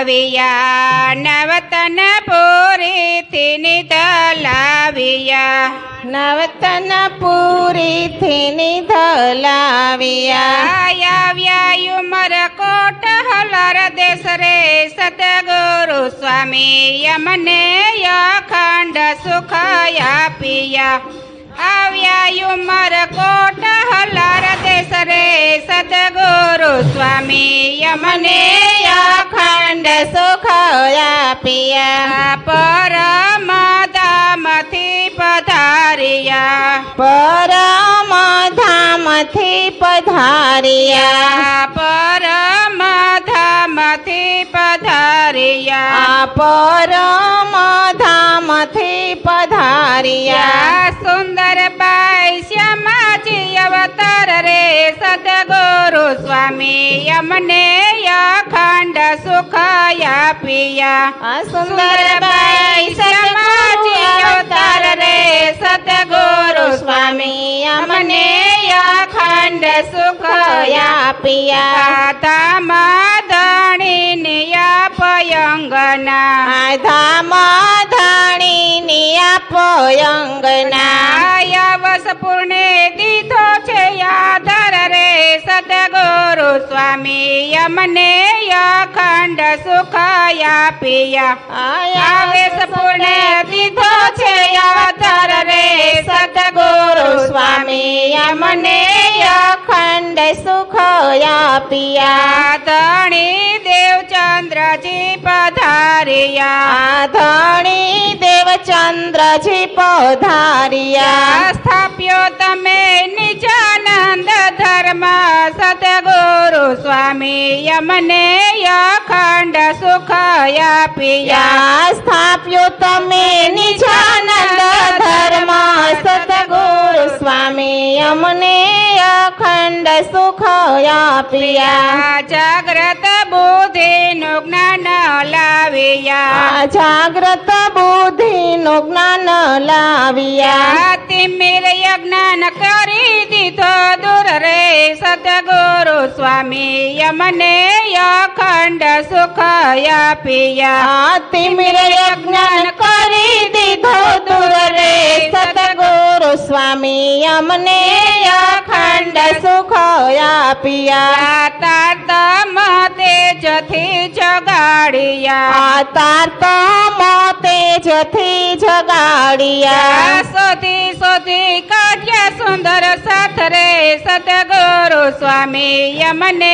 લાવ્યા નવતન પૂરીથી નિધ લાવ્યા નવતન પૂરીથી નિધ લાવ્યા આવ્યા ઉમરકોટ હલર દેશ રે સદગુરુ સ્વામી અમને અખંડ સુખ આપ્યા આવ્યા ઉમરકોટ હલર દેશ રે સદગુરુ સ્વામી અમને અખંડ સુખ આપ્યા પરમ ધામથી પધાર્યા પરમ ધામથી પધાર્યા પરમ ધામથી પધાર્યા પરમ ધામથી પધાર્યા સુંદર બાઈ શ્યામાજી અવતાર રે સદગુરુ સ્વામી અમને અખંડ સુખ આપ્યા સુંદરબાઈ શ્યામાજી અવતાર રે સદગુરુ સ્વામી અમને અખંડ સુખ આપ્યા ધામ ધણીની આપયંગના ધામ ધણીની આપયંગના વસ પૂર્ણે દીધો છે આધાર રે સદગુરુ સ્વામી અમને અખંડ સુખ આપ્યા આવેશ પૂર્ણે દીધો છે આધાર રે સદગુરુ સ્વામી અમને અખંડ સુખ આપ્યા ધણી દેવચંદ્રજી પધાર્યા ધણી દેવચંદ્રજી પધાર્યા સ્થાપ્યો તમે નિજાનંદ ધર્મ સદગુરુ સ્વામી અમને અખંડ સુખ આપ્યા સ્થાપ્યો તમે નિજાનંદ ધર્મ સદગુરુ સ્વામી અમને અખંડ સુખ આપ્યા જાગ્રત બુદ્ધિનું જ્ઞાન લાવ્યા જાગ્રત બુદ્ધિનું જ્ઞાન લાવ્યા તિમિર જ્ઞાન કરી દીધો દૂર રે સદગુરુ સ્વામી અમને અખંડ સુખ આપ્યા તિમિર જ્ઞાન કરી દીધો દૂર રે સદગુરુ સ્વામી અમને અખંડ સુખ આપ્યા તારતમ તેજથી જગાડ્યા તારતમ તેજથી જગાડ્યા શોધી શોધી કાઢ્યા સુંદર સાથ રે સદગુરુ સ્વામી અમને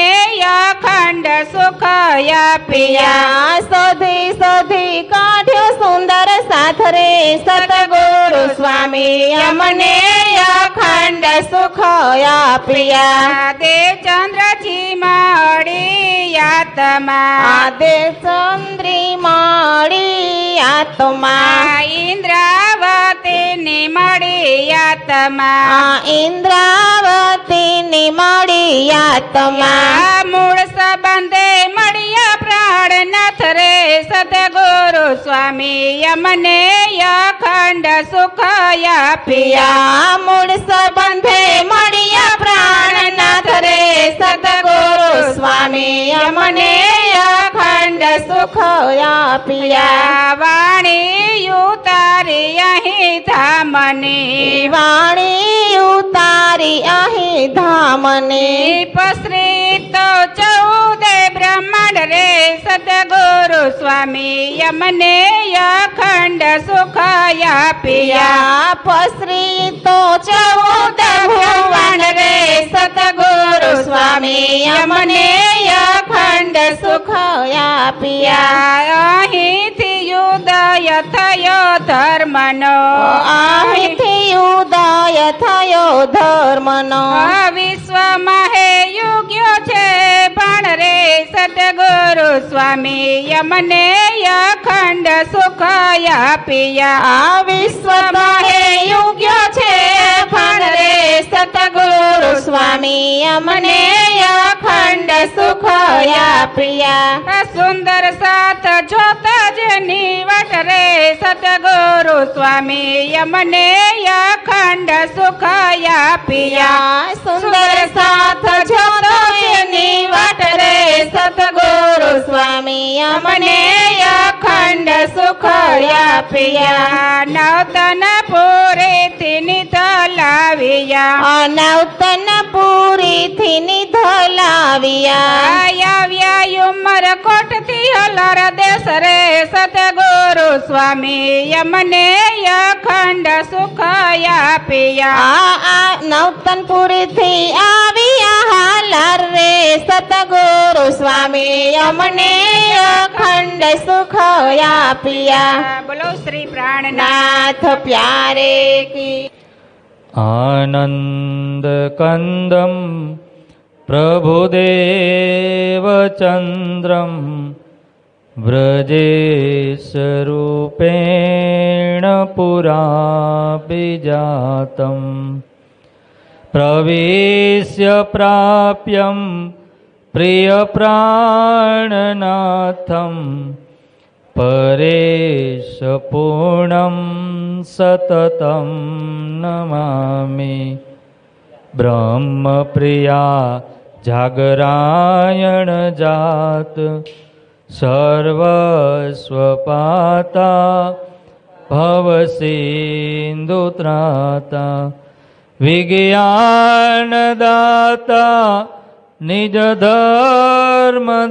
અખંડ સુખ આપ્યા શોધી શોધી કાઢ્યો સુંદર સાથ રે સદગુરુ સ્વામી અમને અખંડ સુખ આપ્યા દેવચંદ્રજી મળી આત્મા દેવચંદ્રી મળી આત્મા ઇન્દ્રાવતીની મળી આત્મા ઇન્દ્રાવતીની મળી આત્મા મૂળ સંબંધે મળ્યા પ્રાણનાથ રે સદગુરુ સ્વામી અમને અખંડ સુખ આપ્યા મૂળ સંબંધે મળ્યા પ્રાણનાથ રે સદગુરુ સ્વામી અમને અખંડ સુખ આપ્યા વાણી ઉતારી અહીં ધામને વાણી ઉતારી અહીં ધામને પસરી તો 14 બ્રહ્માંડ રે સદગુરુ સ્વામી અમને અખંડ સુખ આપ્યા પસરી તો 14 ભુવન રે સદગુરુ સ્વામી અમને અખંડ સુખ આપ્યા અહીંથી ઉદય થયો ધર્મનો અહીંથી ઉદય થયો ધર્મનો વિશ્વમાં હે યુગ્યો છે પણ રે સદગુરુ સ્વામી અમને અખંડ સુખ આપ્યા વિશ્વમાં હે યુગ્યો છે પણ રે સદગુરુ સ્વામી અમને અખંડ સુખ આપ્યા સુંદર સાથ જોતા જ નિવટ રે સદગુરુ સ્વામી અમને અખંડ સુખ આપ્યા સુંદર સાથ જોતો નિવટ રે સદગુરુ સ્વામી અમને અખંડ સુખ આપ્યા નવતન પૂરેથી નિધલાવ્યા નવતન પૂરીથી નિધલાવ્યા આવ્યા ઉમર કોટથી હલર દેશ રે સતગુરુ સ્વામી અમને અખંડ સુખ આપ્યા આ નવતનપુરીથી આવ્યા હાલર રે સતગુરુ સ્વામી અમને અખંડ સુખ આપ્યા બોલો શ્રી પ્રાણનાથ નાથ પ્યારે કી આનંદ કંદમ પ્રભુદેવચંદ્રમ વ્રજેશરૂપેણ પુરાપિજાતમ પ્રવેશ્ય પ્રાપ્યમ પ્રિયપ્રાણનાથમ પરેશ પૂર્ણમ સતતમ નમામિ બ્રહ્મપ્રિયા જાગરાયણ જાત સર્વસ્વપાતા ભવસિંધુત્રાતા વિજ્ઞાનદાતા નિજ ધર્મદાતા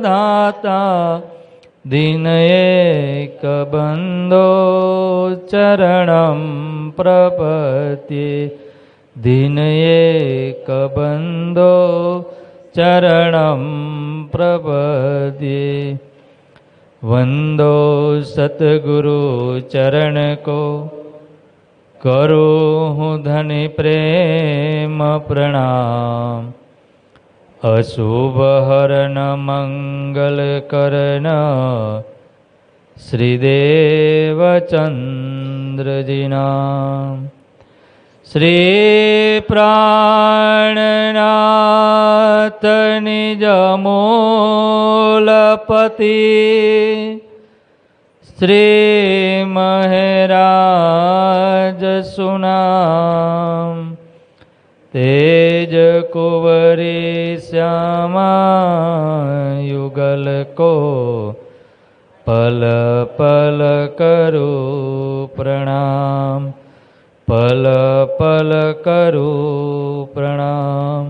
દિનયેક બંધો ચરણમ પ્રપત્યે દિનયેક બંધો ચરણમ પ્રપદ્યે વંદો સતગુરુ ચરણ કો કરું હું ધન પ્રેમ પ્રણામ અશુભ હરણ મંગલ કરણ શ્રીદેવચંદ્રજીના શ્રી પ્રાણનાથ નિજ મૂલપતિ શ્રી મહેરાજ સુનામ તેજ કુંવરી શ્યામા યુગલ કો પલ પલ કરું પ્રણામ પલ પલ કરું પ્રણામ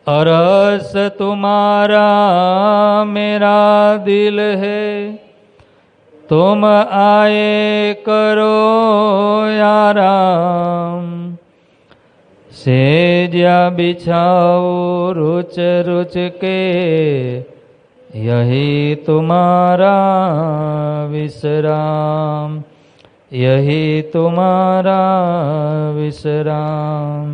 અરસ તુમારા મેરા દિલ હૈ तुम आए करो आराम सेजा बिछाओ रुच रुच के यही तुम्हारा विश्राम यही तुम्हारा विश्राम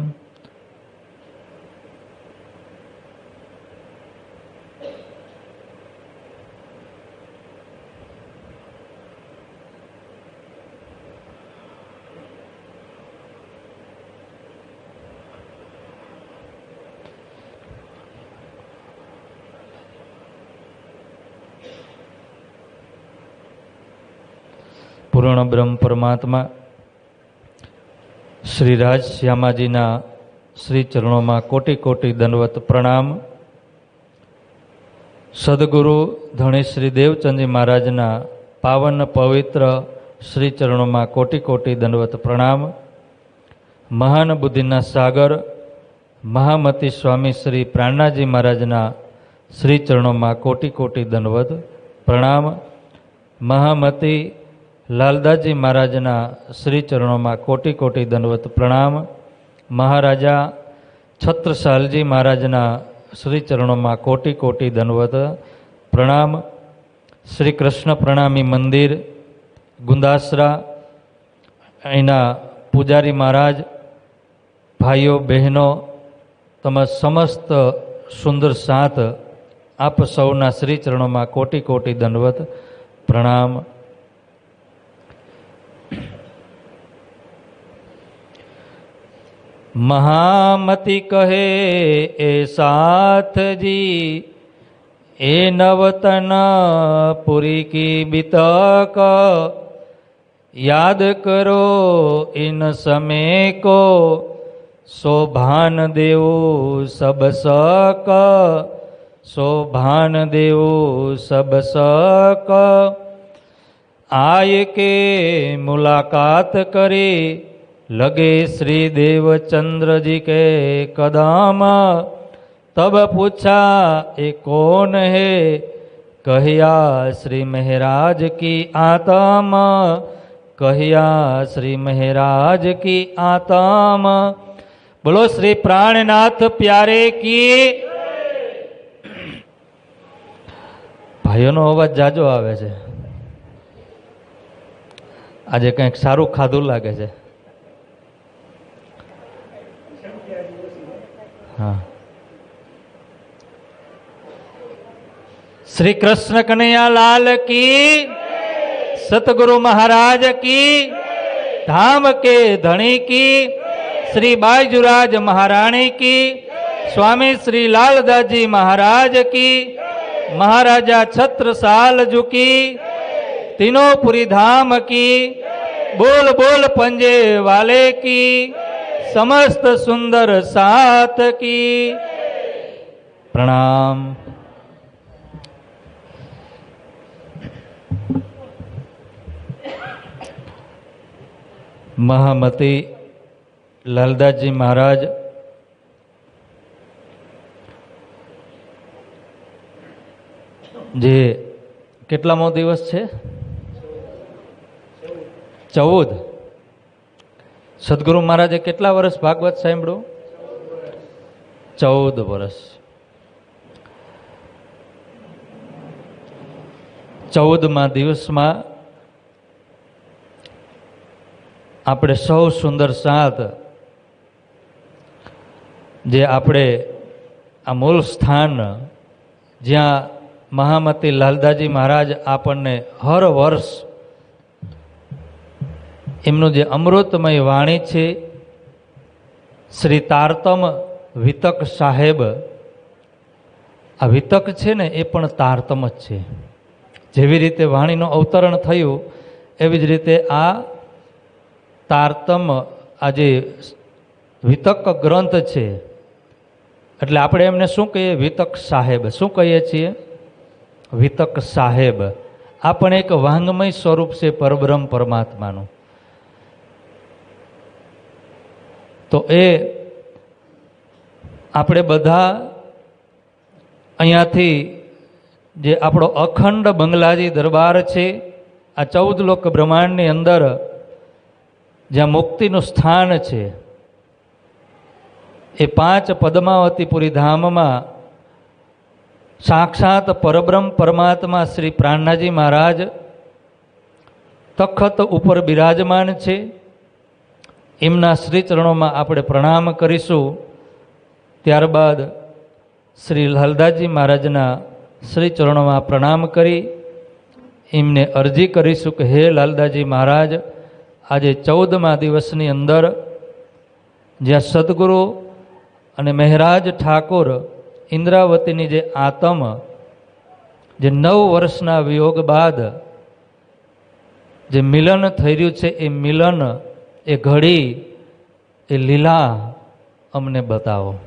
પૂર્ણ બ્રહ્મ પરમાત્મા શ્રી રાજ શ્યામાજીના શ્રી ચરણોમાં કોટી કોટી દંડવત પ્રણામ. સદગુરુ ધણી શ્રી દેવચંદજી મહારાજના પાવન પવિત્ર શ્રી ચરણોમાં કોટી કોટી દંડવત પ્રણામ. મહાન બુદ્ધિના સાગર મહામતી સ્વામી શ્રી પ્રાણનાથજી મહારાજના શ્રી ચરણોમાં કોટી કોટી દંડવત પ્રણામ. મહામતી લાલદાસજી મહારાજના શ્રી ચરણોમાં કોટી કોટી દંડવત પ્રણામ. મહારાજા છત્રસાલજી મહારાજના શ્રી ચરણોમાં કોટી કોટી દંડવત પ્રણામ. શ્રી કૃષ્ણ પ્રણામી મંદિર ગુંદાસરા અહીંના પૂજારી મહારાજ, ભાઈઓ બહેનો, તમામ સમસ્ત સુંદર સાથ આપ સૌના શ્રી ચરણોમાં કોટી કોટી દંડવત પ્રણામ. મહામતી કહે એ સાથજી એ નવતન પુરી કી बितक याद करो इन समय को शोभान देव सब सक शोभान देवो सब सक आय के मुलाकात करे लगे श्री देवचंद्र जी के कदम तब पूछा ये कौन है कहिया श्री महाराज की आत्मा कहिया श्री महाराज की आत्मा बोलो श्री प्राणनाथ प्यारे की ભાઈઓનો અવાજ જાજો આવે છે આજે કંઈક સારું ખાધું લાગે છે હા श्री कृष्ण कन्हैया लाल की सतगुरु महाराज की धाम के धनी की श्री बाईजुराज महारानी की स्वामी श्री लालदास जी महाराज की महाराजा छत्रसाल जी की तीनों धाम की बोल बोल पंजे वाले की समस्त सुंदर सात की प्रणाम। महामती लालदास जी महाराज जे કેટલામો દિવસ છે 14 સદગુરુ મહારાજે કેટલા વર્ષ ભાગવત સાંભળ્યું 14 વર્ષ 14મા દિવસમાં આપણે સૌ સુંદર સાથ જે આપણે આ મૂળ સ્થાન જ્યાં મહામતી લાલદાસજી મહારાજ આપણને હર વર્ષ એમનું જે અમૃતમય વાણી છે શ્રી તારતમ વિતક સાહેબ આ વિતક છે ને એ પણ તારતમ જ છે જેવી રીતે વાણીનું અવતરણ થયું એવી જ રીતે આ તારતમ આ જે વિતક ગ્રંથ છે એટલે આપણે એમને શું કહીએ વિતક સાહેબ શું કહીએ છીએ વિતક સાહેબ આ પણ એક વાંગમય સ્વરૂપ છે પરબ્રહ્મ પરમાત્માનું તો એ આપણે બધા અહીંયાથી જે આપણો અખંડ બંગલાજી દરબાર છે આ 14 લોક બ્રહ્માંડની અંદર જ્યાં મુક્તિનું સ્થાન છે એ 5 પદ્માવતીપુરી ધામમાં સાક્ષાત પરબ્રહ્મ પરમાત્મા શ્રી પ્રાણનાથજી મહારાજ તખત ઉપર બિરાજમાન છે એમના શ્રી ચરણોમાં આપણે પ્રણામ કરીશું ત્યારબાદ શ્રી લાલદાસજી મહારાજના શ્રી ચરણોમાં પ્રણામ કરી એમને અરજી કરીશું કે હે લાલદાસજી મહારાજ આજે 14મા દિવસની અંદર જ્યાં સદગુરુ અને મહારાજ ઠાકોર ઇન્દ્રાવતીની જે આતમ જે 9 વર્ષના વિયોગ બાદ જે મિલન થઈ રહ્યું છે એ મિલન એ ઘડી એ લીલા અમને બતાવો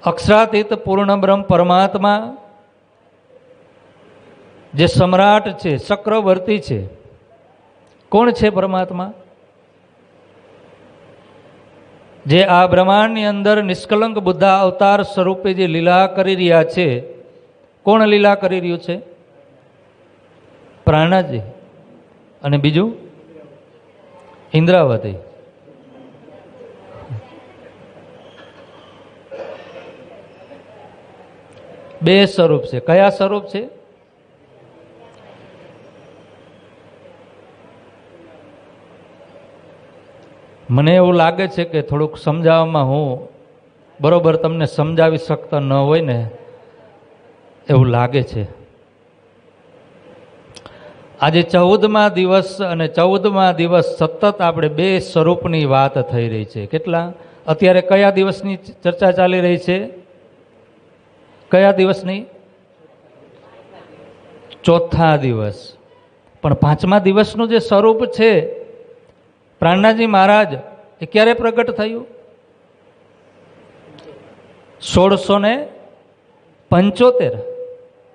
અક્ષરાતીત પૂર્ણ બ્રહ્મ પરમાત્મા જે સમ્રાટ છે ચક્રવર્તી છે કોણ છે પરમાત્મા જે આ બ્રહ્માંડની અંદર નિષ્કલંક બુદ્ધા અવતાર સ્વરૂપે જે લીલા કરી રહ્યા છે કોણ લીલા કરી રહ્યું છે પ્રાણનાથજી અને બીજું ઇન્દ્રાવતી બે સ્વરૂપ છે કયા સ્વરૂપ છે મને એવું લાગે છે કે થોડુંક સમજાવવામાં હું બરોબર તમને સમજાવી શકતા ન હોય ને એવું લાગે છે આજે 14મા દિવસ અને 14મા દિવસ સતત આપણે બે સ્વરૂપની વાત થઈ રહી છે કેટલા અત્યારે કયા દિવસની ચર્ચા ચાલી રહી છે કયા દિવસની ચોથા દિવસ પણ પાંચમા દિવસનું જે સ્વરૂપ છે પ્રાણનાથજી મહારાજ એ ક્યારે પ્રગટ થયું 1675.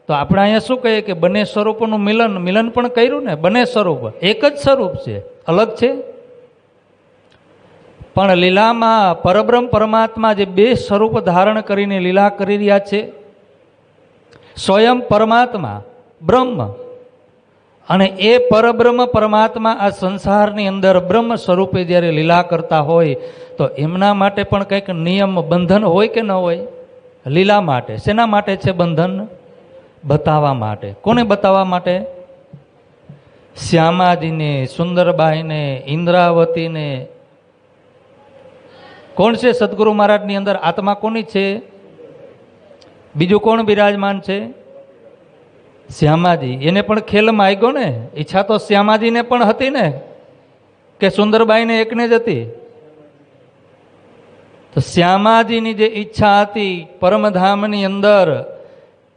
તો આપણે અહીંયા શું કહીએ કે બંને સ્વરૂપોનું મિલન પણ કર્યું ને. બંને સ્વરૂપ એક જ સ્વરૂપ છે, અલગ છે. પણ લીલામાં પરબ્રહ્મ પરમાત્મા જે બે સ્વરૂપ ધારણ કરીને લીલા કરી રહ્યા છે, સ્વયં પરમાત્મા બ્રહ્મ અને એ પરબ્રહ્મ પરમાત્મા આ સંસારની અંદર બ્રહ્મ સ્વરૂપે જ્યારે લીલા કરતા હોય તો એમના માટે પણ કંઈક નિયમ બંધન હોય કે ન હોય? લીલા માટે. શેના માટે છે બંધન? બતાવવા માટે. કોને બતાવવા માટે? શ્યામાજીને, સુંદરબાઈને, ઇન્દ્રાવતીને. કોણ છે સદગુરુ મહારાજની અંદર? આત્મા કોની છે? બીજું કોણ બિરાજમાન છે? શ્યામાજી. એને પણ ખેલમાં આવી ગયો ને. ઈચ્છા તો શ્યામાજીને પણ હતી ને, કે સુંદરબાઈને એકને જ હતી? તો શ્યામાજીની જે ઈચ્છા હતી પરમધામની અંદર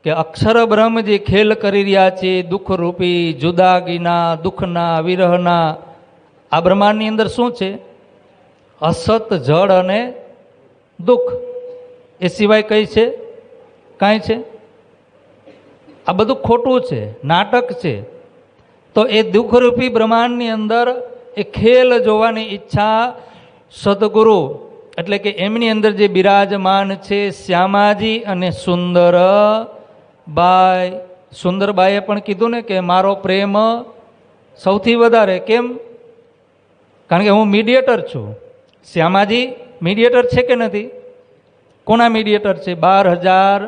કે અક્ષર બ્રહ્મ જે ખેલ કરી રહ્યા છે, દુઃખરૂપી જુદાગીના, દુઃખના, વિરહના, આ બ્રહ્માંડની અંદર શું છે? અસત, જળ અને દુઃખ. એ સિવાય કઈ છે? કાંઈ છે? આ બધું ખોટું છે, નાટક છે. તો એ દુઃખરૂપી બ્રહ્માંડની અંદર એ ખેલ જોવાની ઈચ્છા સદગુરુ એટલે કે એમની અંદર જે બિરાજમાન છે શ્યામાજી અને સુંદરબાઈ. સુંદરબાઈએ પણ કીધું ને કે મારો પ્રેમ સૌથી વધારે. કેમ? કારણ કે હું મીડિયેટર છું. શ્યામાજી મીડિયેટર છે કે નથી? કોના મીડિયેટર છે? 12,000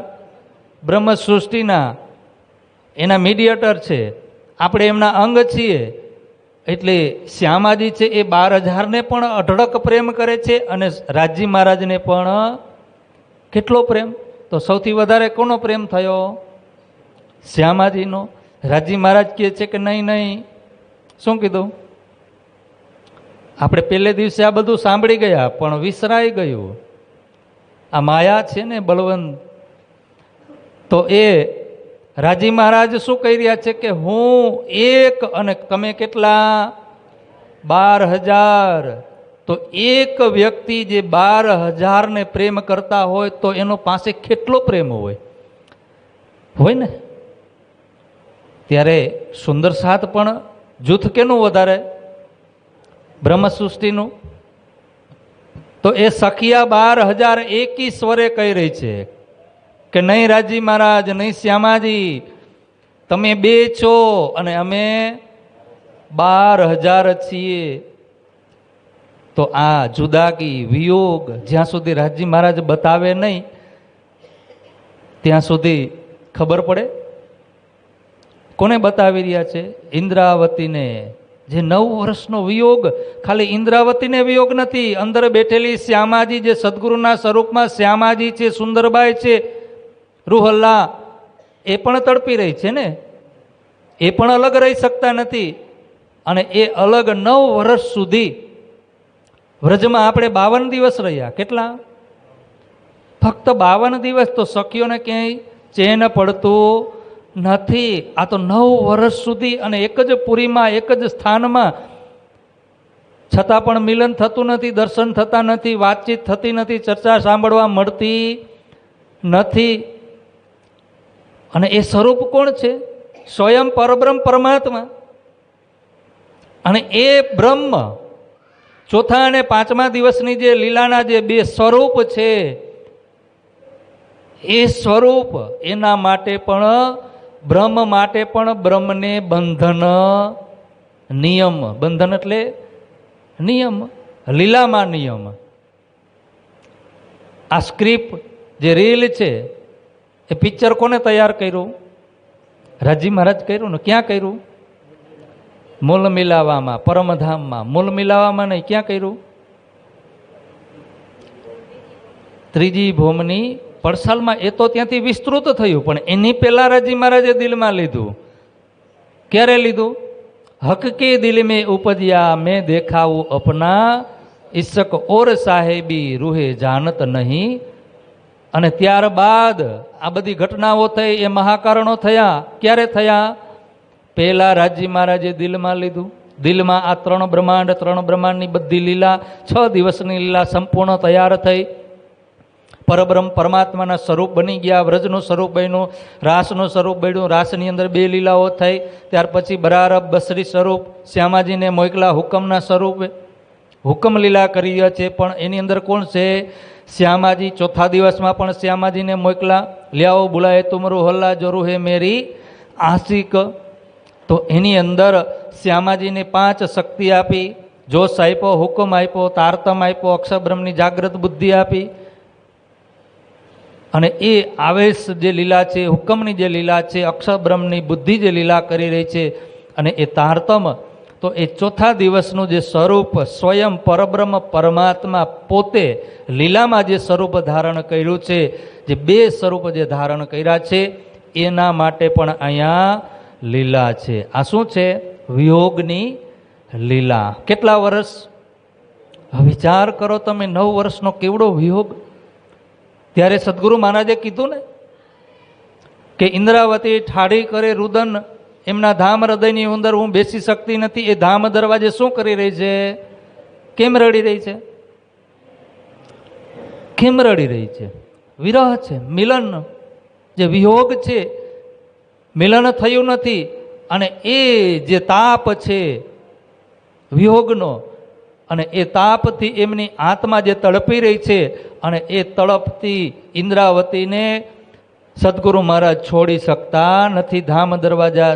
બ્રહ્મ સૃષ્ટિના એના મીડિયેટર છે. આપણે એમના અંગ છીએ. એટલે શ્યામાજી છે એ 12,000ને પણ અઢળક પ્રેમ કરે છે અને રાજજી મહારાજને પણ કેટલો પ્રેમ? તો સૌથી વધારે કોનો પ્રેમ થયો? શ્યામાજીનો. રાજજી મહારાજ કહે છે કે નહીં નહીં. શું કીધું? આપણે પહેલે દિવસે આ બધું સાંભળી ગયા પણ વિસરાઈ ગયું. આ માયા છે ને બલવંત. તો એ રાજી મહારાજ શું કહી રહ્યા છે કે હું એક અને તમે કેટલા? 12,000. તો એક વ્યક્તિ જે 12,000ને પ્રેમ કરતા હોય તો એનો પાસે કેટલો પ્રેમ હોય ને? ત્યારે સુંદર સાત પણ જૂથ કેનું વધારે? બ્રહ્મ સૃષ્ટિનું. તો એ સખિયા 12,000 એકી સ્વરે કહી રહી છે કે નહીં રાજી મહારાજ, નહીં શ્યામાજી, તમે બે છો અને અમે 12,000 છીએ. તો આ જુદાગી, વિયોગ જ્યાં સુધી રાજજી મહારાજ બતાવે નહીં ત્યાં સુધી ખબર પડે. કોને બતાવી રહ્યા છે? ઇન્દ્રાવતીને. જે 9 વર્ષનો વિયોગ, ખાલી ઇન્દ્રાવતીને વિયોગ નથી, અંદર બેઠેલી શ્યામાજી જે સદગુરુના સ્વરૂપમાં શ્યામાજી છે, સુંદરબાઈ છે, રૂહલ્લા, એ પણ તડપી રહી છે ને. એ પણ અલગ રહી શકતા નથી. અને એ અલગ 9 વર્ષ સુધી વ્રજમાં આપણે 52 દિવસ રહ્યા. કેટલા? ફક્ત 52 દિવસ. તો સખીઓને ક્યાંય ચેન પડતું નથી. આ તો 9 વર્ષ સુધી અને એક જ પુરીમાં, એક જ સ્થાનમાં, છતાં પણ મિલન થતું નથી, દર્શન થતા નથી, વાતચીત થતી નથી, ચર્ચા સાંભળવા મળતી નથી. અને એ સ્વરૂપ કોણ છે? સ્વયં પરબ્રહ્મ પરમાત્મા. અને એ બ્રહ્મ ચોથા અને 5મા દિવસની જે લીલાના જે બે સ્વરૂપ છે એ સ્વરૂપ એના માટે પણ બ્રહ્મ માટે પણ બ્રહ્મને બંધન નિયમ. બંધન એટલે નિયમ, લીલામાં નિયમ. આ સ્ક્રિપ્ટ જે રીલ છે એ પિક્ચર કોને તૈયાર કર્યું? રાજી મહારાજ કર્યું ને. ક્યાં કર્યું? મૂલ મિલાવામાં, પરમધામમાં. મૂલ મિલાવામાં નહીં, ક્યાં કર્યું? ત્રીજી ભૂમની પડસાલમાં. એ તો ત્યાંથી વિસ્તૃત થયું પણ એની પહેલા રાજી મહારાજે દિલમાં લીધું. ક્યારે લીધું? હક કે દિલ મેં ઉપજ્યા મેં દેખાવું અપના, ઈસક ઓર સાહેબી રૂહે જાનત નહીં. અને ત્યારબાદ આ બધી ઘટનાઓ થઈ, એ મહાકારણો થયા. ક્યારે થયા? પહેલા રાજી મહારાજે દિલમાં લીધું. દિલમાં આ 3 બ્રહ્માંડની બધી લીલા, 6 દિવસની લીલા સંપૂર્ણ તૈયાર થઈ. પરબ્રહ્મ પરમાત્માના સ્વરૂપ બની ગયા, વ્રજનું સ્વરૂપ બન્યું, રાસનું સ્વરૂપ બન્યું, રાસની અંદર 2 લીલાઓ થઈ, ત્યાર પછી બરારબ બસરી સ્વરૂપ, શ્યામાજીને મોકલા હુકમના સ્વરૂપે, હુકમ લીલા કરી રહ્યા છે. પણ એની અંદર કોણ છે? શ્યામાજી. ચોથા દિવસમાં પણ શ્યામાજીને મોકલા, લ્યાઓ બુલાએ તુમરું હલ્લા જોરું હે મેરી આશિક. તો એની અંદર શ્યામાજીને 5 શક્તિ આપી, જોશ આપ્યો, હુકમ આપ્યો, તારતમ આપ્યો, અક્ષરબ્રહ્મની જાગ્રત બુદ્ધિ આપી. અને એ આવેશ જે લીલા છે, હુકમની જે લીલા છે, અક્ષરબ્રહ્મની બુદ્ધિ જે લીલા કરી રહી છે, અને એ તારતમ, તો એ ચોથા દિવસનું જે સ્વરૂપ સ્વયં પરબ્રહ્મ પરમાત્મા પોતે લીલામાં જે સ્વરૂપ ધારણ કર્યું છે, જે 2 સ્વરૂપ જે ધારણ કર્યા છે, એના માટે પણ અહીંયા લીલા છે. આ શું છે? વિયોગની લીલા. કેટલા વર્ષ? વિચાર કરો તમે, 9 વર્ષનો કેવડો વિયોગ. ત્યારે સદગુરુ મહારાજે કીધું ને કે ઇન્દ્રાવતી ઠાડી કરે રુદન, એમના ધામ હૃદયની અંદર હું બેસી શકતી નથી. એ ધામ દરવાજે શું કરી રહી છે? કેમ રડી રહી છે? કેમ રડી રહી છે? વિરહ છે, મિલન, જે વિયોગ છે, મિલન થયું નથી. અને એ જે તાપ છે વિયોગનો, અને એ તાપથી એમની આત્મા જે તડપી રહી છે, અને એ તડપતી ઇન્દ્રાવતીને સદગુરુ મહારાજ છોડી શકતા નથી. ધામ દરવાજા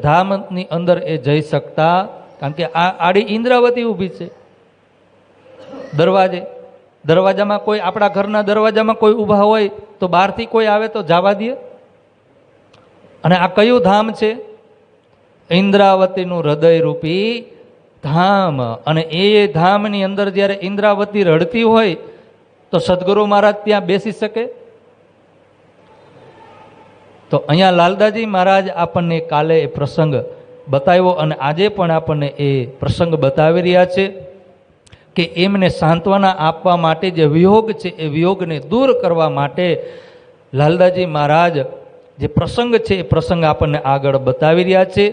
ધામની અંદર એ જઈ શકતા, કારણ કે આ આડી ઇન્દ્રાવતી ઊભી છે દરવાજે. દરવાજામાં કોઈ, આપણા ઘરના દરવાજામાં કોઈ ઊભા હોય તો બહારથી કોઈ આવે તો જવા દે. અને આ કયું ધામ છે? ઇન્દ્રાવતીનું હૃદયરૂપી ધામ. અને એ ધામની અંદર જ્યારે ઇન્દ્રાવતી રડતી હોય તો સદગુરુ મહારાજ ત્યાં બેસી શકે? તો અહીંયા લાલદાજી મહારાજ આપણને કાલે એ પ્રસંગ બતાવ્યો, અને આજે પણ આપણને એ પ્રસંગ બતાવી રહ્યા છે કે એમને સાંત્વના આપવા માટે જે વિયોગ છે, એ વિયોગને દૂર કરવા માટે લાલદાજી મહારાજ જે પ્રસંગ છે એ પ્રસંગ આપણને આગળ બતાવી રહ્યા છે.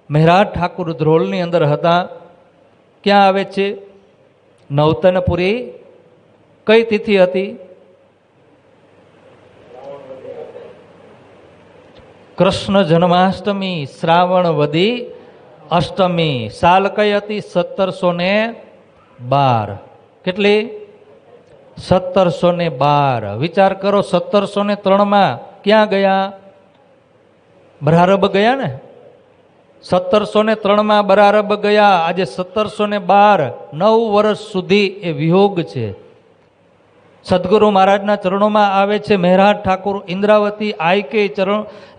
મહેરાજ ઠાકુર ધ્રોલની અંદર હતા. ક્યાં આવે છે? નવતનપુરી. કઈ તિથિ હતી? કૃષ્ણ જન્માષ્ટમી, શ્રાવણ વદી અષ્ટમી. સાલ કઈ હતી? 1712. કેટલી? 1712. વિચાર કરો, 1703 ક્યાં ગયા? બરારબ ગયા ને. 1703 બરારબ ગયા. આજે 1712, 9 વર્ષ સુધી એ વિયોગ છે. સદગુરુ મહારાજના ચરણોમાં આવે છે. મહેરાજ ઠાકુર ઇન્દ્રાવતી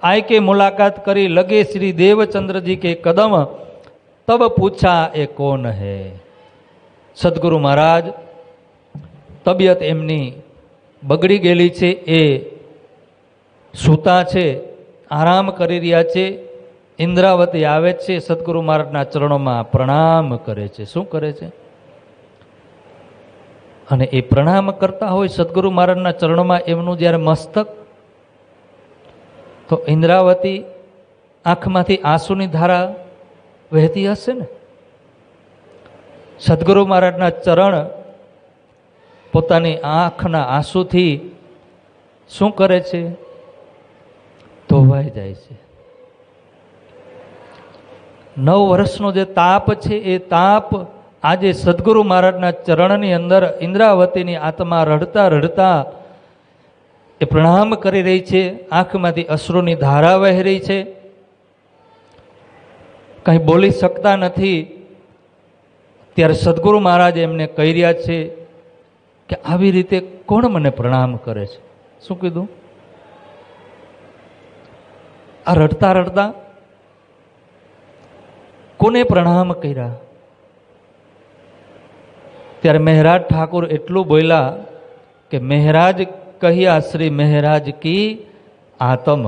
આય કે મુલાકાત કરી, લગે શ્રી દેવચંદ્રજી કે કદમ, તબ પૂછા એ કોણ હે. સદગુરુ મહારાજ તબિયત એમની બગડી ગયેલી છે, એ સૂતા છે, આરામ કરી રહ્યા છે. ઇન્દ્રાવતી આવે છે, સદગુરુ મહારાજના ચરણોમાં પ્રણામ કરે છે. શું કરે છે? અને એ પ્રણામ કરતા હોય સદગુરુ મહારાજના ચરણોમાં એમનું જ્યારે મસ્તક, તો ઇન્દ્રાવતી આંખમાંથી આંસુની ધારા વહેતી હશે ને. સદગુરુ મહારાજના ચરણ પોતાની આંખના આંસુથી શું કરે છે? ધોવાઈ જાય છે. 9 વર્ષનો જે તાપ છે, એ તાપ આજે સદગુરુ મહારાજના ચરણની અંદર ઇન્દ્રાવતીની આત્મા રડતા રડતા એ પ્રણામ કરી રહી છે. આંખમાંથી અશ્રુની ધારા વહી રહી છે. કંઈ બોલી શકતા નથી. ત્યારે સદગુરુ મહારાજ એમને કહી રહ્યા છે કે આવી રીતે કોણ મને પ્રણામ કરે છે? શું કીધું? આ રડતા રડતા કોને પ્રણામ કર્યા? ત્યારે મહેરાજ ઠાકુર એટલું બોલ્યા કે મહેરાજ કહ્યા શ્રી મહેરાજ કી આતમ.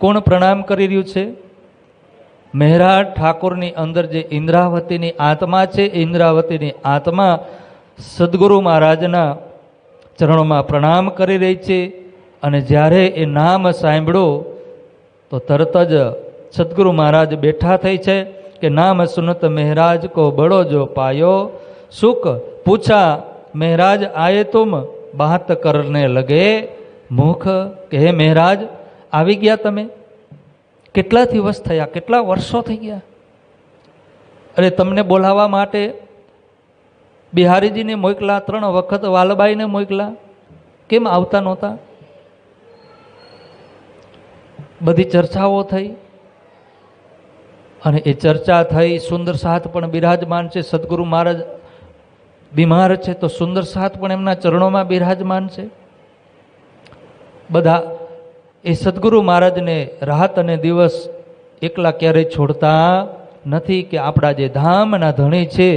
કોણ પ્રણામ કરી રહ્યું છે? મહેરાજ ઠાકુરની અંદર જે ઇન્દ્રાવતીની આત્મા છે, ઇન્દ્રાવતીની આત્મા સદગુરુ મહારાજના ચરણોમાં પ્રણામ કરી રહી છે. અને જ્યારે એ નામ સાંભળ્યો તો તરત જ સદગુરુ મહારાજ બેઠા થઈ છે કે નામ સુનત મહેરાજ કો બડો જો પાયો સુખ પૂછા મહારાજ આયે તુમ બાત કરને લગે મુખ, કે હે મહારાજ આવી ગયા તમે, કેટલા દિવસ થયા, કેટલા વર્ષો થઈ ગયા, અરે તમને બોલાવવા માટે બિહારીજીને મોકલા, 3 વખત વાલબાઈને મોકલા, કેમ આવતા નહોતા? બધી ચર્ચાઓ થઈ અને એ ચર્ચા થઈ. સુંદર સાથ પણ બિરાજમાન છે. સદગુરુ મહારાજ બીમાર છે તો સુંદર સાથ પણ એમના ચરણોમાં બિરાજમાન છે. બધા એ સદગુરુ મહારાજને રાત અને દિવસ એકલા ક્યારેય છોડતા નથી, કે આપણા જે ધામના ધણી છે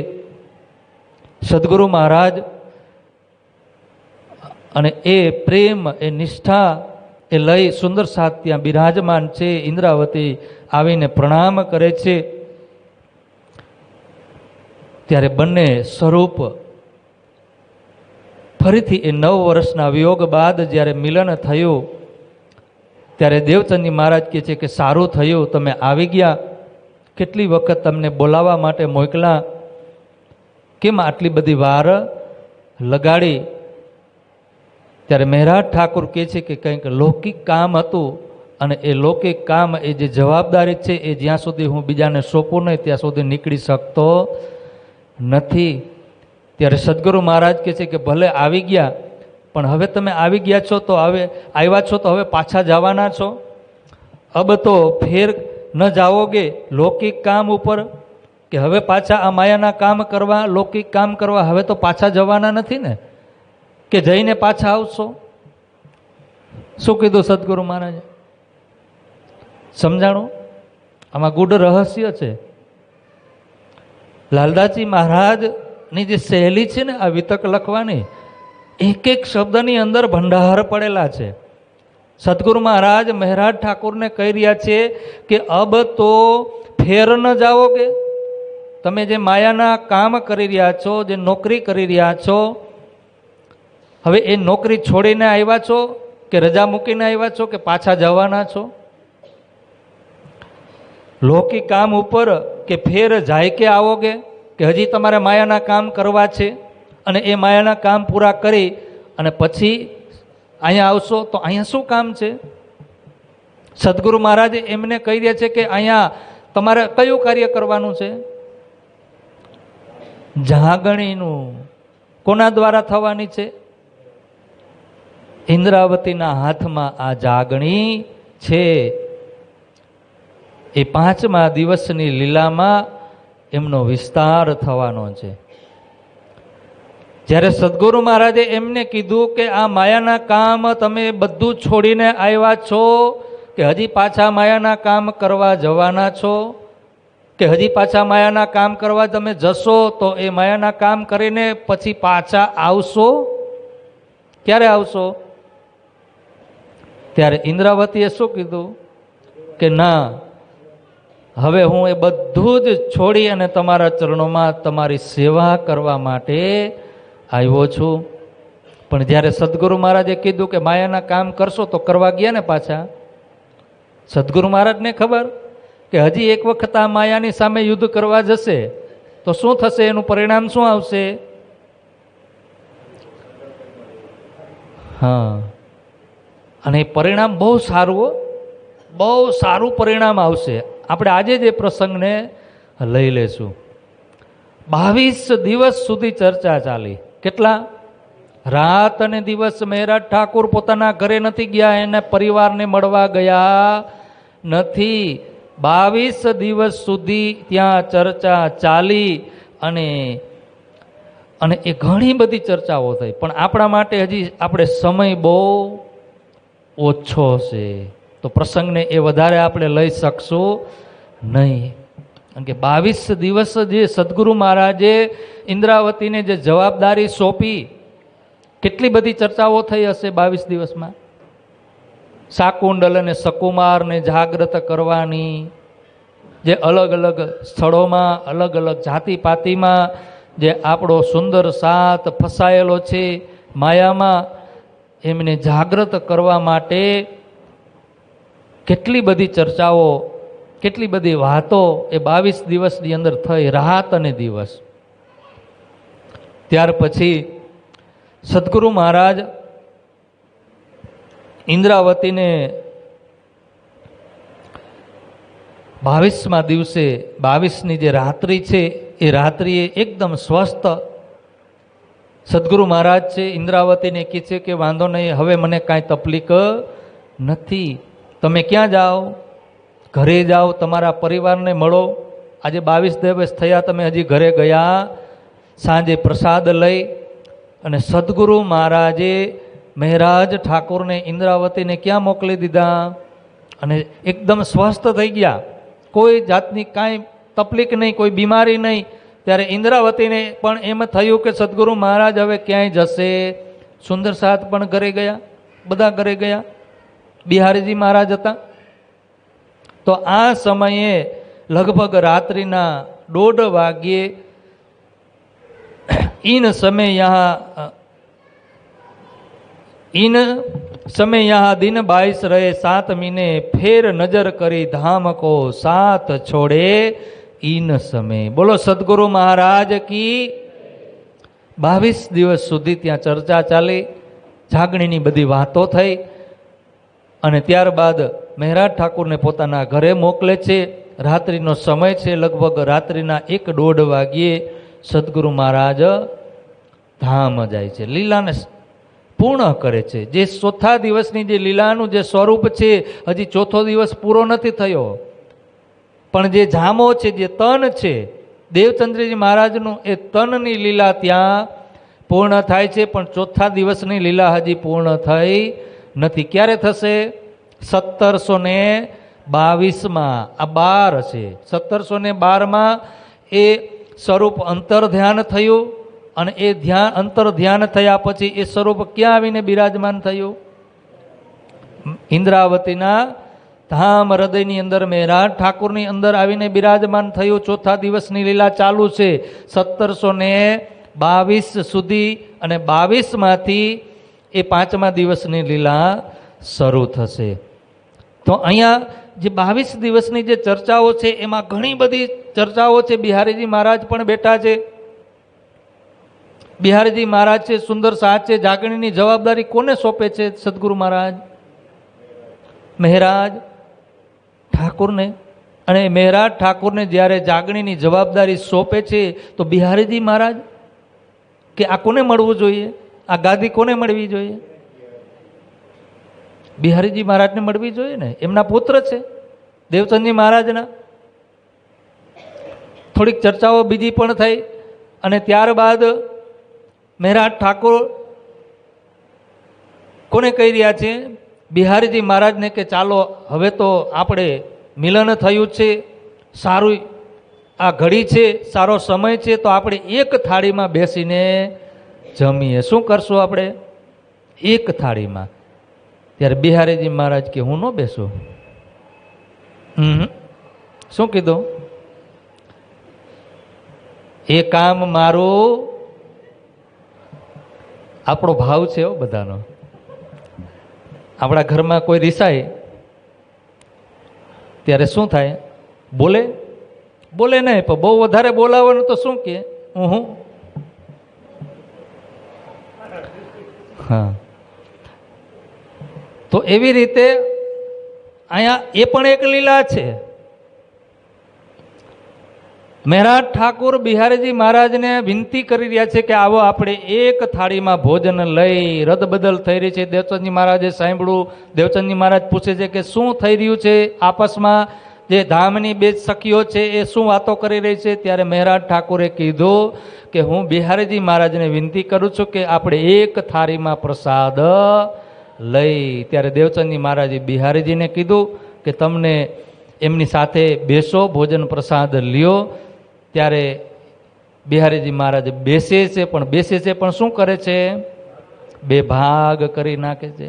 સદગુરુ મહારાજ, અને એ પ્રેમ, એ નિષ્ઠા એ લઈ સુંદર સાથ ત્યાં બિરાજમાન છે. ઇન્દ્રાવતી આવીને પ્રણામ કરે છે. ત્યારે બંને સ્વરૂપ ફરીથી એ 9 વર્ષના વિયોગ બાદ જ્યારે મિલન થયું, ત્યારે દેવચંદી મહારાજ કહે છે કે સારું થયું તમે આવી ગયા, કેટલી વખત તમને બોલાવવા માટે મોકલા, કેમ આટલી બધી વાર લગાડી? ત્યારે મહેરાજ ઠાકુર કહે છે કે કંઈક લૌકિક કામ હતું, અને એ લૌકિક કામ, એ જે જવાબદારી છે એ જ્યાં સુધી હું બીજાને સોંપું નહીં ત્યાં સુધી નીકળી શકતો નથી. ત્યારે સદગુરુ મહારાજ કહે છે કે ભલે આવી ગયા, પણ હવે તમે આવી ગયા છો તો હવે આવ્યા છો તો હવે પાછા જવાના છો? અબ તો ફેર ન જાઓગે લૌકિક કામ ઉપર, કે હવે પાછા આ માયાના કામ કરવા, લૌકિક કામ કરવા હવે તો પાછા જવાના નથી ને, કે જઈને પાછા આવશો? શું કીધું સદગુરુ મહારાજે? સમજાણું? આમાં ગૂઢ રહસ્ય છે. લાલદાસજી મહારાજની જે શૈલી છે ને આ વિતક લખવાની, એક એક શબ્દની અંદર ભંડાર પડેલા છે. સદગુરુ મહારાજ મહેરાજ ઠાકુરને કહી રહ્યા છે કે અબ તો ફેર ન જાઓગે, તમે જે માયાના કામ કરી રહ્યા છો, જે નોકરી કરી રહ્યા છો, હવે એ નોકરી છોડીને આવ્યા છો, કે રજા મૂકીને આવ્યા છો, કે પાછા જવાના છો? લૌકિક કામ ઉપર કે ફેર જાય કે આવોગે, કે હજી તમારે માયાના કામ કરવા છે, અને એ માયાના કામ પૂરા કરી અને પછી અહીંયા આવશો? તો અહીંયા શું કામ છે? સદગુરુ મહારાજ એમને કહી રહ્યા છે કે અહીંયા તમારે કયું કાર્ય કરવાનું છે? જાગણીનું. કોના દ્વારા થવાની છે? ઇન્દ્રાવતીના હાથમાં આ જાગણી છે. એ 5મા દિવસની લીલામાં એમનો વિસ્તાર થવાનો છે. જ્યારે સદગુરુ મહારાજે એમને કીધું કે આ માયાના કામ તમે બધું છોડીને આવ્યા છો, કે હજી પાછા માયાના કામ કરવા જવાના છો, કે હજી પાછા માયાના કામ કરવા તમે જશો તો એ માયાના કામ કરીને પછી પાછા આવશો? ક્યારે આવશો? ત્યારે ઇન્દ્રાવતીએ શું કીધું કે ના, હવે હું એ બધું જ છોડી અને તમારા ચરણોમાં તમારી સેવા કરવા માટે આવ્યો છું. પણ જ્યારે સદગુરુ મહારાજે કીધું કે માયાના કામ કરશો તો કરવા ગયા ને પાછા. સદગુરુ મહારાજને ખબર કે હજી એક વખત આ માયાની સામે યુદ્ધ કરવા જશે તો શું થશે, એનું પરિણામ શું આવશે? હા, અને એ પરિણામ બહુ સારું, બહુ સારું પરિણામ આવશે. આપણે આજે જ એ પ્રસંગને લઈ લેશું. 22 દિવસ સુધી ચર્ચા ચાલી. કેટલા? રાત અને દિવસ મહેરાજ ઠાકુર પોતાના ઘરે નથી ગયા, એના પરિવારને મળવા ગયા નથી. 22 દિવસ સુધી ત્યાં ચર્ચા ચાલી અને એ ઘણી બધી ચર્ચાઓ થઈ. પણ આપણા માટે હજી આપણે સમય બહુ ઓછો છે, તો પ્રસંગને એ વધારે આપણે લઈ શકશું નહીં. કારણ કે 22 દિવસ જે સદગુરુ મહારાજે ઇન્દ્રાવતીને જે જવાબદારી સોંપી, કેટલી બધી ચર્ચાઓ થઈ હશે 22 દિવસમાં. શાકુંડલ અને સકુમારને જાગ્રત કરવાની, જે અલગ અલગ સ્થળોમાં અલગ અલગ જાતિપાતિમાં જે આપણો સુંદર સાથ ફસાયેલો છે માયામાં, એમને જાગ્રત કરવા માટે કેટલી બધી ચર્ચાઓ, કેટલી બધી વાતો એ 22 દિવસની અંદર થઈ, રાત અને દિવસ. ત્યાર પછી સદગુરુ મહારાજ ઇન્દ્રાવતીને 22મા દિવસે 22ની જે રાત્રિ છે એ રાત્રિએ એકદમ સ્વસ્થ સદગુરુ મહારાજ છે ઇન્દ્રાવતીને કહે છે કે વાંધો નહીં, હવે મને કાંઈ તકલીફ નથી, તમે ક્યાં જાઓ? ઘરે જાઓ, તમારા પરિવારને મળો. આજે 22 દિવસ થયા, તમે હજી ઘરે ગયા? સાંજે પ્રસાદ લઈ અને સદગુરુ મહારાજે મહેરાજ ઠાકોરને ઇન્દ્રાવતીને ક્યાં મોકલી દીધા? અને એકદમ સ્વસ્થ થઈ ગયા, કોઈ જાતની કાંઈ તકલીફ નહીં, કોઈ બીમારી નહીં. ત્યારે ઇન્દ્રાવતીને પણ એમ થયું કે સદગુરુ મહારાજ હવે ક્યાંય જશે. સુંદર સાત પણ ઘરે ગયા, બધા ઘરે ગયા, બિહારીજી મહારાજ હતા. તો આ સમયે લગભગ રાત્રિના 1:30 વાગ્યે इन समय यहाँ दिन 22 रहे 7 महीने, फेर नजर करी धाम को साथ छोड़े इन समय. बोलो सदगुरु महाराज की. 22 દિવસ સુધી ત્યાં ચર્ચા ચાલી, જાગણીની બધી વાતો થઈ અને ત્યારબાદ મહેરાજ ઠાકુરને પોતાના ઘરે મોકલે છે. રાત્રિનો સમય છે, લગભગ રાત્રિના 1-1:30 વાગ્યે સદગુરુ મહારાજ ધામ જાય છે, લીલાને પૂર્ણ કરે છે. જે ચોથા દિવસની જે લીલાનું જે સ્વરૂપ છે, હજી ચોથો દિવસ પૂરો નથી થયો, પણ જે જામો છે, જે તન છે દેવચંદ્રજી મહારાજનું, એ તનની લીલા ત્યાં પૂર્ણ થાય છે. પણ ચોથા દિવસની લીલા હજી પૂર્ણ થઈ નથી. ક્યારે થશે? 1722માં. આ 12 છે. 1712માં એ સ્વરૂપ અંતર ધ્યાન થયું અને એ અંતર ધ્યાન થયા પછી એ સ્વરૂપ ક્યાં આવીને બિરાજમાન થયું? ઇન્દ્રાવતીના ધામ હૃદયની અંદર મહેરાજ ઠાકુરની અંદર આવીને બિરાજમાન થયું. ચોથા દિવસની લીલા ચાલુ છે 1722 સુધી અને 22માંથી એ 5મા દિવસની લીલા શરૂ થશે. તો અહીંયા જે 22 દિવસની જે ચર્ચાઓ છે એમાં ઘણી બધી ચર્ચાઓ છે. બિહારીજી મહારાજ પણ બેઠા છે. બિહારીજી મહારાજ છે, સુંદર સાથ છે. જાગણીની જવાબદારી કોને સોંપે છે સદગુરુ મહારાજ? મહેરાજ ઠાકુરને. અને મહેરાજ ઠાકુરને જ્યારે જાગણીની જવાબદારી સોંપે છે તો બિહારીજી મહારાજ કે આ કોને મળવું જોઈએ? આ ગાદી કોને મળવી જોઈએ? બિહારીજી મહારાજને મળવી જોઈએ ને, એમના પુત્ર છે દેવચંદજી મહારાજના. થોડીક ચર્ચાઓ બીજી પણ થઈ અને ત્યારબાદ મહેરાજ ઠાકોર કોને કહી રહ્યા છે? બિહારીજી મહારાજને કે ચાલો હવે તો આપણે મિલન થયું છે, સારું આ ઘડી છે, સારો સમય છે, તો આપણે એક થાળીમાં બેસીને જમીએ. શું કરશું આપણે? એક થાળીમાં. ત્યારે બિહારીજી મહારાજ કે હું ન બેસું. શું કીધું? એ કામ મારું. આપણો ભાવ છે બધાનો. આપણા ઘરમાં કોઈ રિસાય ત્યારે શું થાય? બોલે નહીં, પણ બહુ વધારે બોલાવવાનું તો શું કે હું. હા, તો એવી રીતે અહીંયા એ પણ એક લીલા છે. મહેરાજ ઠાકુર બિહારીજી મહારાજને વિનંતી કરી રહ્યા છે કે આવો આપણે એક થાળીમાં ભોજન લઈ. રદબદલ થઈ રહી છે. દેવચંદજી મહારાજે સાંભળ્યું. દેવચંદજી મહારાજ પૂછે છે કે શું થઈ રહ્યું છે આપસમાં? જે ધામની બે સખીઓ છે એ શું વાતો કરી રહી છે? ત્યારે મહેરાજ ઠાકુરે કીધું કે હું બિહારીજી મહારાજને વિનંતી કરું છું કે આપણે એક થાળીમાં પ્રસાદ લઈ. ત્યારે દેવચંદજી મહારાજે બિહારીજીને કીધું કે તમને એમની સાથે બેસો, ભોજન પ્રસાદ લ્યો. ત્યારે બિહારીજી મહારાજ બેસે છે, પણ શું કરે છે? 2 ભાગ કરી નાખે છે.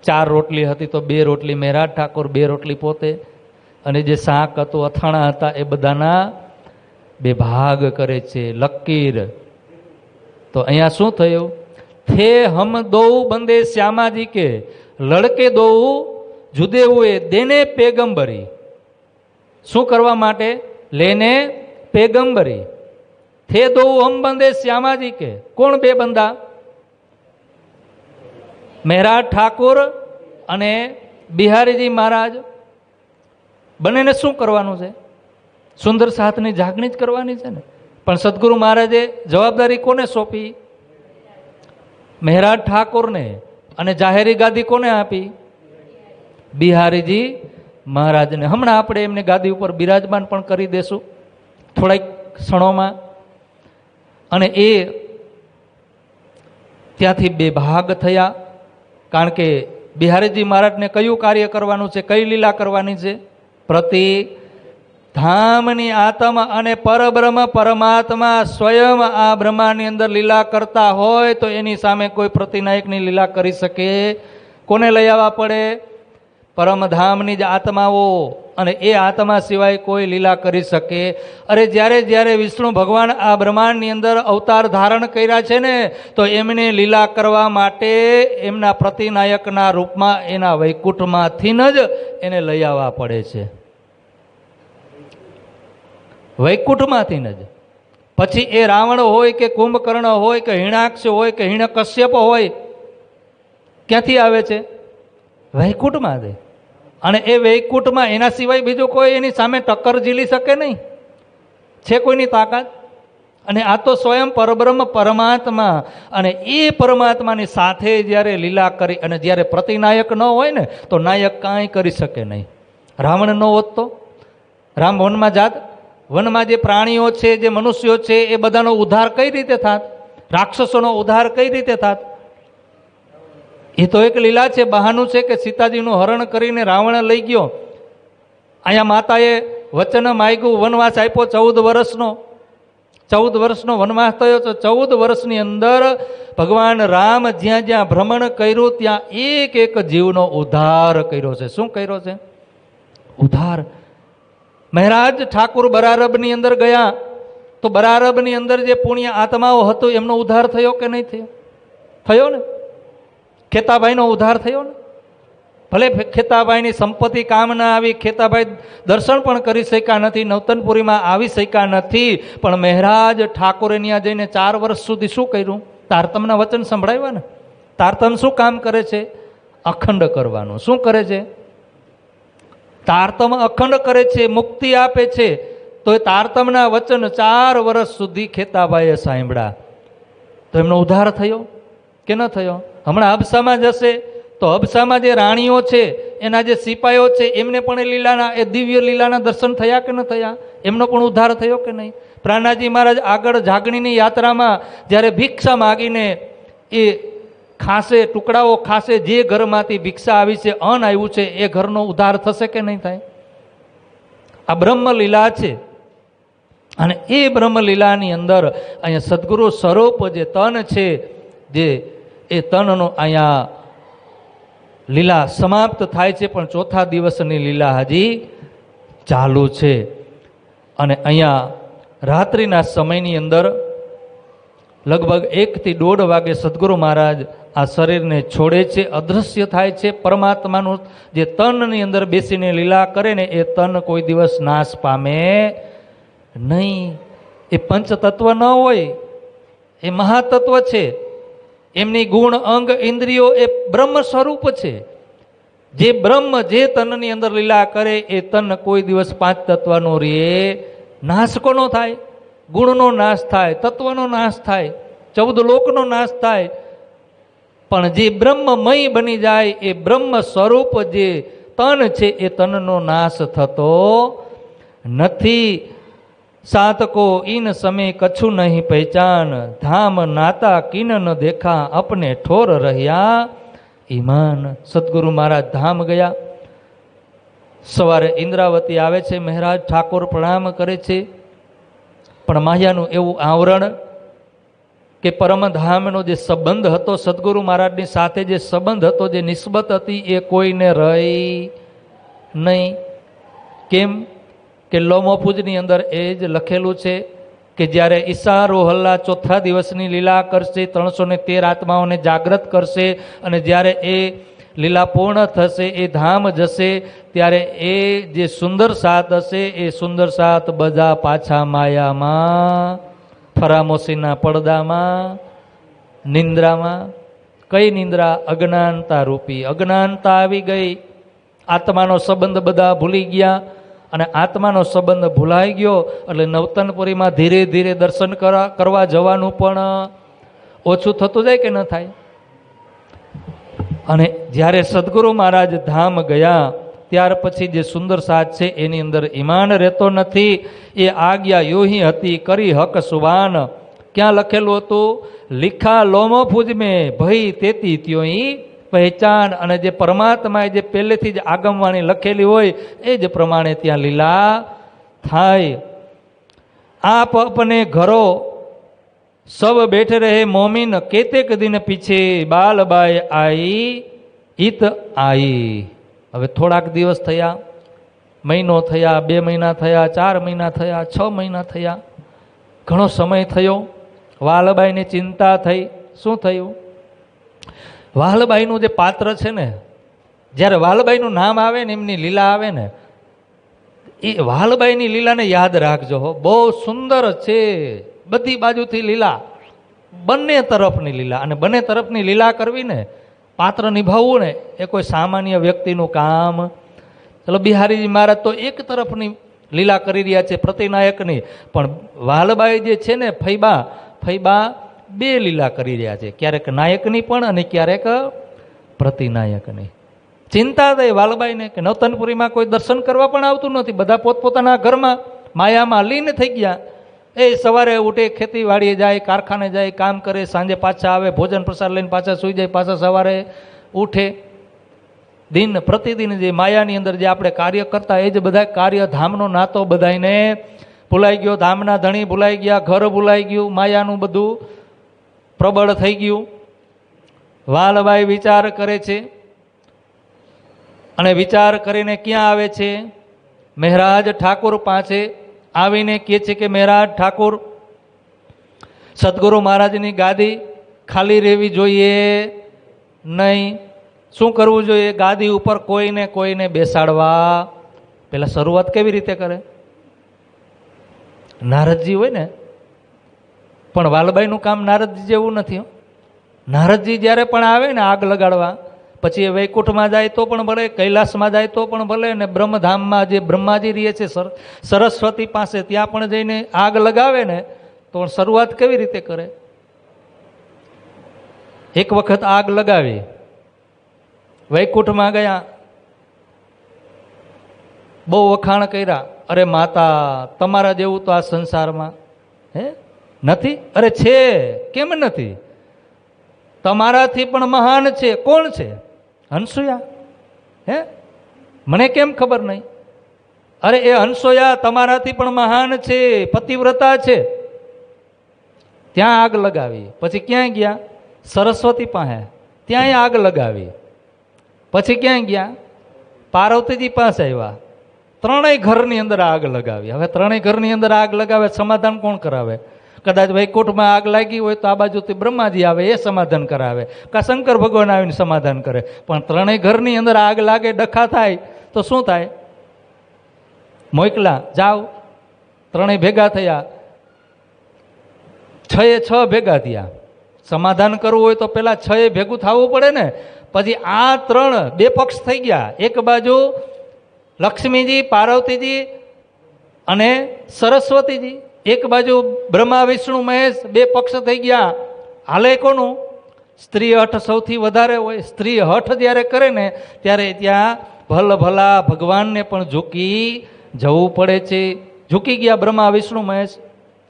4 રોટલી હતી તો 2 રોટલી મહેરાજ ઠાકોર, 2 રોટલી પોતે, અને જે શાક હતું, અથાણા હતા, એ બધાના 2 ભાગ કરે છે. લકીર. તો અહીંયા શું થયું? થે હમ દો બંદે શ્યામાજી કે લડકે દો જુદે હુએ દેને પેગંબરી. શું કરવા માટે? લેને પેગંબરી. થે દો હમ બંદે શ્યામાજી કે. કોણ 2 બંદા? મહેરાજ ઠાકોર અને બિહારીજી મહારાજ બંનેને શું કરવાનું છે? સુંદર સાથની જાગણી જ કરવાની છે ને. પણ સદગુરુ મહારાજે જવાબદારી કોને સોંપી? મહેરાજ ઠાકોરને. અને જાહેરી ગાદી કોને આપી? બિહારીજી મહારાજને. હમણાં આપણે એમને ગાદી ઉપર બિરાજમાન પણ કરી દેશું થોડાક ક્ષણોમાં. અને એ ત્યાંથી બે ભાગ થયા, કારણ કે બિહારીજી મહારાજને કયું કાર્ય કરવાનું છે, કઈ લીલા કરવાની છે? પ્રતિ ધામની આત્મા અને પરબ્રહ્મ પરમાત્મા સ્વયં આ બ્રહ્માંડની અંદર લીલા કરતા હોય તો એની સામે કોઈ પ્રતિનાયકની લીલા કરી શકે? કોને લઈ આવવા પડે? પરમધામની જ આત્માઓ. અને એ આત્મા સિવાય કોઈ લીલા કરી શકે? અરે જ્યારે જ્યારે વિષ્ણુ ભગવાન આ બ્રહ્માંડની અંદર અવતાર ધારણ કર્યા છે ને, તો એમને લીલા કરવા માટે એમના પ્રતિનાયકના રૂપમાં એના વૈકુંઠમાંથી જ એને લઈ આવવા પડે છે. વૈકુંઠમાંથી જ. પછી એ રાવણ હોય કે કુંભકર્ણ હોય કે હિરણાક્ષ હોય કે હિરણ્યકશ્યપ હોય, ક્યાંથી આવે છે? વૈકુંઠમાંથી. અને એ વૈકુંઠમાં એના સિવાય બીજું કોઈ એની સામે ટક્કર ઝીલી શકે નહીં. છે કોઈની તાકાત? અને આ તો સ્વયં પરબ્રહ્મ પરમાત્મા. અને એ પરમાત્માની સાથે જ્યારે લીલા કરી અને જ્યારે પ્રતિનાયક ન હોય ને, તો નાયક કાંઈ કરી શકે નહીં. રાવણ ન હોત તો રામ વનમાં જાત, વનમાં જે પ્રાણીઓ છે, જે મનુષ્યો છે, એ બધાનો ઉદ્ધાર કઈ રીતે થાત? રાક્ષસોનો ઉદ્ધાર કઈ રીતે થાત? એ તો એક લીલા છે, બહાનું છે કે સીતાજીનું હરણ કરીને રાવણ લઈ ગયો. અહીંયા માતાએ વચન માગ્યું, વનવાસ આપ્યો 14 વર્ષનો. 14 વર્ષનો વનવાસ થયો તો 14 વર્ષની અંદર ભગવાન રામ જ્યાં જ્યાં ભ્રમણ કર્યું ત્યાં એક એક જીવનો ઉદ્ધાર કર્યો છે. શું કર્યો છે? ઉદ્ધાર. મહેરાજ ઠાકુર બરારબની અંદર ગયા તો બરારબની અંદર જે પુણ્ય આત્માઓ હતો એમનો ઉદ્ધાર થયો કે નહીં થયો? થયો ને. ખેતાભાઈનો ઉદ્ધાર થયો ને. ભલે ખેતાભાઈની સંપત્તિ કામ ના આવી, ખેતાભાઈ દર્શન પણ કરી શક્યા નથી, નવતનપુરીમાં આવી શક્યા નથી, પણ મહેરાજ ઠાકોરે ત્યાં જઈને 4 વર્ષ સુધી શું કર્યું? તારતમના વચન સંભળાવ્યા ને. તારતમ શું કામ કરે છે? અખંડ કરવાનું. શું કરે છે? તારતમ અખંડ કરે છે, મુક્તિ આપે છે. તો એ તારતમના વચન 4 વર્ષ સુધી ખેતાભાઈએ સાંભળ્યા, તો એમનો ઉદ્ધાર થયો કે ન થયો? હમણાં અબસામાં જશે તો અબસામાં જે રાણીઓ છે, એના જે સિપાઈઓ છે, એમને પણ એ લીલાના, એ દિવ્ય લીલાના દર્શન થયા કે ન થયા? એમનો પણ ઉદ્ધાર થયો કે નહીં? પ્રાણાજી મહારાજ આગળ જાગણીની યાત્રામાં જ્યારે ભિક્ષા માગીને એ ખાસે, ટુકડાઓ ખાસે, જે ઘરમાંથી ભિક્ષા આવી છે, અન્ન આવ્યું છે, એ ઘરનો ઉદ્ધાર થશે કે નહીં થાય? આ બ્રહ્મલીલા છે. અને એ બ્રહ્મલીલાની અંદર અહીંયા સદગુરુ સ્વરૂપ જે તન છે, જે એ તનનો અહીંયા લીલા સમાપ્ત થાય છે, પણ 4થા દિવસની લીલા હજી ચાલુ છે. અને અહીંયા રાત્રિના સમયની અંદર લગભગ 1 થી 1.5 વાગે સદગુરુ મહારાજ આ શરીરને છોડે છે, અદૃશ્ય થાય છે. પરમાત્માનું જે તનની અંદર બેસીને લીલા કરે ને, એ તન કોઈ દિવસ નાશ પામે નહીં. એ પંચતત્વ ન હોય, એ મહાતત્વ છે. એમની ગુણ, અંગ, ઇન્દ્રિયો એ બ્રહ્મ સ્વરૂપ છે. જે બ્રહ્મ જે તનની અંદર લીલા કરે, એ તન કોઈ દિવસ 5 તત્વનો રે. નાશ કોનો થાય? ગુણનો નાશ થાય, તત્વનો નાશ થાય, 14 લોકનો નાશ થાય. પણ જે બ્રહ્મમય બની જાય, એ બ્રહ્મ સ્વરૂપ જે તન છે, એ તનનો નાશ થતો નથી. सात को इन समय कछु नहीं पहचान, धाम नाता किन न देखा, अपने ठोर રહ્યા ઈમાન. સદગુરુ મહારાજ ધામ ગયા. સવારે ઇન્દ્રાવતી આવે છે, મહેરાજ ઠાકોર પ્રણામ કરે છે, પણ માયાનું એવું આવરણ કે પરમધામનો જે સંબંધ હતો, સદગુરુ મહારાજની સાથે જે સંબંધ હતો, જે નિસ્બત હતી, એ કોઈને રહી નહીં. કેમ કે લોમોપુજની અંદર એ જ લખેલું છે કે જ્યારે ઈશા રોહલ્લા 4થા દિવસની લીલા કરશે, 313 આત્માઓને જાગૃત કરશે, અને જ્યારે એ લીલા પૂર્ણ થશે, એ ધામ જશે, ત્યારે એ જે સુંદર સાત હશે, એ સુંદર સાત બધા પાછા માયામાં, ફરામોશીના પડદામાં, નિંદ્રામાં કઈ નિંદ્રા? અજ્ઞાનતા રૂપી અજ્ઞાનતા આવી ગઈ. આત્માનો સંબંધ બધા ભૂલી ગયા, અને આત્માનો સંબંધ ભૂલાઈ ગયો એટલે નવતનપુરીમાં ધીરે ધીરે દર્શન કરવા જવાનું પણ ઓછું થતું જાય કે ન થાય? અને જ્યારે સદગુરુ મહારાજ ધામ ગયા ત્યાર પછી જે સુંદર સાથ છે એની અંદર ઈમાન રહેતો નથી. એ આજ્ઞા યોહી હતી કરી હક સુવાન. ક્યાં લખેલું હતું? લીખા લોમો ફૂજ મેં ભઈ તેતી ત્યોઈ પહેચાન. અને જે પરમાત્માએ જે પહેલેથી જ આગમવાણી લખેલી હોય એ જ પ્રમાણે ત્યાં લીલા થાય. આપ અપને ઘરો સબ બેઠ રહે મોમીન કેતેક દિન પીછે બાલબાઈ આઈ ઈત આઈ. હવે થોડાક દિવસ થયા, મહિનો થયા, 2 મહિના થયા, 4 મહિના થયા, 6 મહિના થયા, ઘણો સમય થયો. વાલબાઈને ચિંતા થઈ. શું થયું? વાલબાઈનું જે પાત્ર છે ને, જ્યારે વાલબાઈનું નામ આવે ને, એમની લીલા આવે ને, એ વાલબાઈની લીલાને યાદ રાખજો હો. બહુ સુંદર છે, બધી બાજુથી લીલા, બંને તરફની લીલા. અને બંને તરફની લીલા કરવી ને, પાત્ર નિભાવવું ને, એ કોઈ સામાન્ય વ્યક્તિનું કામ. ચલો બિહારીજી મહારાજ તો એક તરફની લીલા કરી રહ્યા છે, પ્રતિનાયકની. પણ વાલબાઈ જે છે ને, ફૈબા 2 લીલા કરી રહ્યા છે, ક્યારેક નાયકની પણ અને ક્યારેક પ્રતિનાયકની. ચિંતા થઈ વાલબાઈને કે નવતનપુરીમાં કોઈ દર્શન કરવા પણ આવતું નથી, બધા પોતપોતાના ઘરમાં માયામાં લીન થઈ ગયા. એ સવારે ઉઠે, ખેતીવાડીએ જાય, કારખાને જાય, કામ કરે, સાંજે પાછા આવે, ભોજન પ્રસાદ લઈને પાછા સૂઈ જાય, પાછા સવારે ઉઠે. દિન પ્રતિદિન જે માયાની અંદર જે આપણે કાર્ય કરતા એ જ બધા કાર્ય, ધામનો નાતો બધાને ભૂલાઈ ગયો, ધામના ધણી ભૂલાઈ ગયા, ઘર ભૂલાઈ ગયું, માયાનું બધું પ્રબળ થઈ ગયું. વાલબાઈ વિચાર કરે છે, અને વિચાર કરીને ક્યાં આવે છે? મહારાજ ઠાકોર પાસે આવીને કહે છે કે મહારાજ ઠાકોર, સદગુરુ મહારાજની ગાદી ખાલી રહેવી જોઈએ નહીં. શું કરવું જોઈએ? ગાદી ઉપર કોઈને બેસાડવા. પેલા શરૂઆત કેવી રીતે કરે? નારદજી હોય ને, પણ વાલબાઈનું કામ નારદજી જેવું નથી. નારદજી જ્યારે પણ આવે ને આગ લગાડવા, પછી એ વૈકુંઠમાં જાય તો પણ ભલે, કૈલાસમાં જાય તો પણ ભલે, ને બ્રહ્મધામમાં જે બ્રહ્માજી રહે છે સરસ્વતી પાસે, ત્યાં પણ જઈને આગ લગાવે ને, તો શરૂઆત કેવી રીતે કરે? એક વખત આગ લગાવી, વૈકુંઠમાં ગયા, બહુ વખાણ કર્યા. અરે માતા, તમારા જેવું તો આ સંસારમાં નથી. અરે છે, કેમ નથી? તમારાથી પણ મહાન છે. કોણ છે? હંસોયા. મને કેમ ખબર નહીં? અરે એ હંસોયા તમારાથી પણ મહાન છે, પતિવ્રતા છે. ત્યાં આગ લગાવી. પછી ક્યાં ગયા? સરસ્વતી પાસે, ત્યાંય આગ લગાવી. પછી ક્યાં ગયા? પાર્વતીજી પાસે આવ્યા. ત્રણેય ઘરની અંદર આગ લગાવી. હવે ત્રણેય ઘરની અંદર આગ લગાવે, સમાધાન કોણ કરાવે? કદાચ વૈકુંઠમાં આગ લાગી હોય તો આ બાજુથી બ્રહ્માજી આવે, એ સમાધાન કરાવે, કા શંકર ભગવાન આવીને સમાધાન કરે. પણ ત્રણેય ઘરની અંદર આગ લાગે, ડખા થાય તો શું થાય? મોકલા, જાઓ. ત્રણેય ભેગા થયા, 6 ભેગા થયા. સમાધાન કરવું હોય તો પેલા 6 ભેગું થવું પડે ને. પછી આ 2 પક્ષ થઈ ગયા. એક બાજુ લક્ષ્મીજી, પાર્વતીજી અને સરસ્વતીજી, એક બાજુ બ્રહ્મા, વિષ્ણુ, મહેશ, 2 પક્ષ થઈ ગયા. હાલે કોનું? સ્ત્રી હઠ સૌથી વધારે હોય. સ્ત્રી હઠ જ્યારે કરે ને ત્યારે ત્યાં ભલા ભગવાનને પણ ઝૂકી જવું પડે છે. ઝૂકી ગયા બ્રહ્મા, વિષ્ણુ, મહેશ.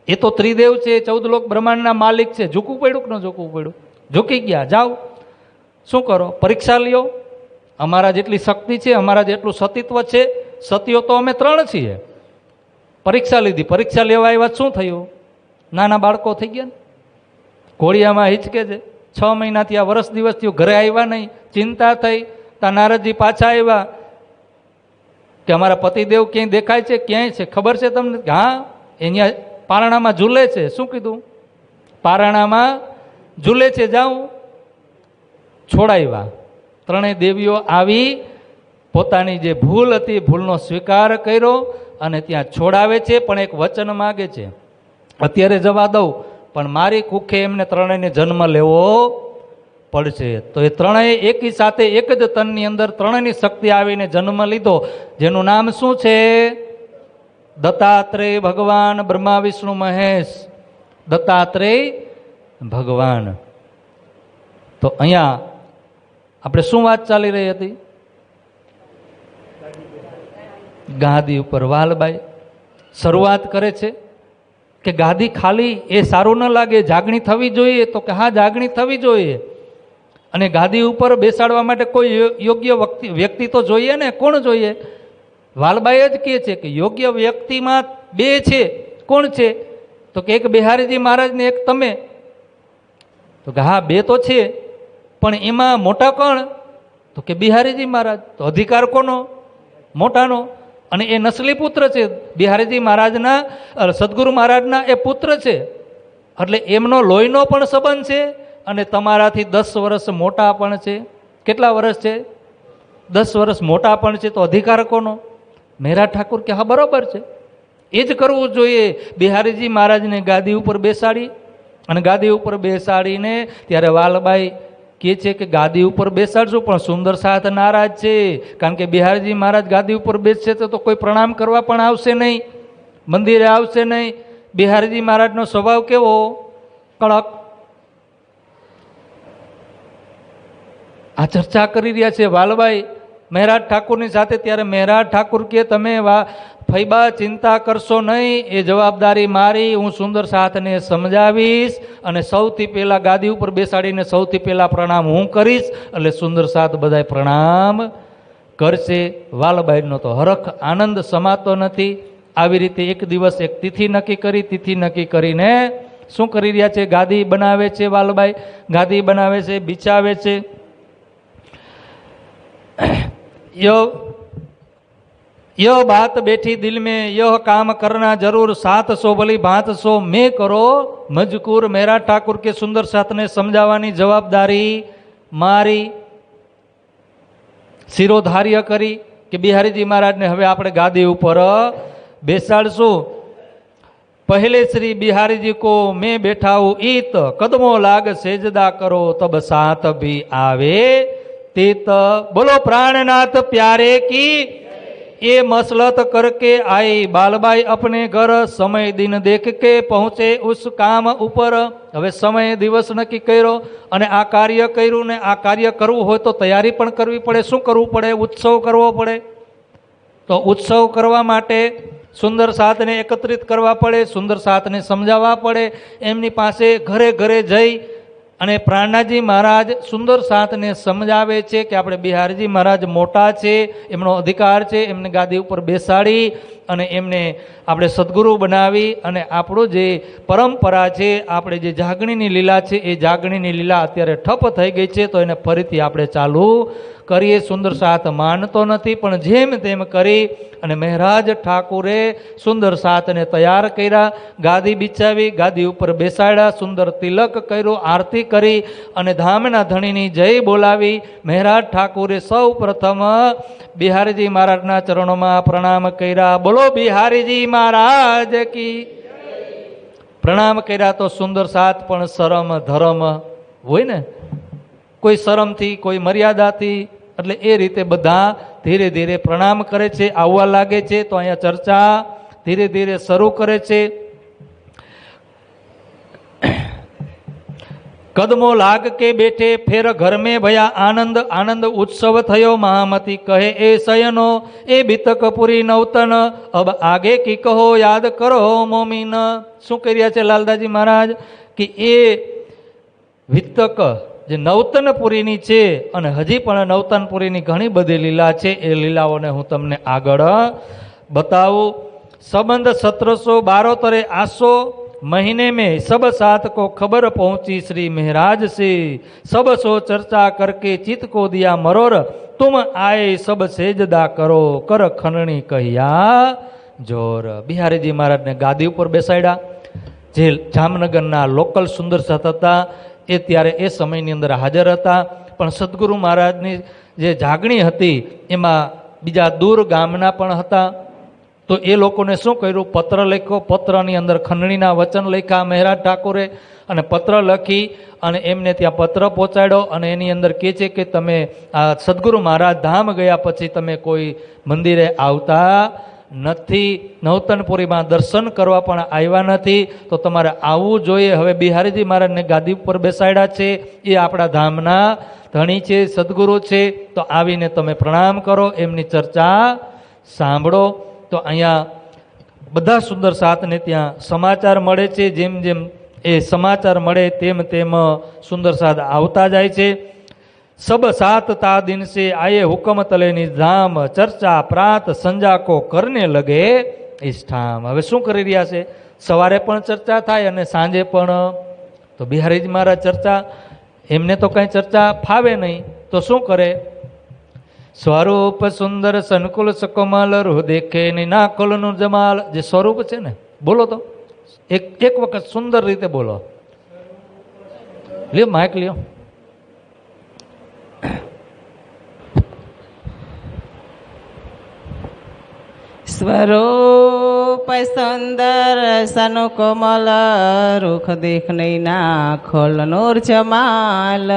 એ તો ત્રિદેવ છે, 14 લોક બ્રહ્માંડના માલિક છે. ઝૂકવું પડ્યું કે ન ઝૂકવું પડ્યું? ઝૂકી ગયા. જાઓ, શું કરો? પરીક્ષા લ્યો. અમારા જેટલી શક્તિ છે, અમારા જેટલું સતીત્વ છે, સતીઓ તો અમે 3 છીએ. પરીક્ષા લીધી. પરીક્ષા લેવા આવ્યા, શું થયું? નાના બાળકો થઈ ગયા ને, ઘોડિયામાં હિચકે છે. 6 મહિના થયા, વર્ષ દિવસ થયું, ઘરે આવ્યા નહીં. ચિંતા થઈ. તા નારદજી પાછા આવ્યા કે અમારા પતિદેવ ક્યાંય દેખાય છે? ક્યાંય છે? ખબર છે તમને? હા, અહીંયા પારણામાં ઝૂલે છે. શું કીધું? પારણામાં ઝૂલે છે, જાઉં. છોડાવ્યા. 3 દેવીઓ આવી, પોતાની જે ભૂલ હતી, ભૂલનો સ્વીકાર કર્યો અને ત્યાં છોડાવે છે. પણ એક વચન માગે છે, અત્યારે જવા દઉં, પણ મારી કુખે એમને 3ને જન્મ લેવો પડશે. તો એ ત્રણેય એકી સાથે એક જ તનની અંદર ત્રણેયની શક્તિ આવીને જન્મ લીધો, જેનું નામ શું છે? દત્તાત્રેય ભગવાન, બ્રહ્મા વિષ્ણુ મહેશ, દત્તાત્રેય ભગવાન. તો અહીંયા આપણે શું વાત ચાલી રહી હતી? ગાદી ઉપર વાલબાઈ શરૂઆત કરે છે કે ગાદી ખાલી એ સારું ન લાગે, જાગણી થવી જોઈએ. તો કે હા, જાગણી થવી જોઈએ. અને ગાદી ઉપર બેસાડવા માટે કોઈ યોગ્ય વ્યક્તિ તો જોઈએ ને. કોણ જોઈએ? વાલબાઈ જ કહે છે કે યોગ્ય વ્યક્તિમાં બે છે. કોણ છે? તો કે એક બિહારીજી મહારાજ ને એક તમે. તો કે હા, બે તો છે, પણ એમાં મોટા કોણ? તો કે બિહારીજી મહારાજ. તો અધિકાર કોનો? મોટાનો. અને એ નસલી પુત્ર છે બિહારીજી મહારાજના, સદગુરુ મહારાજના એ પુત્ર છે. એટલે એમનો લોહીનો પણ સંબંધ છે અને તમારાથી 10 વર્ષ મોટા પણ છે. કેટલા વર્ષ છે? 10 વર્ષ મોટા પણ છે. તો અધિકાર કોનો? મહેરા ઠાકુર કે હા, બરોબર છે, એ જ કરવું જોઈએ. બિહારીજી મહારાજને ગાદી ઉપર બેસાડી, અને ગાદી ઉપર બેસાડીને ત્યારે વાલબાઈ કહે છે કે ગાદી ઉપર બેસાડશું, પણ સુંદર સાથ નારાજ છે. કારણ કે બિહારીજી મહારાજ ગાદી ઉપર બેસશે તો કોઈ પ્રણામ કરવા પણ આવશે નહીં, મંદિરે આવશે નહીં. બિહારીજી મહારાજનો સ્વભાવ કેવો? કડક. આ ચર્ચા કરી રહ્યા છે વાલબાઈ મહેરાજ ઠાકુરની સાથે. ત્યારે મહેરાજ ઠાકુર કે તમે ફૈબા ચિંતા કરશો નહીં, એ જવાબદારી મારી, હું સુંદર સાથને સમજાવીશ અને સૌથી પહેલાં ગાદી ઉપર બેસાડીને સૌથી પહેલાં પ્રણામ હું કરીશ. એટલે સુંદર સાથ બધાય પ્રણામ કરશે. વાલબાઈનો તો હરખ આનંદ સમાતો નથી. આવી રીતે એક દિવસ એક તિથિ નક્કી કરી. તિથિ નક્કી કરીને શું કરી રહ્યા છે? ગાદી બનાવે છે વાલબાઈ. ગાદી બનાવે છે, બિછાવે છે. यह बात बैठी दिल में, यह काम करना जरूर, 700 भली 500 मैं करो मजकूर. मेरा ठाकुर के सुंदर साथ ने समझावानी जवाबदारी मारी. शिरोधार्य करी कि बिहारीजी महाराज ने हवे आपणे गादी ऊपर बेसाड़शुं. पहले श्री बिहारी जी को मैं बैठाऊं ईत, कदमों लाग सेजदा करो तब साथ भी आवे तीत. बोलो प्राणनाथ प्यारे की. ये मसलत करके आई बालबाई अपने घर. समय दिन देख के पहुंचे उस काम ऊपर. હવે સમય દિવસ નક્કી કર્યો અને આ કાર્ય કર્યું ને આ કાર્ય કરવું હોય તો તૈયારી પણ કરવી પડે. શું કરવું પડે? ઉત્સવ કરવો પડે. તો ઉત્સવ કરવા માટે સુંદર સાથને એકત્રિત કરવા પડે, સુંદર સાથને સમજાવવા પડે. એમની પાસે ઘરે ઘરે જઈ અને પ્રાણનાથજી મહારાજ સુંદર સાથને સમજાવે છે કે આપણે બિહારીજી મહારાજ મોટા છે, એમનો અધિકાર છે, એમને ગાદી ઉપર બેસાડી અને એમને આપણે સદગુરુ બનાવી અને આપણું જે પરંપરા છે, આપણે જે જાગણીની લીલા છે, એ જાગણીની લીલા અત્યારે ઠપ થઈ ગઈ છે, તો એને ફરીથી આપણે ચાલુ કરીએ. સુંદર સાથ માનતો નથી, પણ જેમ તેમ કરી અને મહેરાજ ઠાકુરે સુંદર સાથને તૈયાર કર્યા, ગાદી બિછાવી, ગાદી ઉપર બેસાડ્યા, સુંદર તિલક કર્યું, આરતી કરી અને ધામના ધણીની જય બોલાવી. મહેરાજ ઠાકુરે સૌ પ્રથમ બિહારીજી મહારાજના ચરણોમાં પ્રણામ કર્યા. બોલો બિહારીજી મહારાજ કી. પ્રણામ કર્યા તો સુંદર સાથ પણ શરમ ધરમ હોય ને, કોઈ શરમથી, કોઈ મર્યાદાથી, એટલે એ રીતે બધા ધીરે ધીરે પ્રણામ કરે છે, આવવા લાગે છે. તો અહીંયા ચર્ચા ધીરે ધીરે શરૂ કરે છે. કદમો લાગ કે બેઠે ફેર ઘર મેં ભયા આનંદ. આનંદ ઉત્સવ થયો. મહામતી કહે એ શયનો એ બીતકપુરી નવતન. અબ આગે કી કહો યાદ કરો મોમીન. શું કર્યા છે લાલદાજી મહારાજ કે એ વિતક જે નવતનપુરીની છે, અને હજી પણ નવતનપુરીની ઘણી બધી લીલા છે, એ લીલાઓને હું તમને આગળ बताऊं। संबंध 1772 आसो महीने में सब साथ को खबर पहुंची श्री महाराज से। सब सो चर्चा करके चित को दिया मरोर, तुम आए सब सेजदा करो कर खनणी कहिया जोर। बिहारी जी महाराज ने गादी पर बेसाड्या। जे जामनगरना लोकल सुंदर साथ हता ए त्यारे ए समयनी अंदर हाजर हता, पण सद्गुरु महाराजनी जे जागणी हती एमां बीजा दूर गामना पण हता તો એ લોકોને શું કર્યું? પત્ર લખ્યો. પત્રની અંદર ખંડણીના વચન લખ્યા મહેરાજ ઠાકોરે, અને પત્ર લખી અને એમને ત્યાં પત્ર પહોંચાડ્યો. અને એની અંદર કહે છે કે તમે આ સદગુરુ મહારાજ ધામ ગયા પછી તમે કોઈ મંદિરે આવતા નથી, નવતનપુરીમાં દર્શન કરવા પણ આવ્યા નથી, તો તમારે આવવું જોઈએ. હવે બિહારીજી મહારાજને ગાદી ઉપર બેસાડ્યા છે, એ આપણા ધામના ધણી છે, સદગુરુ છે, તો આવીને તમે પ્રણામ કરો, એમની ચર્ચા સાંભળો. તો અહીંયા બધા સુંદર સાથને ત્યાં સમાચાર મળે છે. જેમ જેમ એ સમાચાર મળે તેમ તેમ સુંદર સાથ આવતા જાય છે. સબ સાત તા દિન સે આયે હુકમ તલે નિઝામ, ચર્ચા પ્રાત સંજા કો કરને લગે ઇષ્ઠામ. હવે શું કરી રહ્યા છે? સવારે પણ ચર્ચા થાય અને સાંજે પણ. તો બિહારીજી મહારાજ ચર્ચા, એમને તો કંઈ ચર્ચા ફાવે નહીં, તો શું કરે? સ્વરૂપ સુંદર સંકુલ સકોમલ રૂહ દેખે નાકુલનું જમાલ. જે સ્વરૂપ છે ને, બોલો તો એક વખત સુંદર રીતે બોલો. લ્યો માઇક લ્યો. સ્વરૂપ સુંદર સનુ કોમલ રૂખ દેખને ના ખોલ નૂર જમાલ.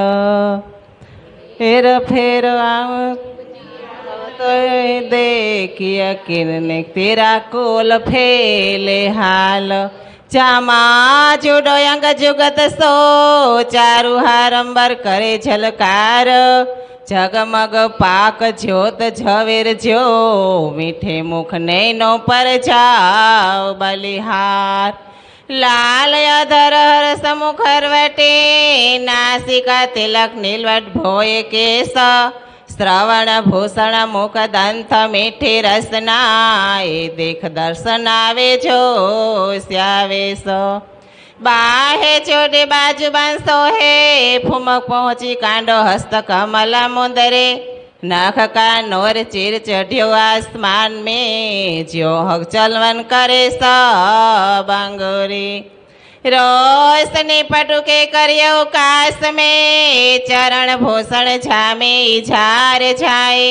હેર ફેર देखिए किरने तेरा कोल फेले हाल. चामा जुडो अंग जुगत सो चारु हारंबर करे झलकार. जगमग पाक ज्योत झवेर जो मीठे मुख नैनो पर जाओ बलिहार. लाल अधर हर समुखर वटे नासिका तिलक नीलवट भोय केस. श्रवण भूषण मुख दंथ मीठी रसना ए देख दर्शन आवे जो स्यावे सो. बाहे चोटे बाजू बंसो है फुमक पहुंची कांडो हस्त कमला मुंदरे. नख का नोर चीर चढ़ियो आसमान में जो हक चलवन करे सब अंगुरी. रोशनी पटुके करियो काश में चरण भूषण झामे झार जाए.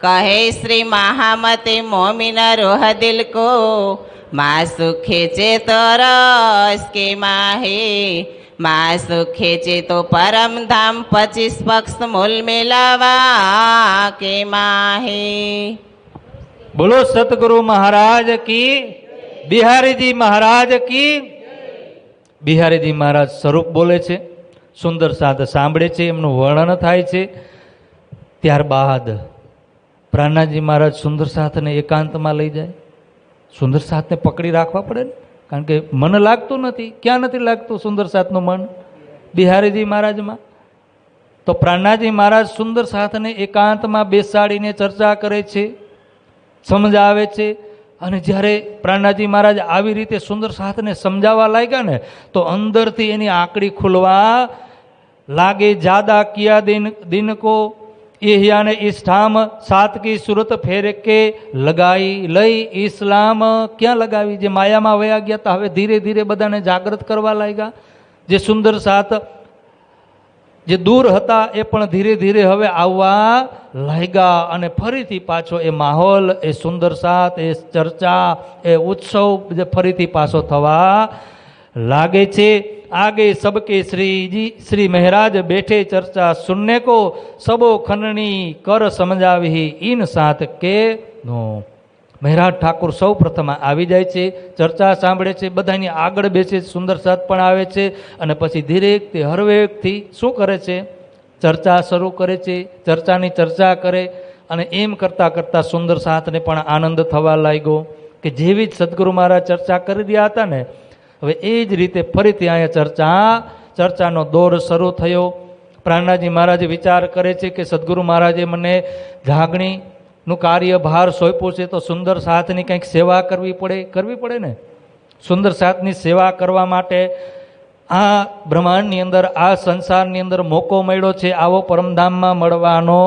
कहे श्री महामते मोमिन रोह दिल को माँ सुखे चे तो रस के माहे. माँ सुखे चे तो परम धाम 25 पक्ष मूल मिलावा के माहे. બોલો સતગુરુ મહારાજ કી, બિહારીજી મહારાજ કી. બિહારીજી મહારાજ સ્વરૂપ બોલે છે, સુંદર સાધ સાંભળે છે, એમનું વર્ણન થાય છે. ત્યારબાદ પ્રાણાજી મહારાજ સુંદર સાથને એકાંતમાં લઈ જાય. સુંદર સાથને પકડી રાખવા પડે ને, કારણ કે મન લાગતું નથી. ક્યાં નથી લાગતું સુંદર સાથનું મન? બિહારીજી મહારાજમાં. તો પ્રાણાજી મહારાજ સુંદર સાથને એકાંતમાં બેસાડીને ચર્ચા કરે છે, સમજાવે છે. અને જ્યારે પ્રાણાજી મહારાજ આવી રીતે સુંદર સાથને સમજાવવા લાગ્યા ને, તો અંદરથી એની આંકડી ખુલવા લાગે. જાદા કિયા દિન કો એહિયાને ઇસ્લામ સાત કી સુરત ફેર કે લગાઈ લઈ. ઇસ્લામ ક્યાં લગાવી? જે માયામાં વયા ગયા હતા, હવે ધીરે ધીરે બધાને જાગૃત કરવા લાગ્યા. જે સુંદર સાત જે દૂર હતા એ પણ ધીરે ધીરે હવે આવવા લાગ્યા. અને ફરીથી પાછો એ માહોલ, એ સુંદર સાત, એ ચર્ચા, એ ઉત્સવ જે ફરીથી પાછો થવા લાગે છે. आगे सबके श्री महाराज बैठे चर्चा सुनने को सबो खननी कर समझावी इन साथ के नो. મહેરાજ ઠાકોર સૌ પ્રથમ આવી જાય છે, ચર્ચા સાંભળે છે, બધાની આગળ બેસે. સુંદર સાથ પણ આવે છે. અને પછી ધીરેકથી હરવેકથી શું કરે છે? ચર્ચા શરૂ કરે છે. ચર્ચાની ચર્ચા કરે. અને એમ કરતાં કરતાં સુંદર સાથને પણ આનંદ થવા લાગ્યો કે જેવી જ સદગુરુ મહારાજ ચર્ચા કરી રહ્યા હતા ને, હવે એ જ રીતે ફરીથી અહીંયા ચર્ચાનો દોર શરૂ થયો. પ્રાણાજી મહારાજે વિચાર કરે છે કે સદગુરુ મહારાજે મને જાગણીનું કાર્યભાર સોંપ્યો છે, તો સુંદર સાથની કંઈક સેવા કરવી પડે ને. સુંદર સાથની સેવા કરવા માટે આ બ્રહ્માંડની અંદર, આ સંસારની અંદર મોકો મળ્યો છે, આવો પરમધામમાં મળવાનો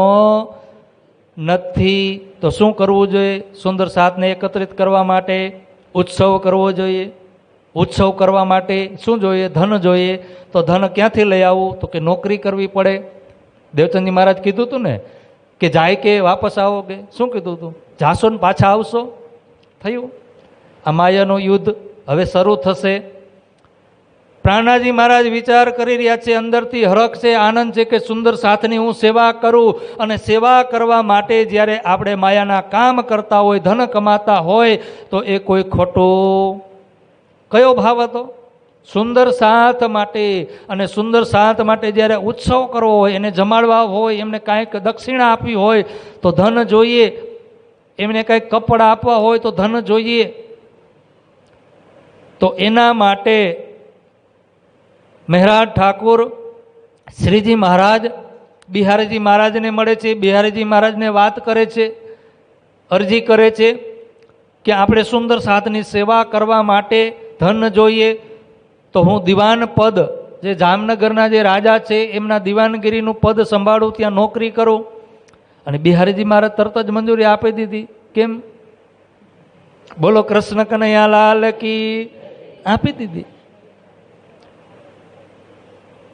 નથી. તો શું કરવું જોઈએ? સુંદર સાથને એકત્રિત કરવા માટે ઉત્સવ કરવો જોઈએ. ઉત્સવ કરવા માટે શું જોઈએ? ધન જોઈએ. તો ધન ક્યાંથી લઈ આવવું? તો કે નોકરી કરવી પડે. દેવચંદજી મહારાજ કીધું હતું ને કે જાય કે વાપસ આવો, કે શું કીધું હતું? જાશો ને પાછા આવશો. થયું. આ માયાનું યુદ્ધ હવે શરૂ થશે. પ્રાણાજી મહારાજ વિચાર કરી રહ્યા છે, અંદરથી હરખ છે, આનંદ છે કે સુંદર સાથની હું સેવા કરું. અને સેવા કરવા માટે જ્યારે આપણે માયાના કામ કરતા હોય, ધન કમાતા હોય, તો એ કોઈ ખોટું કયો ભાવ હતો? સુંદર સાથ માટે. અને સુંદર સાથ માટે જ્યારે ઉત્સવ કરવો હોય, એને જમાડવા હોય, એમને કાંઈક દક્ષિણા આપવી હોય તો ધન જોઈએ, એમને કાંઈક કપડાં આપવા હોય તો ધન જોઈએ. તો એના માટે મહેરાજ ઠાકુર શ્રીજી મહારાજ બિહારીજી મહારાજને મળે છે. બિહારીજી મહારાજને વાત કરે છે, અરજી કરે છે કે આપણે સુંદર સાથની સેવા કરવા માટે ધન જોઈએ. તો હું દિવાન પદ, જે જામનગરના જે રાજા છે એમના દિવાનગીરીનું પદ સંભાળું, ત્યાં નોકરી કરું. અને બિહારીજી મહારાજ તરત જ મંજૂરી આપી દીધી. કેમ? બોલો કૃષ્ણ કનૈયાલાલ કી. આપી દીધી.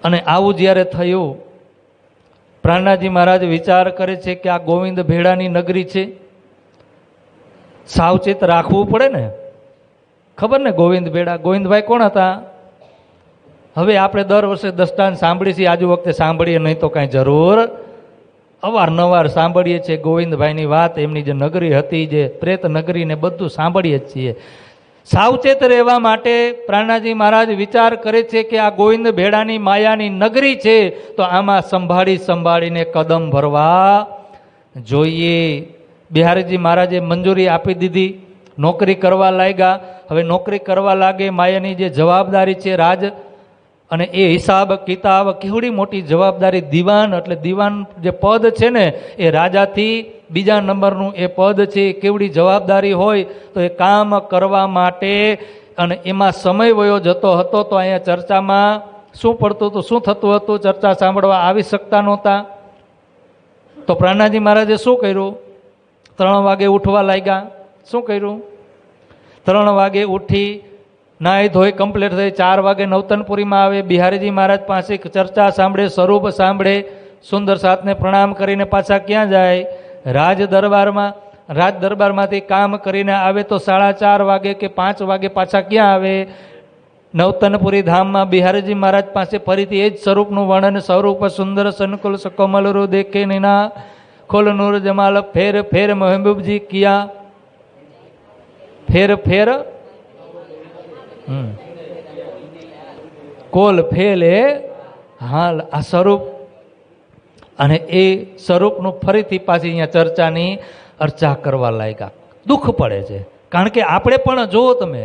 અને આવું જ્યારે થયું, પ્રાણાજી મહારાજ વિચાર કરે છે કે આ ગોવિંદ ભેડાની નગરી છે, સાવચેત રાખવું પડે ને. ખબર ને ગોવિંદ ભેડા, ગોવિંદભાઈ કોણ હતા? હવે આપણે દર વર્ષે દસ્તાન સાંભળીએ છીએ, આજુ વખતે સાંભળીએ નહીં તો કાંઈ જરૂર, અવારનવાર સાંભળીએ છીએ ગોવિંદભાઈની વાત, એમની જે નગરી હતી, જે પ્રેત નગરી ને બધું સાંભળીએ જ છીએ. સાવચેત રહેવા માટે પ્રાણાજી મહારાજ વિચાર કરે છે કે આ ગોવિંદ ભેડાની માયાની નગરી છે, તો આમાં સંભાળીને કદમ ભરવા જોઈએ. બિહારીજી મહારાજે મંજૂરી આપી દીધી, નોકરી કરવા લાગ્યા. હવે નોકરી કરવા લાગે, માયાની જે જવાબદારી છે રાજ, અને એ હિસાબ કિતાબ, કેવડી મોટી જવાબદારી. દીવાન એટલે દીવાન જે પદ છે ને, એ રાજાથી બીજા નંબરનું એ પદ છે. કેવડી જવાબદારી હોય. તો એ કામ કરવા માટે, અને એમાં સમય વયો જતો હતો. તો અહીંયા ચર્ચામાં શું પડતું હતું, શું થતું હતું? ચર્ચા સાંભળવા આવી શકતા નહોતા. તો પ્રાણાજી મહારાજે શું કર્યું? 3 વાગે ઉઠવા લાગ્યા. શું કર્યું? 3 વાગે ઉઠી નાહી ધોઈ કમ્પ્લીટ થઈ, 4 વાગે નવતનપુરીમાં આવે. બિહારીજી મહારાજ પાસે ચર્ચા સાંભળે, સ્વરૂપ સાંભળે, સુંદર સાથને પ્રણામ કરીને પાછા ક્યાં જાય? રાજ દરબારમાં. રાજ દરબારમાંથી કામ કરીને આવે તો 4:30 વાગે કે 5 વાગે પાછા ક્યાં આવે? નવતનપુરી ધામમાં. બિહારીજી મહારાજ પાસે ફરીથી એ જ સ્વરૂપનું વર્ણન. સ્વરૂપ સુંદર સનકુલ સકોમલ રૂ દેખે નીના ખોલ નૂર જમાલ ફેર ફેર મહેબૂબજી કિયા ફેર કોલ ફેલે હાલ. આ સ્વરૂપ, અને એ સ્વરૂપનું ફરીથી પાછી અહીંયા ચર્ચાની અર્ચા કરવા લાગ્યા. દુઃખ પડે છે, કારણ કે આપણે પણ જુઓ તમે,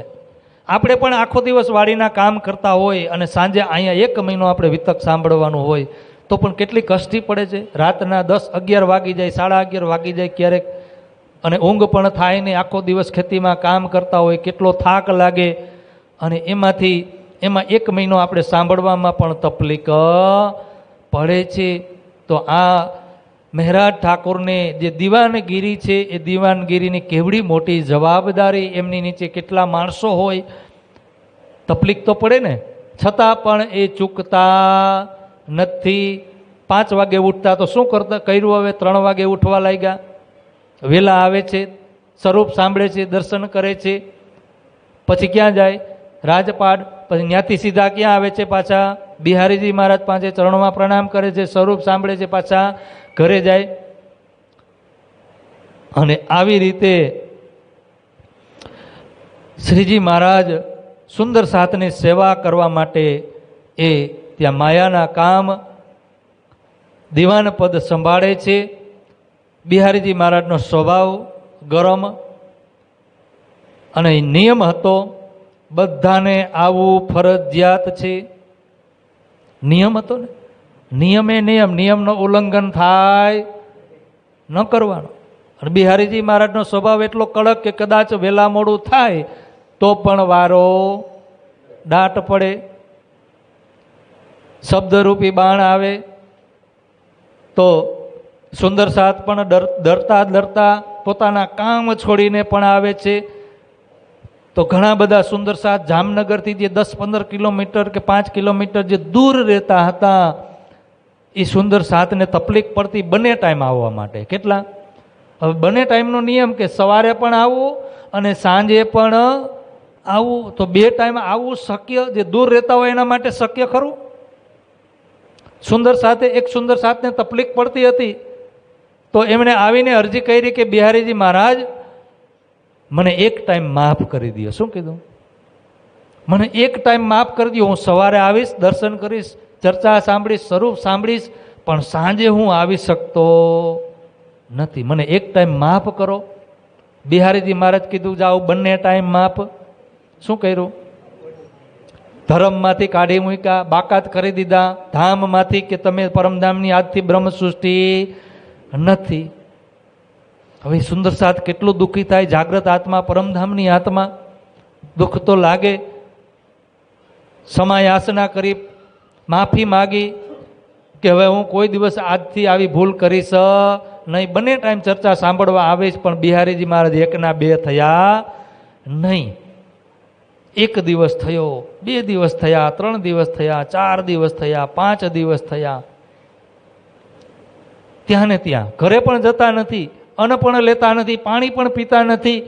આપણે પણ આખો દિવસ વાડીના કામ કરતા હોય અને સાંજે અહીંયા 1 મહિનો આપણે વિતક સાંભળવાનું હોય, તો પણ કેટલી કષ્ટી પડે છે. રાતના 10-11 વાગી જાય, 11:30 વાગી જાય ક્યારેક, અને ઊંઘ પણ થાય નહીં. આખો દિવસ ખેતીમાં કામ કરતા હોય, કેટલો થાક લાગે, અને એમાં 1 મહિનો આપણે સાંભળવામાં પણ તકલીફ પડે છે. તો આ મહેરાજ ઠાકોરને જે દીવાનગીરી છે, એ દીવાનગીરીની કેવડી મોટી જવાબદારી, એમની નીચે કેટલા માણસો હોય, તકલીફ તો પડે ને. છતાં પણ એ ચૂકતા નથી. 5 વાગે ઉઠતા તો શું કર્યું? હવે 3 વાગે ઉઠવા લાગ્યા. વહેલા આવે છે, સ્વરૂપ સાંભળે છે, દર્શન કરે છે, પછી ક્યાં જાય? રાજપાટ. પછી ત્યાંથી સીધા ક્યાં આવે છે? પાછા બિહારીજી મહારાજ પાસે ચરણોમાં પ્રણામ કરે છે, સ્વરૂપ સાંભળે છે, પાછા ઘરે જાય. અને આવી રીતે શ્રીજી મહારાજ સુંદર સાથની સેવા કરવા માટે એ ત્યાં માયાના કામ, દિવાન પદ સંભાળે છે. બિહારીજી મહારાજનો સ્વભાવ ગરમ, અને નિયમ હતો બધાને આવવું ફરજિયાત છે. નિયમ હતો ને, નિયમનો ઉલ્લંઘન થાય ન કરવાનો. અને બિહારીજી મહારાજનો સ્વભાવ એટલો કડક કે કદાચ વહેલા મોડું થાય તો પણ વારો દાટ પડે, શબ્દરૂપી બાણ આવે. તો સુંદર સાથ પણ ડરતા પોતાના કામ છોડીને પણ આવે છે. તો ઘણા બધા સુંદર સાથ જામનગરથી જે 10-15 કિલોમીટર કે 5 કિલોમીટર જે દૂર રહેતા હતા, એ સુંદર સાથને તકલીફ પડતી બંને ટાઈમ આવવા માટે. કેટલા? હવે બંને ટાઈમનો નિયમ કે સવારે પણ આવવું અને સાંજે પણ આવવું, તો બે ટાઈમ આવવું શક્ય, જે દૂર રહેતા હોય એના માટે શક્ય ખરું? સુંદર સાથે એક સુંદર સાથને તકલીફ પડતી હતી, તો એમણે આવીને અરજી કરી કે બિહારીજી મહારાજ મને એક ટાઈમ માફ કરી દો. શું કીધું? મને એક ટાઈમ માફ કરી દો, હું સવારે આવીશ, દર્શન કરીશ, ચર્ચા સાંભળીશ, સ્વરૂપ સાંભળીશ, પણ સાંજે હું આવી શકતો નથી, મને એક ટાઈમ માફ કરો. બિહારીજી મહારાજ કીધું જાઓ, બંને ટાઈમ માફ. શું કર્યું? ધર્મમાંથી કાઢી મૂક્યા, બાકાત કરી દીધા ધામમાંથી, કે તમે પરમધામની આજથી બ્રહ્મ સૃષ્ટિ નથી. હવે સુંદર સાથ કેટલું દુઃખી થાય, જાગ્રત આત્મા, પરમધામની આત્મા, દુઃખ તો લાગે. સમાયાસના કરી, માફી માગી કે હવે હું કોઈ દિવસ આજથી આવી ભૂલ કરીશ નહીં. બંને ટાઈમ ચર્ચા સાંભળવા આવે છે, પણ બિહારીજી મહારાજ એકના બે થયા નહીં. એક દિવસ થયો, 2 દિવસ થયા, 3 દિવસ થયા, 4 દિવસ થયા, 5 દિવસ થયા, ત્યાં ને ત્યાં. ઘરે પણ જતા નથી, અન્ન પણ લેતા નથી, પાણી પણ પીતા નથી.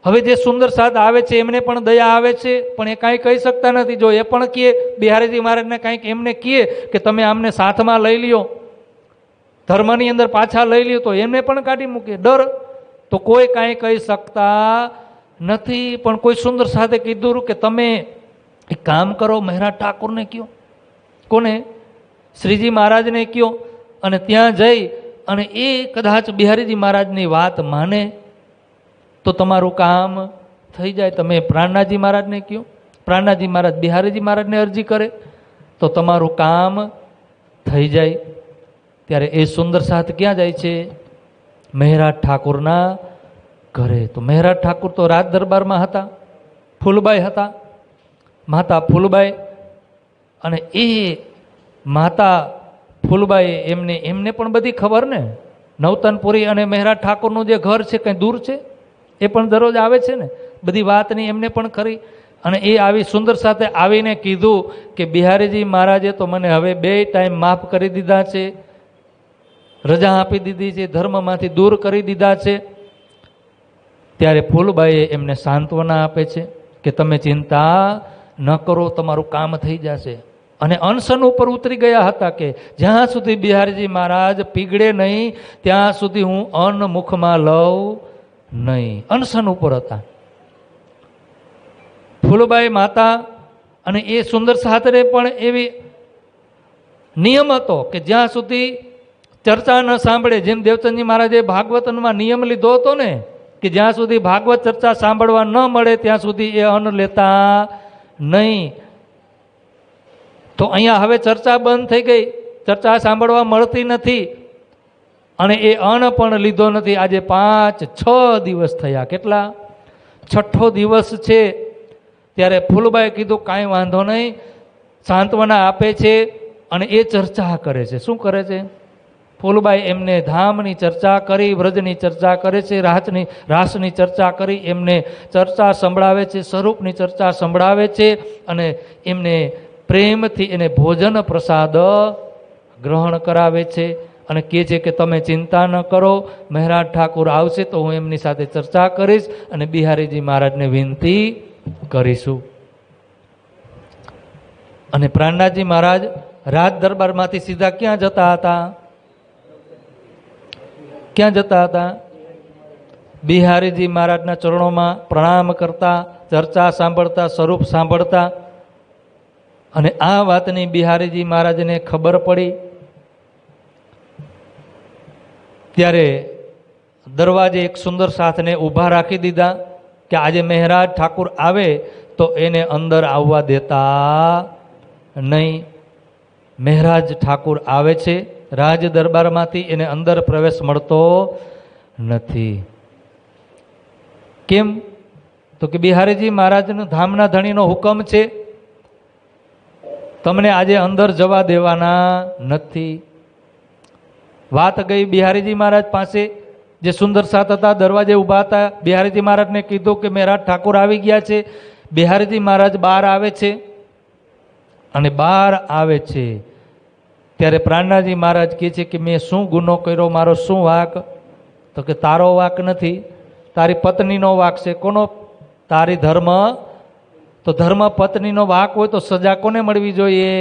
હવે જે સુંદર સાથ આવે છે એમને પણ દયા આવે છે, પણ એ કાંઈ કહી શકતા નથી. જો એ પણ કહે, બિહારીજી મહારાજને કાંઈક એમને કહે કે તમે આમને સાથમાં લઈ લ્યો, ધર્મની અંદર પાછા લઈ લ્યો, તો એમને પણ કાઢી મૂકે. ડર તો કોઈ કાંઈ કહી શકતા નથી. પણ કોઈ સુંદર સાથે કીધું કે તમે એક કામ કરો, મહેરાજ ઠાકોરને કહો. કોને? શ્રીજી મહારાજને કહો, અને ત્યાં જઈ અને એ કદાચ બિહારીજી મહારાજની વાત માને તો તમારું કામ થઈ જાય. તમે પ્રાણનાથજી મહારાજને કહો, પ્રાણનાથજી મહારાજ બિહારીજી મહારાજને અરજી કરે તો તમારું કામ થઈ જાય. ત્યારે એ સુંદર સાથ ક્યાં જાય છે? મહેરાજ ઠાકોરના ઘરે. તો મહેરાજ ઠાકોર તો રાજ દરબારમાં હતા, ફૂલબાઈ હતા, માતા ફૂલબાઈ. અને એ માતા ફૂલબાઈ એમને પણ બધી ખબર ને, નવતનપુરી અને મહેરાજ ઠાકોરનું જે ઘર છે કંઈ દૂર છે, એ પણ દરરોજ આવે છે ને, બધી વાતની એમને પણ ખરી. અને એ આવી સુંદર સાથે આવીને કીધું કે બિહારીજી મહારાજે તો મને હવે 2 ટાઈમ માફ કરી દીધા છે, રજા આપી દીધી છે, ધર્મમાંથી દૂર કરી દીધા છે. ત્યારે ફૂલબાઈએ એમને સાંત્વના આપે છે કે તમે ચિંતા ન કરો, તમારું કામ થઈ જશે. અને અનશન ઉપર ઉતરી ગયા હતા કે જ્યાં સુધી બિહારીજી મહારાજ પીગળે નહીં ત્યાં સુધી હું અન્ન મુખમાં લઉં નહીં. અનશન ઉપર હતા ફૂલબાઈ માતા. અને એ સુંદર સાથને પણ એવી નિયમ હતો કે જ્યાં સુધી ચર્ચા ન સાંભળે, જેમ દેવચંદજી મહારાજે ભાગવતમાં નિયમ લીધો હતો ને કે જ્યાં સુધી ભાગવત ચર્ચા સાંભળવા ન મળે ત્યાં સુધી એ અન્ન લેતા નહીં. તો અહીંયા હવે ચર્ચા બંધ થઈ ગઈ, ચર્ચા સાંભળવા મળતી નથી, અને એ અન્ન પણ લીધો નથી. આજે 5-6 દિવસ થયા. કેટલા? 6ઠ્ઠો દિવસ છે. ત્યારે ફૂલબાઈ કીધું કાંઈ વાંધો નહીં, સાંત્વના આપે છે અને એ ચર્ચા કરે છે. શું કરે છે? ફૂલબાઈ એમને ધામની ચર્ચા કરી, વ્રજની ચર્ચા કરે છે, રાસની ચર્ચા કરી, એમને ચર્ચા સંભળાવે છે, સ્વરૂપની ચર્ચા સંભળાવે છે, અને એમને પ્રેમથી એને ભોજન પ્રસાદ ગ્રહણ કરાવે છે. અને કહે છે કે તમે ચિંતા ન કરો, મહેરાજ ઠાકુર આવશે તો હું એમની સાથે ચર્ચા કરીશ અને બિહારીજી મહારાજને વિનંતી કરીશું. અને પ્રાણનાથજી મહારાજ રાજ દરબારમાંથી સીધા ક્યાં જતા હતા? ક્યાં જતા હતા? બિહારીજી મહારાજના ચરણોમાં પ્રણામ કરતા, ચર્ચા સાંભળતા, સ્વરૂપ સાંભળતા. અને આ વાતની બિહારીજી મહારાજને ખબર પડી. ત્યારે દરવાજે એક સુંદર સાથને ઊભા રાખી દીધા કે આજે મહેરાજ ઠાકુર આવે તો એને અંદર આવવા દેતા નહીં. મહેરાજ ઠાકુર આવે છે રાજ દરબારમાંથી, એને અંદર પ્રવેશ મળતો નથી. કેમ? તો કે બિહારીજી મહારાજનો ધામના ધણીનો હુકમ છે, તમને આજે અંદર જવા દેવાના નથી. વાત ગઈ બિહારીજી મહારાજ પાસે. જે સુંદર સાથ હતા દરવાજે ઊભા હતા, બિહારીજી મહારાજને કીધું કે મહેરાજ ઠાકુર આવી ગયા છે. બિહારીજી મહારાજ બહાર આવે છે. અને બહાર આવે છે ત્યારે પ્રાણનાથજી મહારાજ કહે છે કે મેં શું ગુનો કર્યો, મારો શું વાંક? તો કે તારો વાંક નથી, તારી પત્નીનો વાંક છે. કોનો? તારી ધર્મ. તો ધર્મ પત્નીનો વાંક હોય તો સજા કોને મળવી જોઈએ?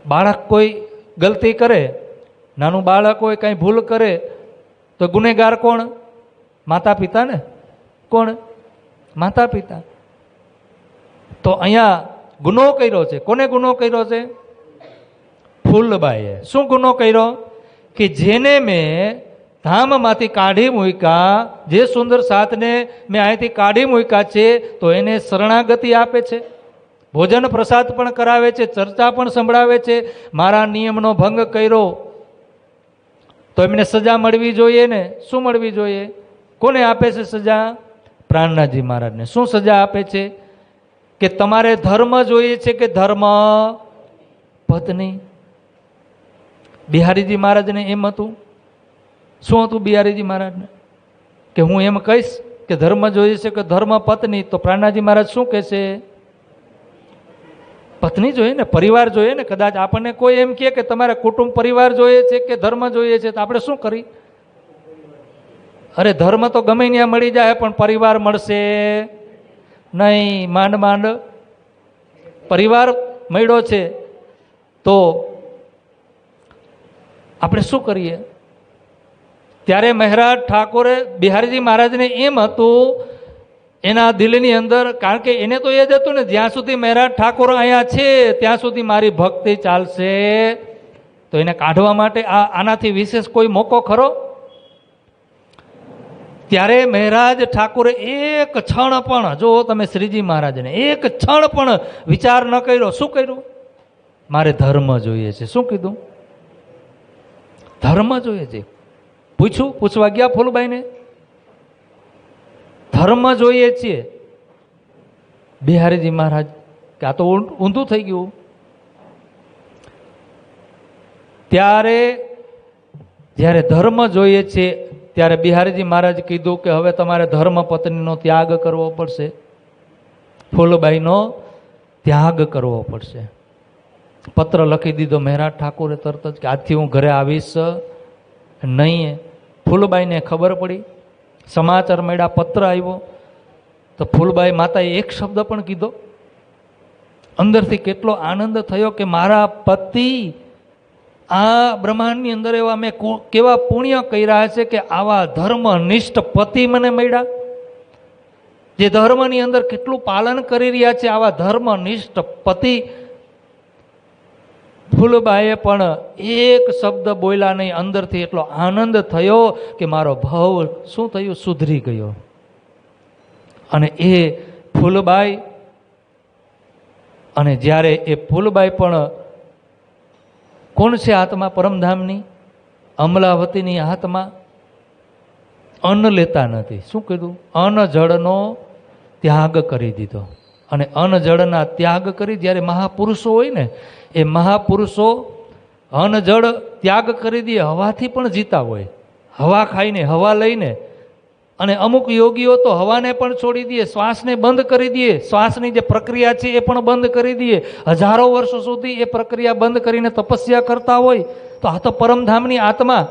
બાળક કોઈ ગલતી કરે, નાનું બાળક હોય કંઈ ભૂલ કરે તો ગુનેગાર કોણ? માતા પિતા ને. કોણ? માતા પિતા. તો અહીંયા ગુનો કર્યો છે. કોને ગુનો કર્યો છે? ફૂલબાઈએ. શું ગુનો કર્યો? કે જેને મેં ધામમાંથી કાઢી મૂક્યા, જે સુંદર સાથને મેં અહીંથી કાઢી મૂક્યા છે, તો એને શરણાગતિ આપે છે, ભોજન પ્રસાદ પણ કરાવે છે, ચર્ચા પણ સંભળાવે છે. મારા નિયમનો ભંગ કર્યો તો એમને સજા મળવી જોઈએ ને. શું મળવી જોઈએ? કોને આપે છે સજા? પ્રાણનાથજી મહારાજને. શું સજા આપે છે? કે તમારે ધર્મ જોઈએ છે કે ધર્મ પત્ની? બિહારીજી મહારાજને એમ હતું. શું હતું બિહારીજી મહારાજને? કે હું એમ કહીશ કે ધર્મ જોઈએ છે કે ધર્મ પત્ની, તો પ્રાણનાથજી મહારાજ શું કહેશે? પત્ની જોઈએ ને, પરિવાર જોઈએ ને. કદાચ આપણને કોઈ એમ કહે કે તમારે કુટુંબ પરિવાર જોઈએ છે કે ધર્મ જોઈએ છે, તો આપણે શું કરી? અરે ધર્મ તો ગમે ત્યાં મળી જાય પણ પરિવાર મળશે નહીં. માંડ માંડ પરિવાર મળ્યો છે તો આપણે શું કરીએ? ત્યારે મહેરાજ ઠાકોરે બિહારીજી મહારાજને એમ હતું એના દિલની અંદર, કારણ કે એને તો એ જ હતું ને, જ્યાં સુધી મહેરાજ ઠાકોર અહીંયા છે ત્યાં સુધી મારી ભક્તિ ચાલશે. તો એને કાઢવા માટે આનાથી વિશેષ કોઈ મોકો ખરો? ત્યારે મહેરાજ ઠાકોરે એક ક્ષણ પણ, જો તમે શ્રીજી મહારાજને એક ક્ષણ પણ વિચાર ન કર્યો. શું કર્યું? મારે ધર્મ જોઈએ છે. શું કીધું? ધર્મ જોઈએ છે. પૂછવા ગયા ફૂલબાઈને, ધર્મ જોઈએ છીએ. બિહારીજી મહારાજ કે આ તો ઊંધું થઈ ગયું. ત્યારે જ્યારે ધર્મ જોઈએ છે ત્યારે બિહારીજી મહારાજ કીધું કે હવે તમારે ધર્મ પત્નીનો ત્યાગ કરવો પડશે, ફૂલબાઈનો ત્યાગ કરવો પડશે. પત્ર લખી દીધો મહેરાજ ઠાકોરે તરત જ કે આજથી હું ઘરે આવીશ નહીં. ફૂલબાઈને ખબર પડી, સમાચાર મળ્યા, પત્ર આવ્યો. તો ફૂલબાઈ માતાએ એક શબ્દ પણ કીધો. અંદરથી કેટલો આનંદ થયો કે મારા પતિ આ બ્રહ્માંડની અંદર એવા મેં કેવા પુણ્ય કર્યા છે કે આવા ધર્મનિષ્ઠ પતિ મને મળ્યા, જે ધર્મની અંદર કેટલું પાલન કરી રહ્યા છે. આવા ધર્મનિષ્ઠ પતિ. ફૂલબાઈએ પણ એક શબ્દ બોલ્યા નહીં. અંદરથી એટલો આનંદ થયો કે મારો ભાવ શું થયું? સુધરી ગયો. અને એ ફૂલબાઈ, અને જ્યારે એ ફૂલબાઈ પણ કોણ છે આત્મા પરમધામની? અમલાવતીની આત્મા. અન્ન લેતા નથી. શું કીધું? અન્ન જળનો ત્યાગ કરી દીધો. અને અન્ન જળના ત્યાગ કરી જ્યારે મહાપુરુષો હોય ને, એ મહાપુરુષો અન્ન જળ ત્યાગ કરી દે. હવાથી પણ જીતા હોય, હવા ખાઈને, હવા લઈને. અને અમુક યોગીઓ તો હવાને પણ છોડી દે, શ્વાસને બંધ કરી દે, શ્વાસની જે પ્રક્રિયા છે એ પણ બંધ કરી દે. હજારો વર્ષો સુધી એ પ્રક્રિયા બંધ કરીને તપસ્યા કરતા હોય. તો આ તો પરમધામની આત્મા.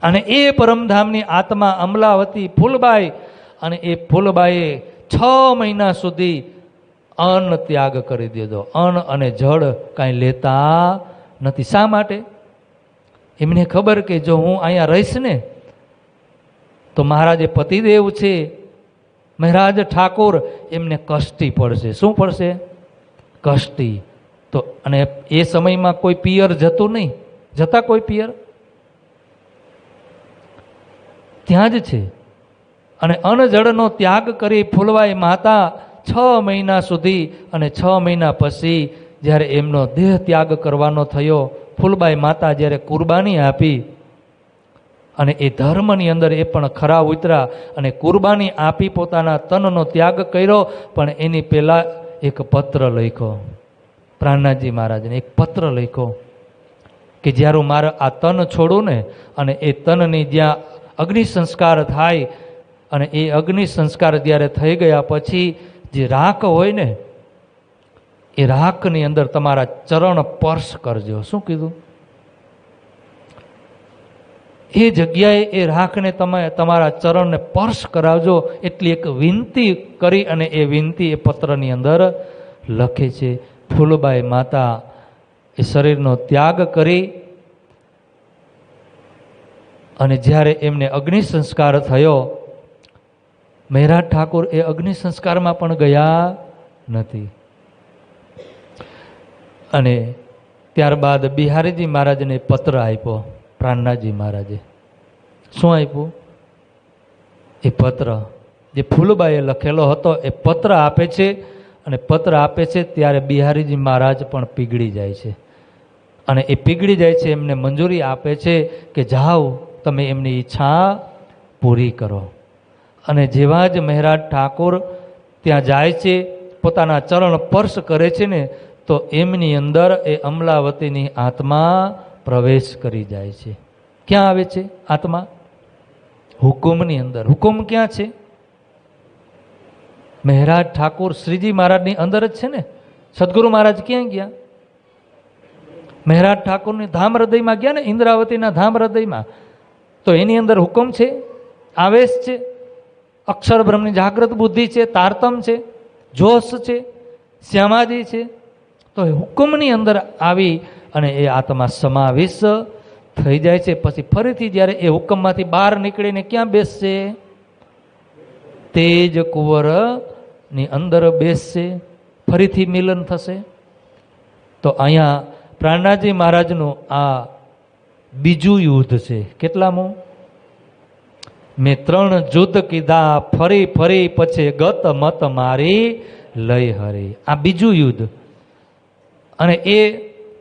અને એ પરમધામની આત્મા અમલાવતી ફૂલબાઈ, અને એ ફૂલબાઈએ 6 મહિના સુધી અન્ન ત્યાગ કરી દીધો. અન્ન અને જળ કાંઈ લેતા નથી. શા માટે? એમને ખબર કે જો હું અહીંયા રહીશ ને તો મારા જે પતિદેવ છે મહારાજ ઠાકોર, એમને કષ્ટી પડશે. શું પડશે? કષ્ટી. તો અને એ સમયમાં કોઈ પિયર જતું નહીં. જતા કોઈ પિયર? ત્યાં જ છે. અને અન્ન જળનો ત્યાગ કરી ફૂલબાઈ માતા 6 મહિના સુધી, અને 6 મહિના પછી જ્યારે એમનો દેહ ત્યાગ કરવાનો થયો, ફૂલબાઈ માતા જ્યારે કુરબાની આપી, અને એ ધર્મની અંદર એ પણ ખરા ઉતર્યા અને કુરબાની આપી પોતાના તનનો ત્યાગ કર્યો. પણ એની પહેલાં એક પત્ર લખ્યો પ્રાણનાથજી મહારાજને. એક પત્ર લખ્યો કે જ્યારે હું મારા આ તન છોડું ને, અને એ તનની જ્યાં અગ્નિ સંસ્કાર થાય, અને એ અગ્નિ સંસ્કાર જ્યારે થઈ ગયા પછી જે રાખ હોય ને, એ રાખની અંદર તમારા ચરણ સ્પર્શ કરજો. શું કીધું? એ જગ્યાએ એ રાખને તમે તમારા ચરણને સ્પર્શ કરાવજો એટલી એક વિનંતી કરી અને એ વિનંતી એ પત્રની અંદર લખે છે. ફૂલબાઈ માતા એ શરીરનો ત્યાગ કરી અને જ્યારે એમને અગ્નિ સંસ્કાર થયો, મહેરાજ ઠાકોર એ અગ્નિ સંસ્કારમાં પણ ગયા નથી. અને ત્યારબાદ બિહારીજી મહારાજને પત્ર આપ્યો. પ્રાણનાથજી મહારાજે શું આપ્યું? એ પત્ર જે ફૂલબાઈએ લખેલો હતો એ પત્ર આપે છે. અને પત્ર આપે છે ત્યારે બિહારીજી મહારાજ પણ પીગળી જાય છે. અને એ પીગળી જાય છે, એમને મંજૂરી આપે છે કે જાઓ તમે એમની ઈચ્છા પૂરી કરો. અને જેવા જ મહેરાજ ઠાકોર ત્યાં જાય છે, પોતાના ચરણ સ્પર્શ કરે છે ને, તો એમની અંદર એ અમલાવતીની આત્મા પ્રવેશ કરી જાય છે. ક્યાં આવે છે આત્મા? હુકુમની અંદર. હુકુમ ક્યાં છે? મહેરાજ ઠાકોર શ્રીજી મહારાજની અંદર જ છે ને. સદગુરુ મહારાજ ક્યાં ગયા? મહેરાજ ઠાકોરની ધામ હૃદયમાં ગયા ને, ઇન્દ્રાવતીના ધામ હૃદયમાં. તો એની અંદર હુકમ છે, આવેશ છે, અક્ષર બ્રહ્મની જાગૃત બુદ્ધિ છે, તારતમ છે, જોશ છે, શ્યામાજી છે. તો એ હુકમની અંદર આવી અને એ આત્મા સમાવેશ થઈ જાય છે. પછી ફરીથી જ્યારે એ હુકમમાંથી બહાર નીકળીને ક્યાં બેસશે? તેજ કુંવરની અંદર બેસશે. ફરીથી મિલન થશે. તો અહીંયા પ્રાણનાથજી મહારાજનું આ બીજું યુદ્ધ છે. કેટલામું? મેં 3 યુદ્ધ કીધા, ફરી ફરી પછી ગત મત મારી લઈ હરી. આ બીજું યુદ્ધ. અને એ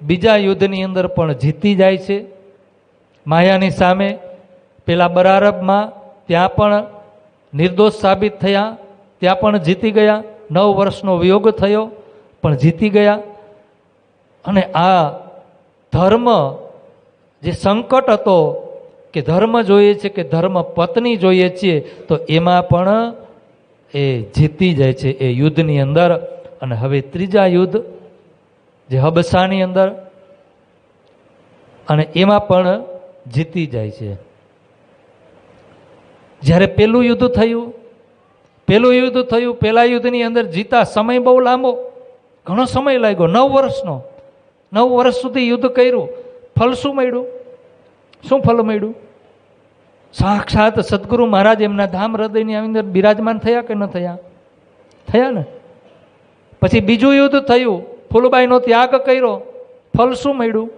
બીજા યુદ્ધની અંદર પણ જીતી જાય છે માયાની સામે. પેલા બરારબમાં ત્યાં પણ નિર્દોષ સાબિત થયા, ત્યાં પણ જીતી ગયા. 9 વર્ષનો વિયોગ થયો પણ જીતી ગયા. અને આ ધર્મ જે સંકટ હતો કે ધર્મ જોઈએ છે કે ધર્મ પત્ની જોઈએ છીએ, તો એમાં પણ એ જીતી જાય છે એ યુદ્ધની અંદર. અને હવે ત્રીજા યુદ્ધ જે હબસાની અંદર, અને એમાં પણ જીતી જાય છે. જ્યારે પેલું યુદ્ધ થયું, પેલા યુદ્ધની અંદર જીતા સમય બહુ લાંબો, ઘણો સમય લાગ્યો, 9 વર્ષનો. 9 વર્ષ સુધી યુદ્ધ કર્યું. ફળ શું મળ્યું? શું ફળ મળ્યું? સાક્ષાત સદગુરુ મહારાજ એમના ધામ હૃદયની અંદર બિરાજમાન થયા કે ન થયા? થયા ને. પછી બીજું યુદ્ધ થયું, ફૂલબાઈનો ત્યાગ કર્યો. ફળ શું મળ્યું?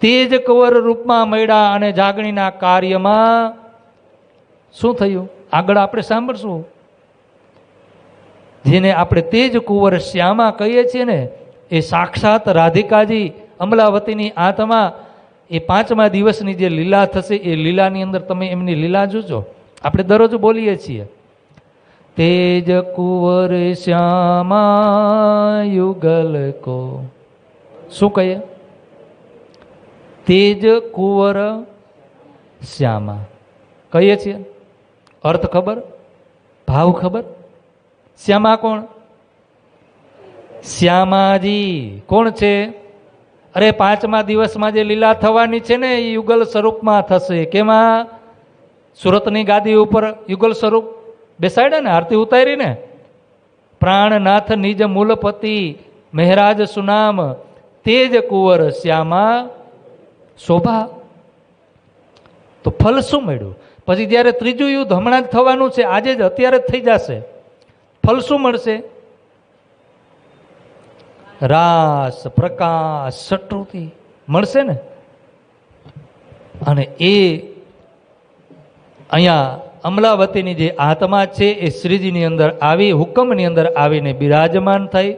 તેજ કુંવર રૂપમાં મળ્યા. અને જાગણીના કાર્યમાં શું થયું આગળ આપણે સાંભળશું. જેને આપણે તેજ કુંવર શ્યામા કહીએ છીએ ને, એ સાક્ષાત રાધિકાજી અમલાવતીની આત્મા. એ 5મા દિવસની જે લીલા થશે એ લીલાની અંદર તમે એમની લીલા જોજો. આપણે દરરોજ બોલીએ છીએ તેજ કુંવર શ્યામા યુગલ કો. શું કહીએ? તેજ કુંવર શ્યામા કહીએ છીએ. અર્થ ખબર? ભાવ ખબર? શ્યામા કોણ? શ્યામાજી કોણ છે? અરે 5મા દિવસમાં જે લીલા થવાની છે ને એ યુગલ સ્વરૂપમાં થશે. કેમાં? સુરતની ગાદી ઉપર યુગલ સ્વરૂપ બેસાડ્યા ને, આરતી ઉતારીને. પ્રાણનાથ નિજ મૂલપતિ મહેરાજ સુનામ તેજ કુંવર શ્યામા શોભા. તો ફલ શું મળ્યું? પછી જ્યારે ત્રીજું યુદ્ધ હમણાં જ થવાનું છે, આજે જ અત્યારે જ થઈ જશે. ફલ શું મળશે? રાસ પ્રકાશ શત્રુતિ મળશે ને. અને એ અહીંયા અમલાવતીની જે આત્મા છે એ શ્રીજીની અંદર આવી, હુકમની અંદર આવીને બિરાજમાન થઈ.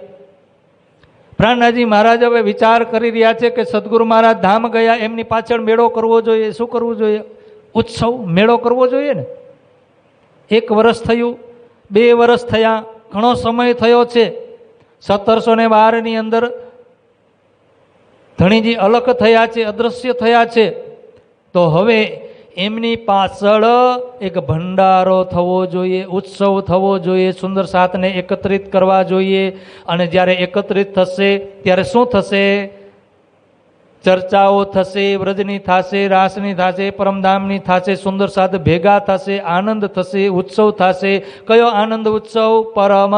પ્રાણનાથજી મહારાજ હવે વિચાર કરી રહ્યા છે કે સદગુરુ મહારાજ ધામ ગયા, એમની પાછળ મેળો કરવો જોઈએ. શું કરવું જોઈએ? ઉત્સવ, મેળો કરવો જોઈએ ને. 1 વર્ષ થયું, 2 વર્ષ થયા, ઘણો સમય થયો છે. 1712ની અંદર ધણીજી અલગ થયા છે, અદૃશ્ય થયા છે. તો હવે એમની પાછળ એક ભંડારો થવો જોઈએ, ઉત્સવ થવો જોઈએ, સુંદર સાથને એકત્રિત કરવા જોઈએ. અને જ્યારે એકત્રિત થશે ત્યારે શું થશે? ચર્ચાઓ થશે, વ્રજની થશે, રાસની થશે, પરમધામની થશે, સુંદર સાધ ભેગા થશે, આનંદ થશે, ઉત્સવ થશે. કયો આનંદ ઉત્સવ? પરમ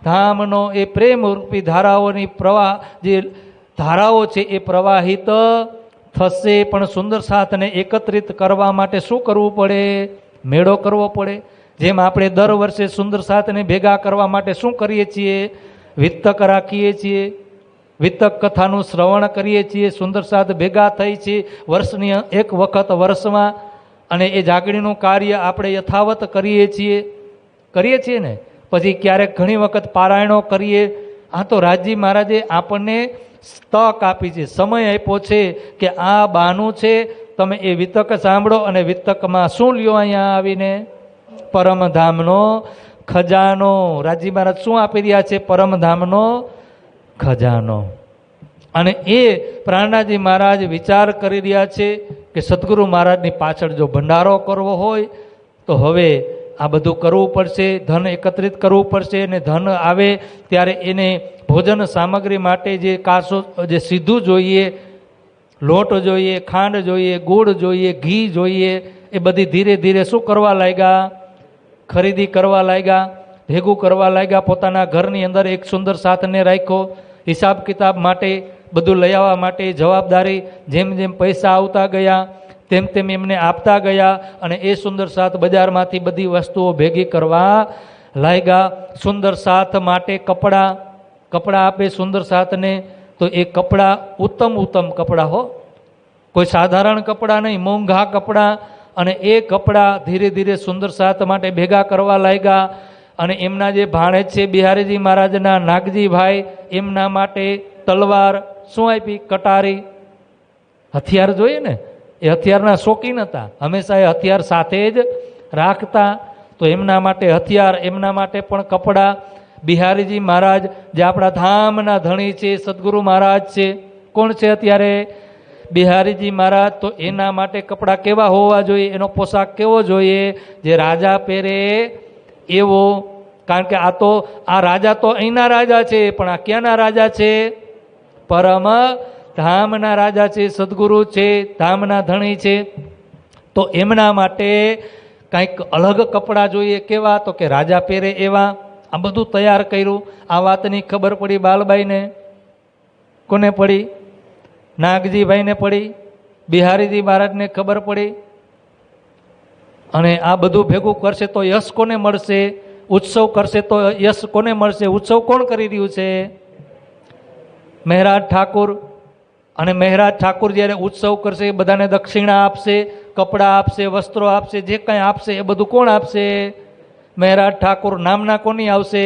ધામનો. એ પ્રેમ રૂપી ધારાઓની પ્રવાહ, જે ધારાઓ છે એ પ્રવાહિત થશે. પણ સુંદર સાથને એકત્રિત કરવા માટે શું કરવું પડે? મેળો કરવો પડે. જેમ આપણે દર વર્ષે સુંદર સાથને ભેગા કરવા માટે શું કરીએ છીએ? વિતક રાખીએ છીએ, વિતક કથાનું શ્રવણ કરીએ છીએ, સુંદર સાથ ભેગા થઈ છે વર્ષની એક વખત વર્ષમાં, અને એ જાગણીનું કાર્ય આપણે યથાવત કરીએ છીએ ને. પછી ક્યારેક ઘણી વખત પારાયણો કરીએ. આ તો રાજજી મહારાજે આપણને તક આપી છે, સમય આપ્યો છે કે આ બાનું છે, તમે એ વિતક સાંભળો અને વિતકમાં શું લ્યો? અહીંયા આવીને પરમધામનો ખજાનો. રાજજી મહારાજ શું આપી રહ્યા છે? પરમધામનો ખજાનો. અને એ પ્રાણનાથજી મહારાજ વિચાર કરી રહ્યા છે કે સદગુરુ મહારાજની પાછળ જો ભંડારો કરવો હોય તો હવે આ બધું કરવું પડશે, ધન એકત્રિત કરવું પડશે. અને ધન આવે ત્યારે એને ભોજન સામગ્રી માટે જે કાસો, જે સીધું જોઈએ, લોટ જોઈએ, ખાંડ જોઈએ, ગોળ જોઈએ, ઘી જોઈએ, એ બધી ધીરે ધીરે શું કરવા લાગ્યા? ખરીદી કરવા લાગ્યા, ભેગું કરવા લાગ્યા. પોતાના ઘરની અંદર એક સુંદર સાથને રાખ્યો. હિસાબ કિતાબ માટે, બધું લઈ આવવા માટે જવાબદારી. જેમ જેમ પૈસા આવતા ગયા તેમ તેમ એમને આપતા ગયા. અને એ સુંદર સાથ બજારમાંથી બધી વસ્તુઓ ભેગી કરવા લાગ્યા. સુંદર સાથ માટે કપડાં આપે સુંદર સાથને. તો એ કપડાં ઉત્તમ કપડાં હો, કોઈ સાધારણ કપડાં નહીં, મોંઘા કપડાં. અને એ કપડાં ધીરે ધીરે સુંદર સાથ માટે ભેગા કરવા લાગ્યા. અને એમના જે ભાણેજ છે બિહારીજી મહારાજના, નાગજીભાઈ, એમના માટે તલવાર શું આપી? કટારી. હથિયાર જોઈએ ને, એ હથિયારના શોખીન હતા, હંમેશા એ હથિયાર સાથે જ રાખતા. તો એમના માટે હથિયાર, એમના માટે પણ કપડાં. બિહારીજી મહારાજ જે આપણા ધામના ધણી છે, સદગુરુ મહારાજ છે. કોણ છે અત્યારે? બિહારીજી મહારાજ. તો એના માટે કપડાં કેવા હોવા જોઈએ? એનો પોશાક કેવો જોઈએ? જે રાજા પહેરે એવો. કારણ કે આ રાજા તો અહીંના રાજા છે, પણ આ ક્યાંના રાજા છે? પરમ ધામના રાજા છે, સદગુરુ છે, ધામના ધણી છે. તો એમના માટે કંઈક અલગ કપડાં જોઈએ. કેવા? તો કે રાજા પહેરે એવા. આ બધું તૈયાર કર્યું. આ વાતની ખબર પડી બાલબાઈને. કોને પડી? નાગજીભાઈને પડી. બિહારીજી મહારાજને ખબર પડી. અને આ બધું ભેગું કરશે તો યશ કોને મળશે? ઉત્સવ કરશે તો યશ કોને મળશે? ઉત્સવ કોણ કરી રહ્યું છે? મહેરાજ ઠાકુર. અને મહેરાજ ઠાકુર જ્યારે ઉત્સવ કરશે, બધાને દક્ષિણા આપશે, કપડાં આપશે, વસ્ત્રો આપશે, જે કંઈ આપશે એ બધું કોણ આપશે? મહેરાજ ઠાકુર. નામના કોની આવશે?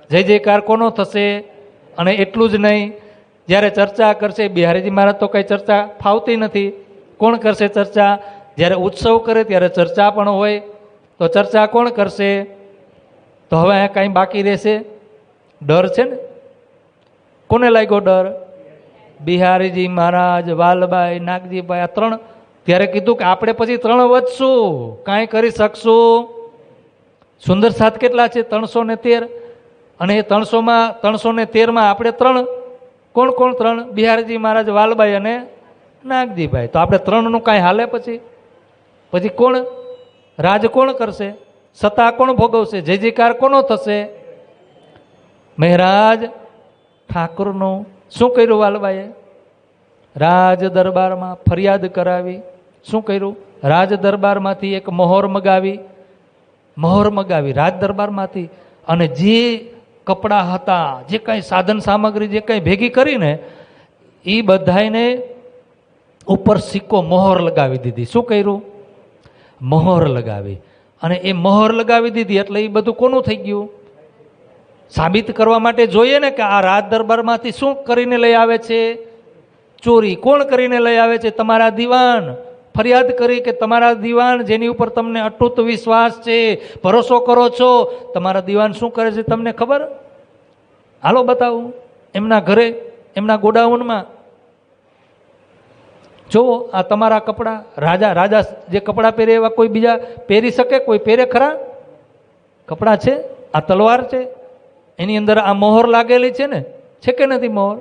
જય જયકાર કોનો થશે? અને એટલું જ નહીં, જ્યારે ચર્ચા કરશે, બિહારીજી મહારાજ તો કંઈ ચર્ચા ફાવતી નથી. કોણ કરશે ચર્ચા? જ્યારે ઉત્સવ કરે ત્યારે ચર્ચા પણ હોય. તો ચર્ચા કોણ કરશે? તો હવે અહીંયા કાંઈ બાકી રહેશે? ડર છે ને. કોને લાગ્યો ડર? બિહારીજી મહારાજ, વાલબાઈ, નાગજીભાઈ, આ ત્રણ. ત્યારે કીધું કે આપણે પછી 3 વધશું, કાંઈ કરી શકશું. સુંદર સાથ કેટલા છે? 313. અને એ 313માં આપણે 3. કોણ 3? બિહારીજી મહારાજ, વાલબાઈ અને નાગજીભાઈ. તો આપણે 3નું કાંઈ હાલે? પછી કોણ રાજ કોણ કરશે? સત્તા કોણ ભોગવશે? જય જયકાર કોનો થશે? મહેરાજ ઠાકુરનું. શું કર્યું વાલબાઈએ? રાજ દરબારમાં ફરિયાદ કરાવી. શું કર્યું? રાજ દરબારમાંથી એક મહોર મગાવી રાજ દરબારમાંથી. અને જે કપડાં હતા, જે કંઈ સાધન સામગ્રી, જે કંઈ ભેગી કરીને એ બધાને ઉપર સિક્કો, મહોર લગાવી દીધી. શું કર્યું? મહોર લગાવી. અને એ મહોર લગાવી દીધી એટલે એ બધું કોનું થઈ ગયું? સાબિત કરવા માટે જોઈએ ને કે આ રાજ દરબારમાંથી શું કરીને લઈ આવે છે? ચોરી. કોણ કરીને લઈ આવે છે? તમારા દીવાન. ફરિયાદ કરી કે તમારા દીવાન, જેની ઉપર તમને અટૂટ વિશ્વાસ છે, ભરોસો કરો છો, તમારા દીવાન શું કરે છે તમને ખબર? હાલો બતાવું. એમના ઘરે, એમના ગોડાઉનમાં જુઓ, આ તમારા કપડાં. રાજા જે કપડાં પહેરે એવા કોઈ બીજા પહેરી શકે? કોઈ પહેરે ખરા? કપડાં છે. આ તલવાર છે, એની અંદર આ મોહર લાગેલી છે ને, છે કે નથી મોહર?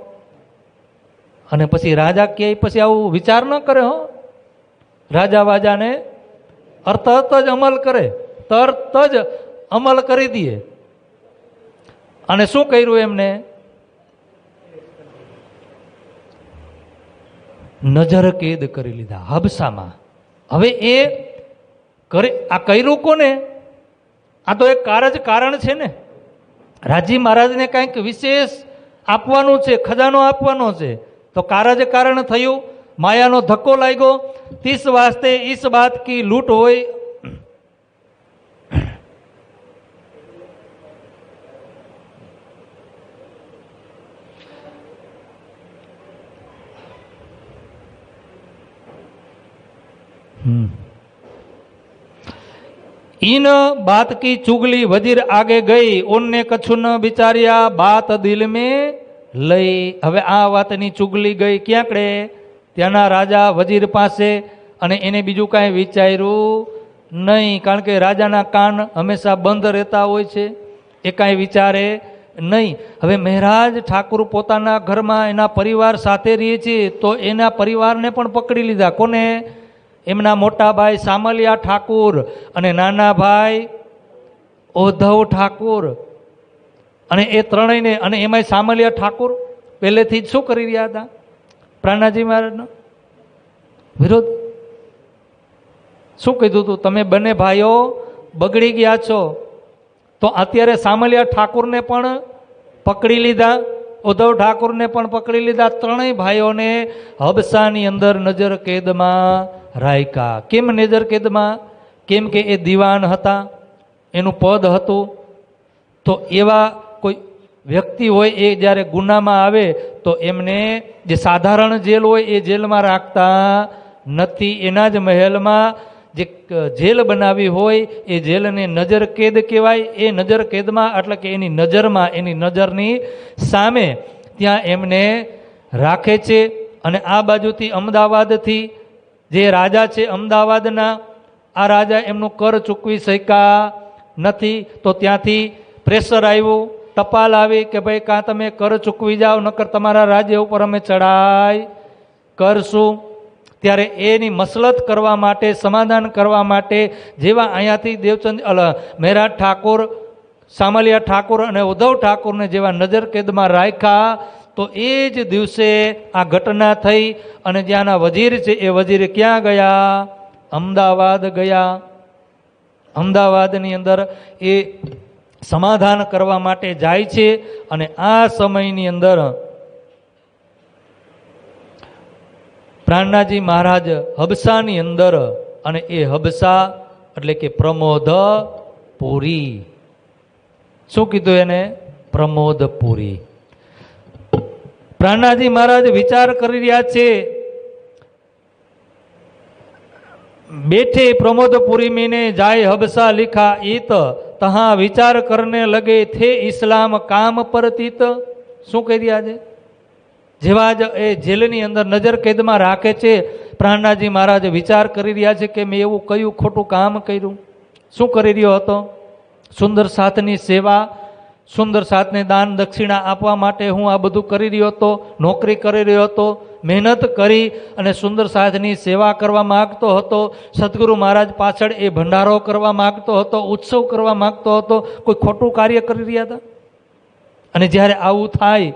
અને પછી રાજા કહે પછી આવું વિચાર ન કરે. હો, રાજા વાજાને તરત જ અમલ કરે, તરત જ અમલ કરી દે. અને શું કર્યું એમને? નજર કેદ કરી લીધા હબસામાં. હવે એ કરે, આ કર્યું કોને? આ તો એક કારણ છે ને. રાજી મહારાજને કંઈક વિશેષ આપવાનું છે, ખજાનો આપવાનો છે. તો કારણ થયું, માયાનો ધક્કો લાગ્યો. 30 વાસ્તે इस बात की लूट હોય. इन बात की चुगली वजीर आगे गई, उनने कछु न विचारिया, बात दिल में लई. હવે આ વાતની ચુગલી ગઈ ક્યાંકડે? ત્યાંના રાજા વજીર પાસે. અને એને બીજું કાંઈ વિચાર્યું નહીં, કારણ કે રાજાના કાન હંમેશા બંધ રહેતા હોય છે, એ કાંઈ વિચારે નહીં. હવે મહારાજ ઠાકુર પોતાના ઘરમાં એના પરિવાર સાથે રહે છે, તો એના પરિવારને પણ પકડી લીધા. કોને? એમના મોટા ભાઈ સામલિયા ઠાકુર અને નાના ભાઈ ઉદ્ધવ ઠાકુર. અને એ ત્રણેયને, અને એમાંય સામલિયા ઠાકુર પહેલેથી જ શું કરી રહ્યા હતા? પ્રાણાજી મહારાજનો વિરોધ. શું કીધું હતું? તમે બંને ભાઈઓ બગડી ગયા છો. તો અત્યારે સામલિયા ઠાકુરને પણ પકડી લીધા, ઉદ્ધવ ઠાકુરને પણ પકડી લીધા. ત્રણેય ભાઈઓને હબસાની અંદર નજર કેદમાં રાખ્યા. કેમ નજર કેદમાં? કેમ કે એ દીવાન હતા, એનું પદ હતું. તો એવા કોઈ વ્યક્તિ હોય, એ જ્યારે ગુનામાં આવે તો એમને જે સાધારણ જેલ હોય એ જેલમાં રાખતા નથી. એના જ મહેલમાં જે જેલ બનાવી હોય એ જેલને નજર કેદ કહેવાય. એ નજર કેદમાં એટલે કે એની નજરમાં, એની નજરની સામે ત્યાં એમને રાખે છે. અને આ બાજુથી અમદાવાદથી જે રાજા છે અમદાવાદના, આ રાજા એમનું કર ચૂકવી શક્યા નથી. તો ત્યાંથી પ્રેશર આવ્યું, ટપાલ આવી કે ભાઈ કાં તમે કર ચૂકવી જાઓ, નકર તમારા રાજ્ય ઉપર અમે ચડાઈ કરશું. ત્યારે એની મસલત કરવા માટે, સમાધાન કરવા માટે જેવા અહીંયાથી દેવચંદ મહેરાજ ઠાકોર, સામલિયા ઠાકોર અને ઉદ્ધવ ઠાકોરને જેવા નજર કેદમાં રાખ્યા, તો એ જ દિવસે આ ઘટના થઈ. અને જ્યાંના વજીર છે એ વજીર ક્યાં ગયા? અમદાવાદ ગયા. અમદાવાદની અંદર એ સમાધાન કરવા માટે જાય છે. અને આ સમયની અંદર પ્રાણનાજી મહારાજ હબસાની અંદર, અને એ હબસા એટલે કે પ્રમોદપુરી. શું કીધું એને? પ્રમોદપુરી. પ્રાણનાજી મહારાજ વિચાર કરી રહ્યા છે. बैठे प्रमोदपुरी में ने जाए हबसा लिखा इत, तहाँ विचार करने लगे थे इस्लाम काम पर तीत. શું કહી રહ્યા છે? જેવા જ એ જેલની અંદર નજર કેદમાં રાખે છે, પ્રાણનાજી મહારાજ વિચાર કરી રહ્યા છે કે મેં એવું કયું ખોટું કામ કર્યું. શું કરી રહ્યો હતો? સુંદર સાથની સેવા, સુંદર સાથને દાન દક્ષિણા આપવા માટે હું આ બધું કરી રહ્યો હતો, નોકરી કરી રહ્યો હતો, મહેનત કરી અને સુંદર સાથની સેવા કરવા માગતો હતો. સદગુરુ મહારાજ પાછળ એ ભંડારો કરવા માગતો હતો, ઉત્સવ કરવા માગતો હતો. કોઈ ખોટું કાર્ય કરી રહ્યા હતા? અને જ્યારે આવું થાય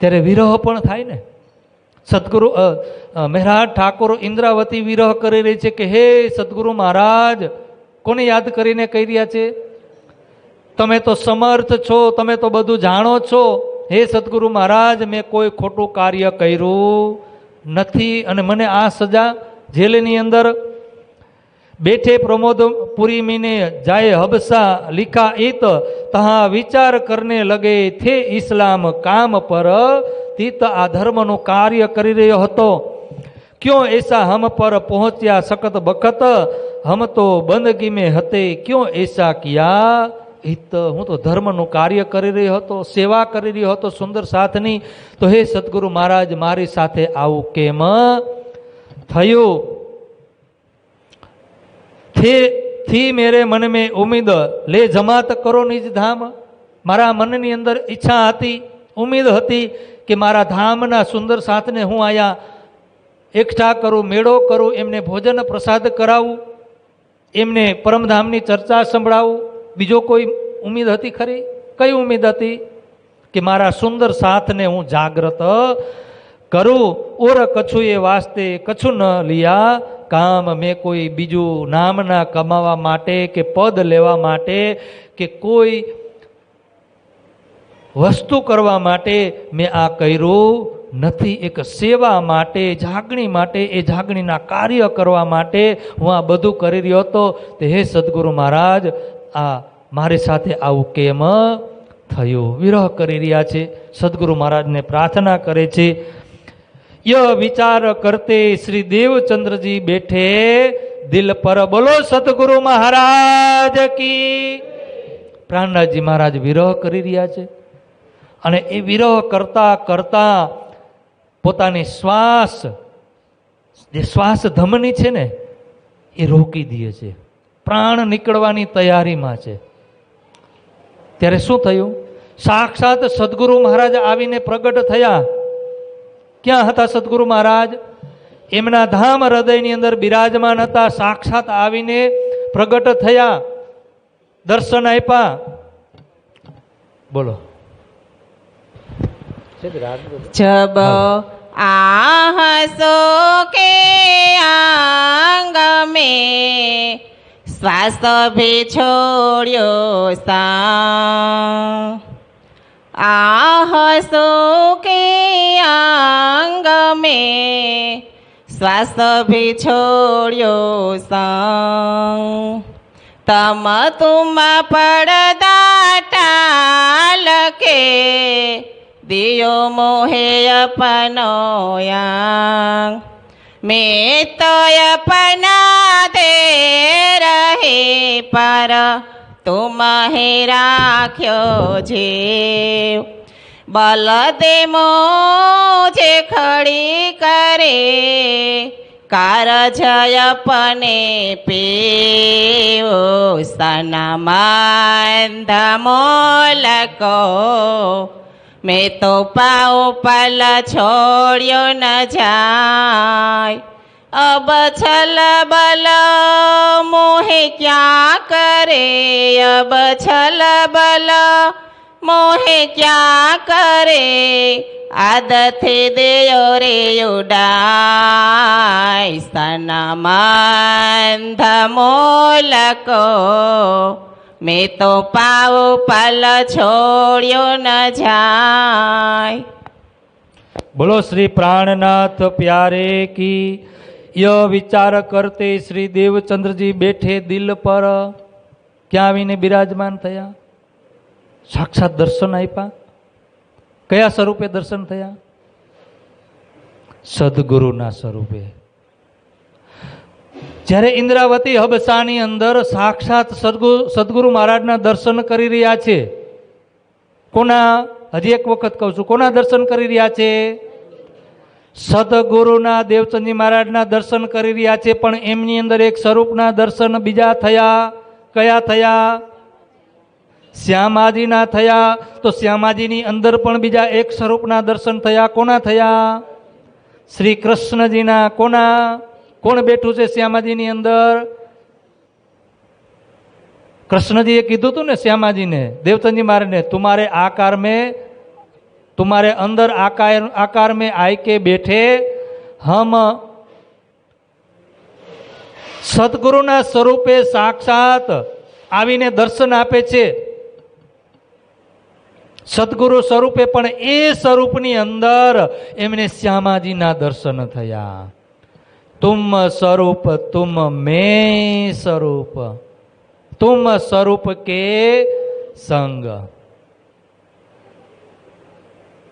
ત્યારે વિરહ પણ થાય ને. સદગુરુ મહેરાજ ઠાકોર ઇન્દ્રાવતી વિરહ કરી રહી છે કે હે સદગુરુ મહારાજ, કોને યાદ કરીને કહી રહ્યા છે? તમે તો સમર્થ છો, તમે તો બધું જાણો છો. હે સદગુરુ મહારાજ, મેં કોઈ ખોટું કાર્ય કર્યું નથી અને મને આ સજા જેલની અંદર બેઠે પ્રમોદपुरी मीने जाए हबसा लिखा इत, तहाँ विचार करने लगे थे इस्लाम काम पर तीत. आ धर्मનું કાર્ય કરી રહ્યો હતો. क्यों ऐसा हम पर पहुंचा सकत बखत, हम तो बंदगी में हते क्यों ऐसा किया હિત. હું તો ધર્મનું કાર્ય કરી રહ્યો હતો, સેવા કરી રહ્યો હતો સુંદર સાથની. તો હે સદગુરુ મહારાજ, મારી સાથે આવું કેમ થયું? થી મેરે મન મેં ઉમ્મીદ લે જમાત કરો નિજ ધામ. મારા મનની અંદર ઈચ્છા હતી, ઉમ્મીદ હતી કે મારા ધામના સુંદર સાથને હું અહીંયા એકઠા કરું, મેળો કરું, એમને ભોજન પ્રસાદ કરાવું, એમને પરમધામની ચર્ચા સંભળાવું. બીજો કોઈ ઉમ્મીદ હતી ખરી? કઈ ઉમ્મીદ હતી? કે મારા સુંદર સાથને હું જાગ્રત કરું. ઓર કછું એ વાસ્તે કછું ન લિયા કામ. મેં કોઈ બીજું નામના કમાવા માટે કે પદ લેવા માટે કે કોઈ વસ્તુ કરવા માટે મેં આ કર્યું નથી. એક સેવા માટે, જાગણી માટે, એ જાગણીના કાર્ય કરવા માટે હું આ બધું કરી રહ્યો હતો. તે હે સદગુરુ મહારાજ, આ મારી સાથે આવું કેમ થયું? વિરહ કરી રહ્યા છે. સદગુરુ મહારાજને પ્રાર્થના કરે છે. ય વિચાર કરતે શ્રી દેવચંદ્રજી બેઠે દિલ પર. બોલો સદગુરુ મહારાજ કી. પ્રાણનાથજી મહારાજ વિરહ કરી રહ્યા છે અને એ વિરહ કરતા કરતા પોતાની જે શ્વાસ ધમની છે ને એ રોકી દે છે. પ્રાણ નીકળવાની તૈયારીમાં છે. ત્યારે શું થયું? સાક્ષાત સદગુરુ મહારાજ આવીને પ્રગટ થયા. ક્યાં હતા સદગુરુ મહારાજ? એમના ધામ હૃદયની અંદર બિરાજમાન હતા. સાક્ષાત આવીને પ્રગટ થયા, દર્શન આપ્યા. બોલો. जब आहसो के आंग में श्वास भी छोड़ो सा. आहसो के आंग में श्वास भी छोड़ो सा. तम तुम पड़दा टाल के दियो मोहे अपनो यांग. मैं तो अपना दे रहे पर तुम हे राख्यो जीव. बल दे मोजे खड़ी करे कारज अपने पेओ. सनमंद मोलको मैं तो पाओ पल छोड़ियो न जाय. अब छल बल मोहे क्या करे. अब छल बल मोहे क्या करे. आदत देयो रे उड़ाय. सनमंद मोलको मैं तो पाओ पल छोड़ियो न जाय. बोलो श्री प्राणनाथ प्यारे की. यह विचार करते श्री देवचंद्र जी बैठे दिल पर. क्या आवीने बिराजमान थया? साक्षात दर्शन आप्या. कया स्वरूपे दर्शन थया? सद्गुरुना स्वरूपे. જ્યારે ઇન્દ્રાવતી હબસાની અંદર સાક્ષાત સદગુરુ મહારાજના દર્શન કરી રહ્યા છે. કોના? હજી એક વખત કહું છું, કોના દર્શન કરી રહ્યા છે? સદગુરુના દેવચંદજી મહારાજના દર્શન કરી રહ્યા છે. પણ એમની અંદર એક સ્વરૂપના દર્શન બીજા થયા. કયા થયા? શ્યામાજીના થયા. તો શ્યામાજીની અંદર પણ બીજા એક સ્વરૂપના દર્શન થયા. કોના થયા? શ્રી કૃષ્ણજીના. કોના? કોણ બેઠું છે શ્યામાજીની અંદર? कृष्णजीए कीधु तू ने श्यामाजी ने देवचंद जी महाराज ने तुम्हारे आकार में तुम्हारे अंदर आकार में आय के बैठे हम सद्गुरुना स्वरूपे साक्षात आवीने दर्शन आपे छे। सद्गुरु स्वरूपे पण ए स्वरूपनी अंदर एमने श्यामाजीना दर्शन थया। तुम स्वरूप तुम में स्वरूप तुम स्वरूप के संग।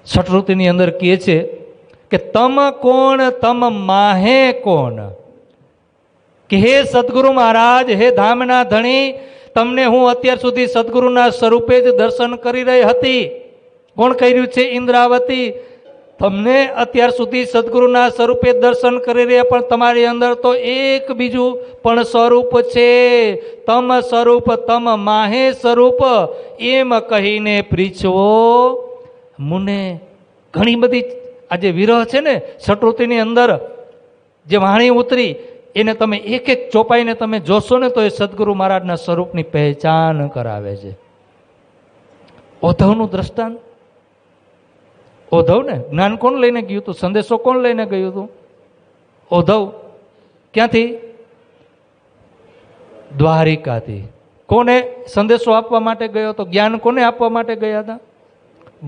छठरुतीनी अंदर कहे छे कि तम कोण तम माहे कोण। कि हे सद्गुरु महाराज, हे धामना धणी, तमने हूँ अत्यार सुधी सद्गुरुना स्वरूपे ज दर्शन करी रही हती। कोण कर्युं छे? इंद्रावती। तमने अत्यार सुधी सद्गुरुना स्वरूपे दर्शन करी रह्या, पण तमारी अंदर तो एक बीजू पण स्वरूप छे। तम स्वरूप तम माहे स्वरूप एम कहीने परीछवो मुने ઘણી બધી આ જે વિરહ છે ને શત્રુતિની અંદર જે વાણી ઉતરી એને તમે એક એક ચોપાઈને તમે જોશો ને તો એ સદગુરુ મહારાજના સ્વરૂપની પહેચાન કરાવે છે. ઓધવનું દ્રષ્ટાંત, ઓધવ ને જ્ઞાન કોણ લઈને ગયું હતું? સંદેશો કોણ લઈને ગયું હતું? ઓધવ. ક્યાંથી? દ્વારિકાથી. કોને સંદેશો આપવા માટે ગયો હતો? જ્ઞાન કોને આપવા માટે ગયા હતા?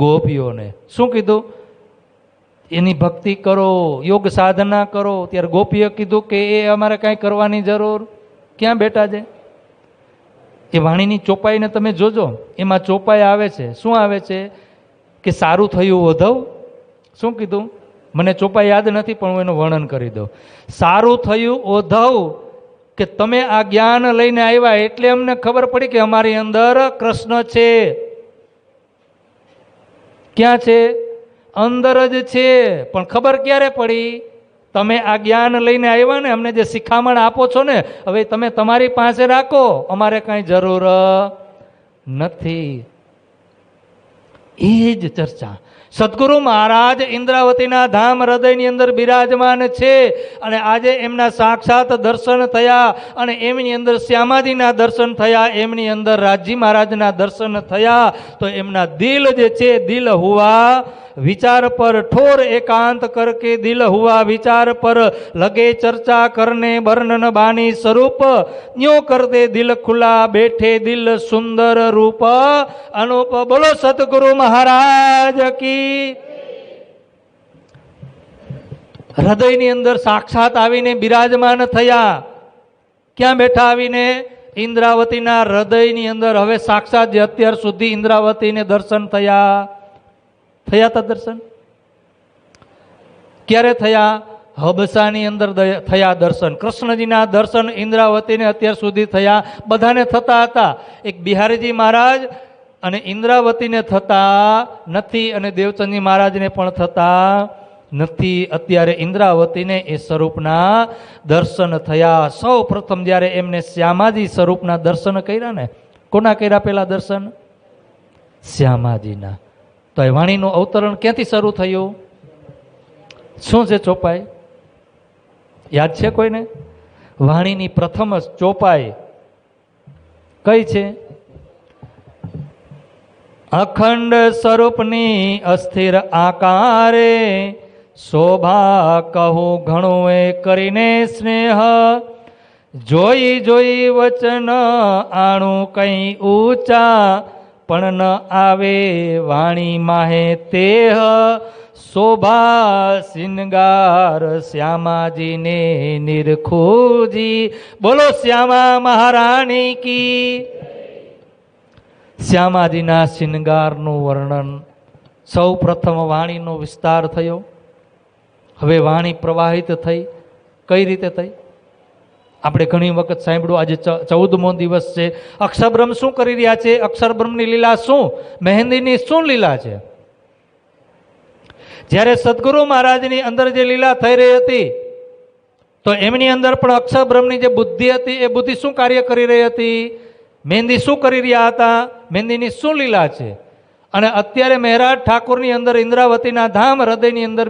ગોપીઓને. શું કીધું? એની ભક્તિ કરો, યોગ સાધના કરો. ત્યારે ગોપીએ કીધું કે એ અમારે કાંઈ કરવાની જરૂર ક્યાં બેઠા છે? એ વાણીની ચોપાઈને તમે જોજો, એમાં ચોપાઈ આવે છે. શું આવે છે? કે સારું થયું ઓધવ. શું કીધું? મને ચોપાઈ યાદ નથી પણ હું એનું વર્ણન કરી દઉં. સારું થયું ઓધવ કે તમે આ જ્ઞાન લઈને આવ્યા, એટલે અમને ખબર પડી કે અમારી અંદર કૃષ્ણ છે. ક્યાં છે? અંદર જ છે. પણ ખબર ક્યારે પડી? તમે આ જ્ઞાન લઈને આવ્યા ને, અમને જે શિખામણ આપો છો ને, હવે તમે તમારી પાસે રાખો, અમારે કાંઈ જરૂર નથી. એ જ ચર્ચા. સદગુરુ મહારાજ ઇન્દ્રાવતીના ધામ હૃદયની અંદર બિરાજમાન છે અને આજે એમના સાક્ષાત દર્શન થયા અને એમની અંદર શ્યામાજીના દર્શન થયા, એમની અંદર રાજજી મહારાજના દર્શન થયા. તો એમના દિલ જે છે, દિલ હુઆ विचार पर ठोर एकांत करके दिल हुआ विचार पर लगे चर्चा करने वर्णन बानी स्वरूप न्यो कर दे दिल खुला बैठे दिल सुंदर रूप अनूप. बोलो सतगुरु महाराज की. હૃદયની અંદર સાક્ષાત આવીને બિરાજમાન થયા. ક્યાં બેઠા? આવીને ઇન્દ્રાવતીના હૃદયની અંદર. હવે સાક્ષાત જે અત્યાર સુધી ઇન્દ્રાવતીને દર્શન થયા હતા દર્શન. ક્યારે થયા? હબસાની અંદર થયા દર્શન. કૃષ્ણજીના દર્શન ઇન્દ્રાવતીને અત્યાર સુધી થયા. બધાને થતા હતા. એક બિહારીજી મહારાજ અને ઇન્દ્રાવતીને થતા નથી અને દેવચંદજી મહારાજને પણ થતા નથી. અત્યારે ઇન્દ્રાવતીને એ સ્વરૂપના દર્શન થયા. સૌ પ્રથમ જ્યારે એમને શ્યામાજી સ્વરૂપના દર્શન કર્યા ને, કોના કર્યા પેલા દર્શન? શ્યામાજીના. તો એ વાણીનું અવતરણ ક્યાંથી શરૂ થયું? શું છે ચોપાઈ? યાદ છે કોઈને? વાણીની પ્રથમ ચોપાઈ કઈ છે? અખંડ સ્વરૂપની અસ્થિર આકારે શોભા કહું ઘણું એ કરીને સ્નેહ જોઈ જોઈ વચન આણું કઈ ઊંચા પણ ન આવે વાણી માહે તેહ શોભા સિંગાર શ્યામાજીને નિરખુજી. બોલો શ્યામા મહારાણી કી. શ્યામાજીના શિંગારનું વર્ણન સૌ પ્રથમ વાણીનો વિસ્તાર થયો. હવે વાણી પ્રવાહિત થઈ. કઈ રીતે થઈ? આપણે ઘણી વખત સાંભળ્યું. આજે 14મો દિવસ છે. અક્ષરબ્રહ્મ શું કરી રહ્યા છે? અક્ષરબ્રહ્મની લીલા શું? મહેંદીની શું લીલા છે? જ્યારે સદગુરુ મહારાજની અંદર જે લીલા થઈ રહી હતી તો એમની અંદર પણ અક્ષરબ્રહ્મની જે બુદ્ધિ હતી એ બુદ્ધિ શું કાર્ય કરી રહી હતી? મહેંદી શું કરી રહ્યા હતા? મહેંદીની શું લીલા છે? અને અત્યારે મહેરાજ ઠાકોરની અંદર ઇન્દ્રાવતીના ધામ હૃદયની અંદર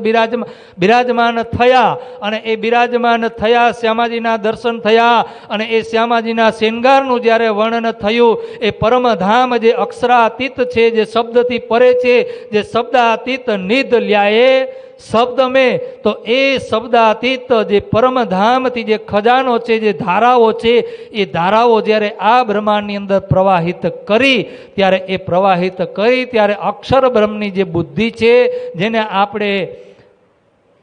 બિરાજમાન થયા અને એ બિરાજમાન થયા, શ્યામાજીના દર્શન થયા અને એ શ્યામાજીના શૃંગારનું જ્યારે વર્ણન થયું, એ પરમધામ જે અક્ષરાતીત છે, જે શબ્દથી પરે છે, જે શબ્દાતીત નિધ લ્યાએ શબ્દ મેં, તો એ શબ્દાતીત જે પરમધામથી જે ખજાનો છે, જે ધારાઓ છે, એ ધારાઓ જ્યારે આ બ્રહ્માંડની અંદર પ્રવાહિત કરી, ત્યારે એ પ્રવાહિત કરી ત્યારે અક્ષર બ્રહ્મની જે બુદ્ધિ છે, જેને આપણે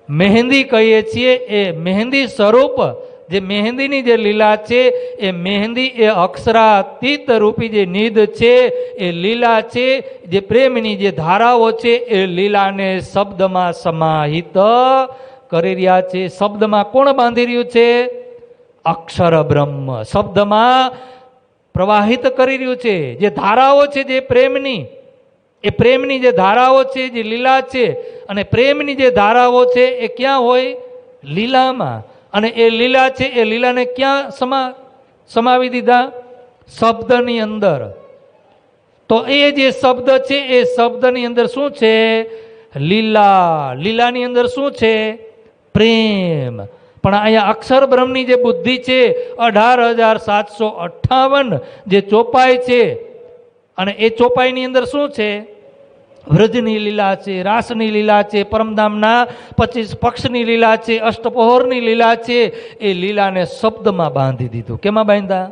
મહેંદી કહીએ છીએ, એ મહેંદી સ્વરૂપ જે મહેંદીની જે લીલા છે, એ મહેંદી એ અક્ષરાતીત રૂપી જે નિધ છે, એ લીલા છે, જે પ્રેમની જે ધારાઓ છે, એ લીલાને શબ્દમાં સમાહિત કરી રહ્યા છે. શબ્દમાં કોણ બાંધી રહ્યું છે? અક્ષર બ્રહ્મ શબ્દમાં પ્રવાહિત કરી રહ્યું છે. જે ધારાઓ છે, જે પ્રેમની, એ પ્રેમની જે ધારાઓ છે, જે લીલા છે, અને પ્રેમની જે ધારાઓ છે એ ક્યાં હોય? લીલામાં. અને એ લીલા છે, એ લીલાને ક્યાં સમાવી દીધા? શબ્દની અંદર. તો એ જે શબ્દ છે, એ શબ્દની અંદર શું છે? લીલા. લીલાની અંદર શું છે? પ્રેમ. પણ અહીંયા અક્ષર બ્રહ્મની જે બુદ્ધિ છે 18,758 જે ચોપાઈ છે, અને એ ચોપાઈની અંદર શું છે? વ્રજની લીલા છે, રાસની લીલા છે, પરમધામના 25 પક્ષની લીલા છે, અષ્ટપહોરની લીલા છે. એ લીલાને શબ્દમાં બાંધી દીધું. કેમાં બાંધ્યા?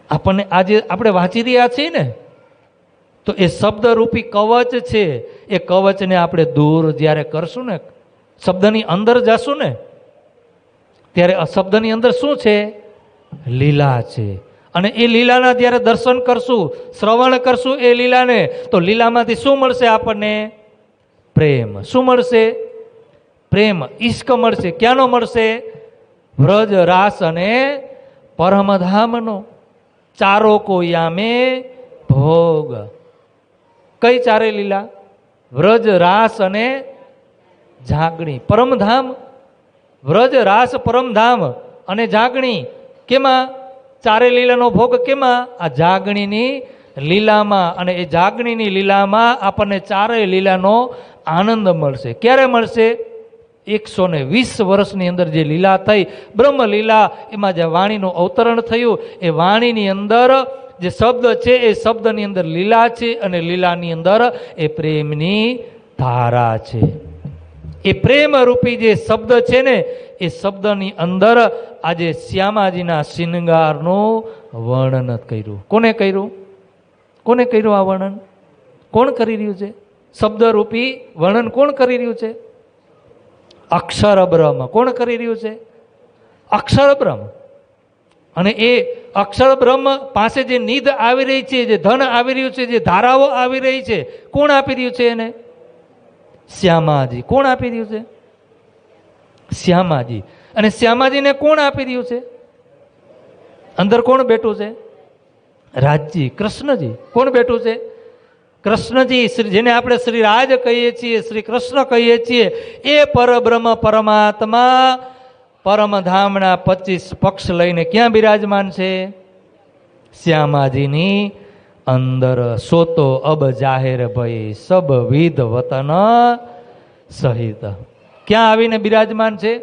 આપણને આજે આપણે વાંચી રહ્યા છીએ ને, તો એ શબ્દરૂપી કવચ છે. એ કવચને આપણે દૂર જ્યારે કરશું ને, શબ્દની અંદર જશું ને, ત્યારે આ શબ્દની અંદર શું છે? લીલા છે. અને એ લીલાના જ્યારે દર્શન કરશું, શ્રવણ કરશું એ લીલાને, તો લીલામાંથી શું મળશે આપણને? પ્રેમ. શું મળશે? પ્રેમ, ઈશ્ક મળશે. ક્યાંનો મળશે? વ્રજ, રાસ અને પરમધામનો. ચારો કો યામે ભોગ. કઈ ચારે લીલા? વ્રજ, રાસ અને જાગણી. પરમધામ, વ્રજ, રાસ, પરમધામ અને જાગણી. કેમાં? ચારે લીલાનો ભોગ કેમાં? આ જાગણીની લીલામાં. અને એ જાગણીની લીલામાં આપણને ચારેય લીલાનો આનંદ મળશે. ક્યારે મળશે? 120 વર્ષની અંદર જે લીલા થઈ, બ્રહ્મ લીલા, એમાં જે વાણીનું અવતરણ થયું, એ વાણીની અંદર જે શબ્દ છે એ શબ્દની અંદર લીલા છે, અને લીલાની અંદર એ પ્રેમની ધારા છે. એ પ્રેમ રૂપી જે શબ્દ છે ને, એ શબ્દની અંદર આજે શ્યામાજીના શિંગારનું વર્ણન કર્યું. કોને કર્યું? કોને કર્યું આ વર્ણન? કોણ કરી રહ્યું છે? શબ્દરૂપી વર્ણન કોણ કરી રહ્યું છે? અક્ષર બ્રહ્મ. કોણ કરી રહ્યું છે? અક્ષર બ્રહ્મ. અને એ અક્ષર બ્રહ્મ પાસે જે નિધ આવી રહી છે, જે ધન આવી રહ્યું છે, જે ધારાઓ આવી રહી છે, કોણ આપી રહ્યું છે એને? શ્યામાજી. કોણ આપી રહ્યું છે? શ્યામાજી. અને શ્યામાજીને કોણ આપી રહ્યું છે? અંદર કોણ બેઠું છે? રાજજી, કૃષ્ણજી. કોણ બેઠું છે? કૃષ્ણજી. જેને આપણે શ્રી રાજ કહીએ છીએ, શ્રી કૃષ્ણ કહીએ છીએ, એ પરબ્રહ્મ પરમાત્મા પરમધામના 25 પક્ષ લઈને ક્યાં બિરાજમાન છે? શ્યામાજીની અંદર. સોતો અબ જાહેર ભઈ સબ વિધ વતન સહિત. ક્યાં આવીને બિરાજમાન છે?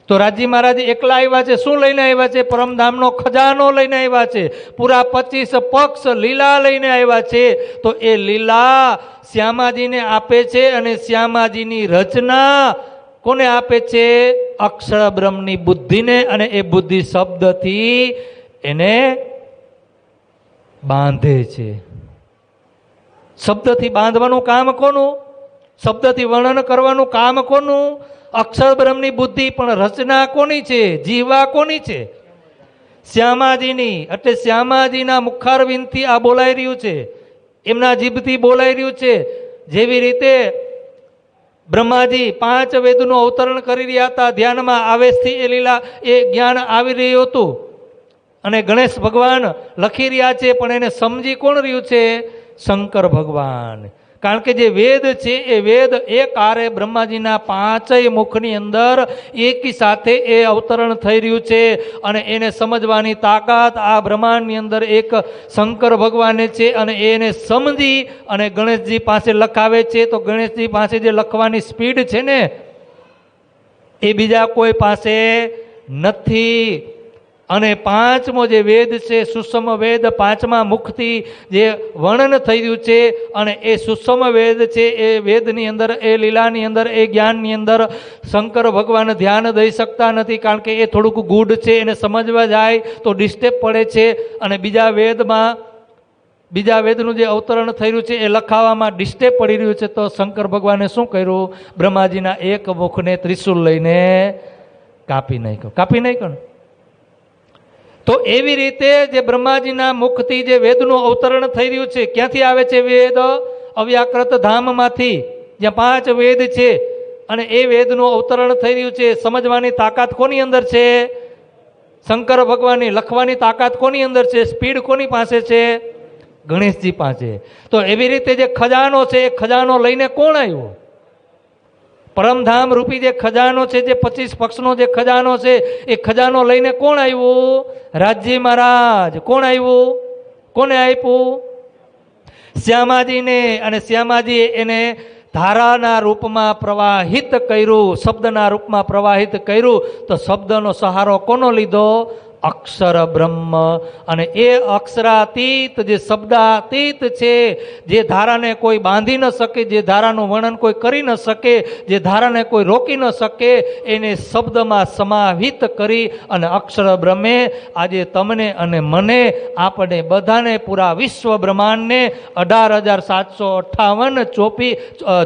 તો રાજી મહારાજ એકલા આવ્યા છે. શું લઈને આવ્યા છે? પરમધામનો ખજાનો લઈને આવ્યા છે. પૂરા 25 પક્ષ લીલા લઈને આવ્યા છે. તો એ લીલા શ્યામાજીને આપે છે, અને શ્યામાજીની રચના કોને આપે છે? અક્ષર બ્રહ્મની બુદ્ધિને. અને એ બુદ્ધિ શબ્દથી એને બાંધે છે. શબ્દથી બાંધવાનું કામ કોનું? શબ્દથી વર્ણન કરવાનું કામ કોનું? અક્ષર બ્રહ્મની બુદ્ધિ. પણ રચના કોની છે? જીવા કોની છે? શ્યામાજીની. એટલે શ્યામાજીના મુખારવિંદથી આ બોલાઈ રહ્યું છે, એમના જીભથી બોલાઈ રહ્યું છે. જેવી રીતે બ્રહ્માજી 5 વેદનું અવતરણ કરી રહ્યા હતા, ધ્યાનમાં આવેશથી એ લીલા એ જ્ઞાન આવી રહ્યું હતું. અને ગણેશ ભગવાન લખી રહ્યા છે, પણ એને સમજી કોણ રહ્યું છે? શંકર ભગવાન. કારણ કે જે વેદ છે એ વેદ એક આરે બ્રહ્માજીના 5 મુખની અંદર એકી સાથે એ અવતરણ થઈ રહ્યું છે. અને એને સમજવાની તાકાત આ બ્રહ્માંડની અંદર એક શંકર ભગવાને છે. અને એને સમજી અને ગણેશજી પાસે લખાવે છે. તો ગણેશજી પાસે જે લખવાની સ્પીડ છે ને, એ બીજા કોઈ પાસે નથી. અને 5મો જે વેદ છે, સુષમ વેદ, 5મા મુખથી જે વર્ણન થઈ રહ્યું છે, અને એ સુષમ વેદ છે, એ વેદની અંદર, એ લીલાની અંદર, એ જ્ઞાનની અંદર શંકર ભગવાન ધ્યાન દઈ શકતા નથી. કારણ કે એ થોડુંક ગૂઢ છે, એને સમજવા જાય તો ડિસ્ટર્બ પડે છે. અને બીજા વેદનું જે અવતરણ થઈ રહ્યું છે એ લખાવામાં ડિસ્ટર્બ પડી રહ્યું છે. તો શંકર ભગવાને શું કર્યું? બ્રહ્માજીના એક મુખને ત્રિશુલ લઈને કાપી નાખ્યો. તો એવી રીતે જે બ્રહ્માજીના મુખથી જે વેદનું અવતરણ થઈ રહ્યું છે, ક્યાંથી આવે છે વેદ? અવ્યાકૃત ધામમાંથી, જ્યાં 5 વેદ છે. અને એ વેદનું અવતરણ થઈ રહ્યું છે. સમજવાની તાકાત કોની અંદર છે? શંકર ભગવાનની. લખવાની તાકાત કોની અંદર છે? સ્પીડ કોની પાસે છે? ગણેશજી પાસે. તો એવી રીતે જે ખજાનો છે, એ ખજાનો લઈને કોણ આવ્યો? પરમધામ રૂપી જે ખજાનો છે, જે 25 પક્ષનો જે ખજાનો છે, એ ખજાનો લઈને કોણ આવ્યું? રાજજી મહારાજ. કોણ આવ્યું? કોને આપ્યું? શ્યામાજીને, અને શ્યામાજીએ એને ધારાના રૂપમાં પ્રવાહિત કર્યું, શબ્દના રૂપમાં પ્રવાહિત કર્યું. તો શબ્દનો સહારો કોનો લીધો? અક્ષર બ્રહ્મ. અને એ અક્ષરાતીત જે શબ્દાતીત છે, જે ધારાને કોઈ બાંધી ન શકે, જે ધારાનું વર્ણન કોઈ કરી ન શકે, જે ધારાને કોઈ રોકી ન શકે, એને શબ્દમાં સમાહિત કરી અને અક્ષર બ્રહ્મે આજે તમને અને મને, આપણે બધાને, પૂરા વિશ્વ બ્રહ્માંડને 18,758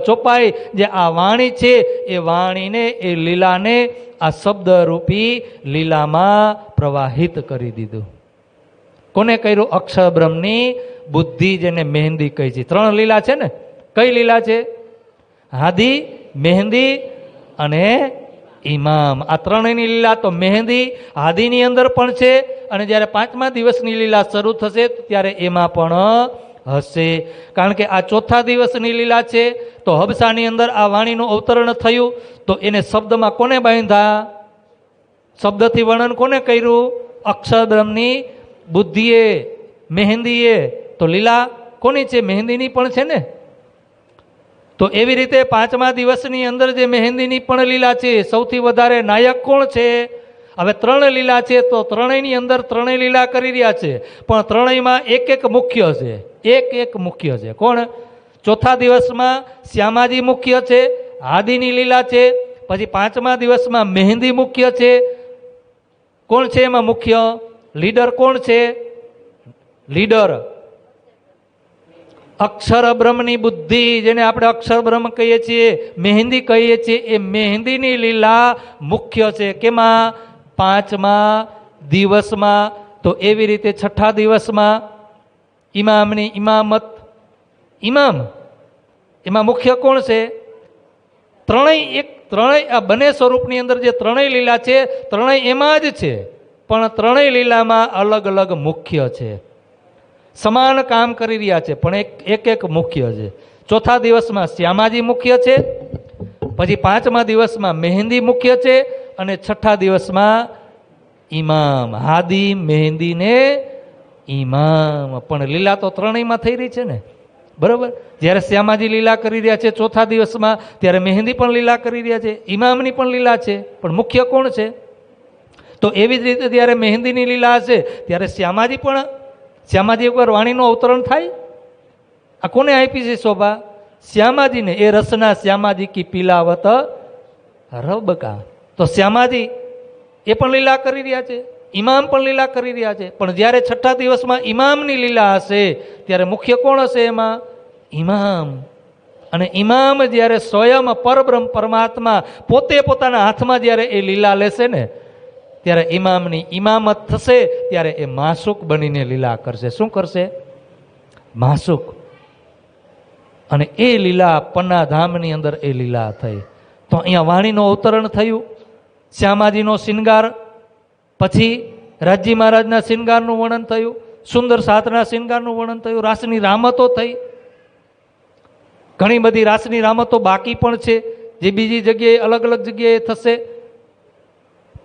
ચોપાઈ જે આ વાણી છે, એ વાણીને, એ લીલાને આ શબ્દરૂપી લીલામાં પ્રવાહિત કરી દીધું. કોને કર્યું? અક્ષર બ્રહ્મની બુદ્ધિ, જેને મહેંદી કહી છે. 3 લીલા છે ને. કઈ લીલા છે? હાદી, મહેંદી અને ઇમામ. આ ત્રણેયની લીલા તો મહેંદી, હાદીની અંદર પણ છે, અને જ્યારે 5મા દિવસની લીલા શરૂ થશે ત્યારે એમાં પણ હશે. કારણ કે આ 4થા દિવસની લીલા છે. તો હબસાની અંદર આ વાણીનું અવતરણ થયું, તો એને શબ્દમાં કોને બાંધ્યા? શબ્દથી વર્ણન કોને કર્યું? અક્ષર બ્રહ્મની બુદ્ધિએ, મહેંદીએ. તો લીલા કોની છે? મહેંદીની પણ છે ને. તો એવી રીતે 5મા દિવસની અંદર જે મહેંદીની પણ લીલા છે, સૌથી વધારે નાયક કોણ છે? હવે 3 લીલા છે, તો ત્રણેયની અંદર ત્રણેય લીલા કરી રહ્યા છે, પણ ત્રણેયમાં એક મુખ્ય છે. એક મુખ્ય છે. કોણ? 4થા દિવસમાં શ્યામાજી મુખ્ય છે, હાદીની લીલા છે. પછી 5મા દિવસમાં મહેંદી મુખ્ય છે. કોણ છે એમાં મુખ્ય? લીડર કોણ છે? લીડર અક્ષર બ્રહ્મની બુદ્ધિ, જેને આપણે અક્ષર બ્રહ્મ કહીએ છીએ, મહેંદી કહીએ છીએ, એ મહેંદીની લીલા મુખ્ય છે. કેમાં? 5મા દિવસમાં. તો એવી રીતે 6ઠા દિવસમાં ઇમામની ઇમામત. ઇમામ એમાં મુખ્ય કોણ છે? ત્રણેય આ બંને સ્વરૂપની અંદર જે ત્રણેય લીલા છે, ત્રણેય એમાં જ છે, પણ ત્રણેય લીલામાં અલગ અલગ મુખ્ય છે. સમાન કામ કરી રહ્યા છે, પણ એક મુખ્ય છે. 4થા દિવસમાં શ્યામાજી મુખ્ય છે, પછી 5મા દિવસમાં મહેંદી મુખ્ય છે, અને 6ઠા દિવસમાં ઇમામ. હાદી, મહેંદી ને ઇમામ. પણ લીલા તો ત્રણેયમાં થઈ રહી છે ને. બરોબર. જ્યારે શ્યામાજી લીલા કરી રહ્યા છે 4થા દિવસમાં, ત્યારે મહેંદી પણ લીલા કરી રહ્યા છે, ઇમામની પણ લીલા છે, પણ મુખ્ય કોણ છે? તો એવી જ રીતે જ્યારે મહેંદીની લીલા હશે ત્યારે શ્યામાજી ઉપર વાણીનું અવતરણ થાય. આ કોને આપી છે શોભા? શ્યામાજીને. એ રસના શ્યામાજી કી પીલાવત રબકા. તો શ્યામાજી એ પણ લીલા કરી રહ્યા છે, ઇમામ પણ લીલા કરી રહ્યા છે. પણ જ્યારે 6ઠ્ઠા દિવસમાં ઇમામની લીલા હશે ત્યારે મુખ્ય કોણ હશે એમાં? ઇમામ. અને ઇમામ જ્યારે સ્વયં પરબ્રહ્મ પરમાત્મા પોતે પોતાના હાથમાં જ્યારે એ લીલા લેશે ને, ત્યારે ઇમામની ઇમામત થશે, ત્યારે એ માસુક બનીને લીલા કરશે. શું કરશે? માસુક. અને એ લીલા પન્ના ધામની અંદર એ લીલા થઈ. તો અહીંયા વાણીનું અવતરણ થયું, શ્યામાજીનો શિંગાર, પછી રાજજી મહારાજના શિંગારનું વર્ણન થયું, સુંદર સાતના શિંગારનું વર્ણન થયું, રાસની રામતો થઈ. ઘણી બધી રાસની રામતો બાકી પણ છે, જે બીજી જગ્યાએ અલગ અલગ જગ્યાએ થશે.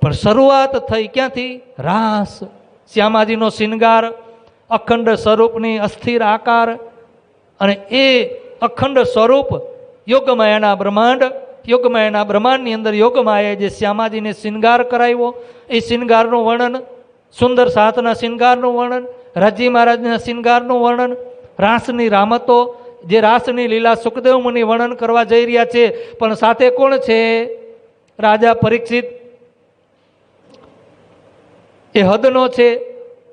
પણ શરૂઆત થઈ ક્યાંથી? રાસ. શ્યામાજીનો શિંગાર, અખંડ સ્વરૂપની અસ્થિર આકાર, અને એ અખંડ સ્વરૂપ યોગમાયાના બ્રહ્માંડની અંદર યોગમાયાએ જે શ્યામાજીને શિંગાર કરાવ્યો, એ શિંગારનું વર્ણન, સુંદર સાતના શિંગારનું વર્ણન, રાજજી મહારાજના શિંગારનું વર્ણન, રાસની રામતો, જે રાસની લીલા સુખદેવ મુનિ વર્ણન કરવા જઈ રહ્યા છે. પણ સાથે કોણ છે? રાજા પરીક્ષિત. એ હદનો છે,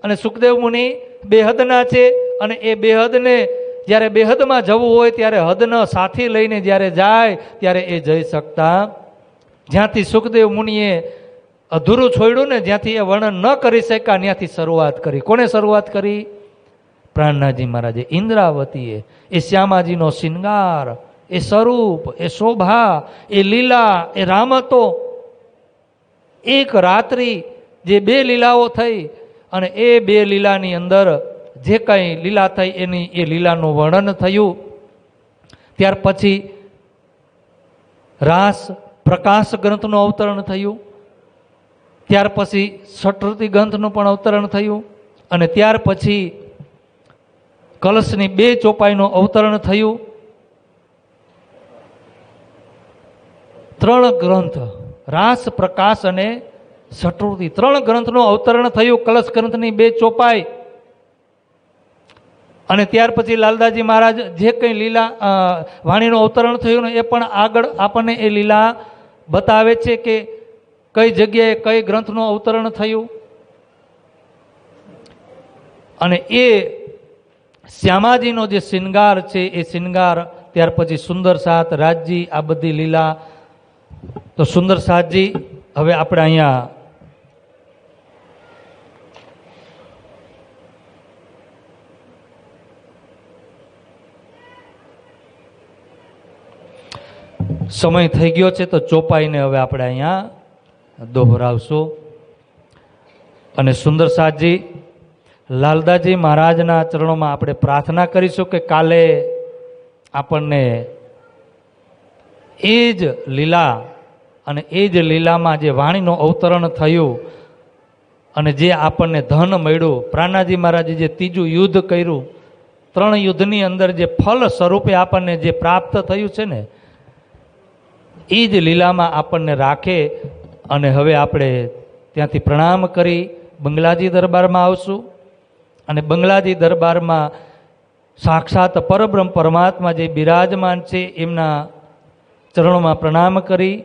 અને સુખદેવ મુનિ બેહદના છે. અને એ બેહદને જ્યારે બેહદમાં જવું હોય ત્યારે હદનો સાથી લઈને જ્યારે જાય ત્યારે એ જઈ શકતા. જ્યાંથી સુખદેવ મુનિએ અધૂરું છોડ્યું ને, જ્યાંથી એ વર્ણન ન કરી શક્યા, ત્યાંથી શરૂઆત કરી. કોને શરૂઆત કરી? પ્રાણનાથજી મહારાજે. ઇન્દ્રાવતીએ. એ શ્યામાજીનો શિંગાર, એ સ્વરૂપ, એ શોભા, એ લીલા, એ રામતો, એક રાત્રિ જે 2 લીલાઓ થઈ, અને એ 2 લીલાની અંદર જે કંઈ લીલા થઈ એની એ લીલાનું વર્ણન થયું. ત્યાર પછી રાસ પ્રકાશ ગ્રંથનું અવતરણ થયું, ત્યાર પછી ષટૃતિ ગ્રંથનું પણ અવતરણ થયું, અને ત્યાર પછી કલશની 2 ચોપાઈનું અવતરણ થયું. 3 ગ્રંથ રાસ, પ્રકાશ અને સટૃતિ 3 ગ્રંથનું અવતરણ થયું. કલશ ગ્રંથની 2 ચોપાઈ. અને ત્યાર પછી લાલદાસજી મહારાજ જે કંઈ લીલા વાણીનું અવતરણ થયું ને એ પણ આગળ આપણને એ લીલા બતાવે છે કે કઈ જગ્યાએ કઈ ગ્રંથનું અવતરણ થયું. અને એ શ્યામાજીનો જે શિંગાર છે એ શિંગાર, ત્યાર પછી સુંદર સાત, રાજજી, આ બધી લીલા. તો સુંદર સાતજી હવે આપણે અહીંયા સમય થઈ ગયો છે તો ચોપાઈને હવે આપણે અહીંયા દોહરાવશું. અને સુંદર સાતજી લાલદાસજી મહારાજના ચરણોમાં આપણે પ્રાર્થના કરીશું કે કાલે આપણને એ જ લીલા અને એ જ લીલામાં જે વાણીનું અવતરણ થયું અને જે આપણને ધન મળ્યું, પ્રાણાજી મહારાજે જે 3જું યુદ્ધ કર્યું, 3 યુદ્ધની અંદર જે ફલ સ્વરૂપે આપણને જે પ્રાપ્ત થયું છે ને એ જ લીલામાં આપણને રાખે. અને હવે આપણે ત્યાંથી પ્રણામ કરી બંગલાજી દરબારમાં આવશું. અને બંગલાજી દરબારમાં સાક્ષાત પરબ્રહ્મ પરમાત્મા જે બિરાજમાન છે એમના ચરણોમાં પ્રણામ કરી,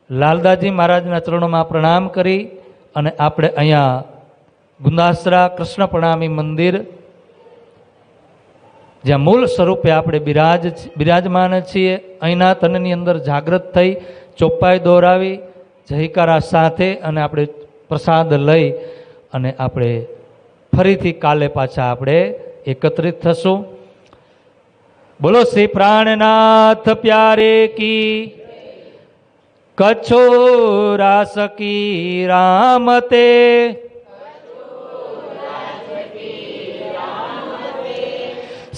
લાલદાસજી મહારાજના ચરણોમાં પ્રણામ કરી અને આપણે અહીંયા ગુંદાસરા કૃષ્ણ પ્રણામી મંદિર જ્યાં મૂળ સ્વરૂપે આપણે બિરાજમાન છીએ અહીંના તનની અંદર જાગૃત થઈ ચોપાઈ દોરાવી જયકારા સાથે અને આપણે પ્રસાદ લઈ અને આપણે ફરીથી કાલે પાછા આપણે એકત્રિત થશું. બોલો શ્રી પ્રાણનાથ પ્યારે કી, કચ્છો રાસ કી રામતે,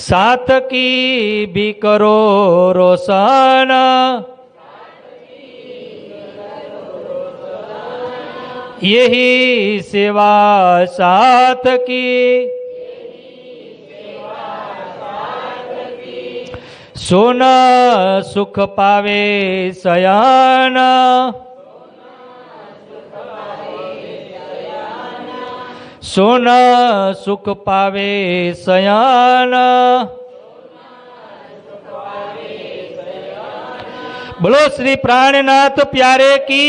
सात की भी करो रोशन, यही सेवा सात की, सोना सुख पावे सयान, सोना सुख पावे सयान. बोलो श्री प्राणनाथ प्यारे की,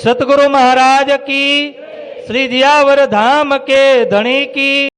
सतगुरु महाराज की, श्री जियावर धाम के धणी की.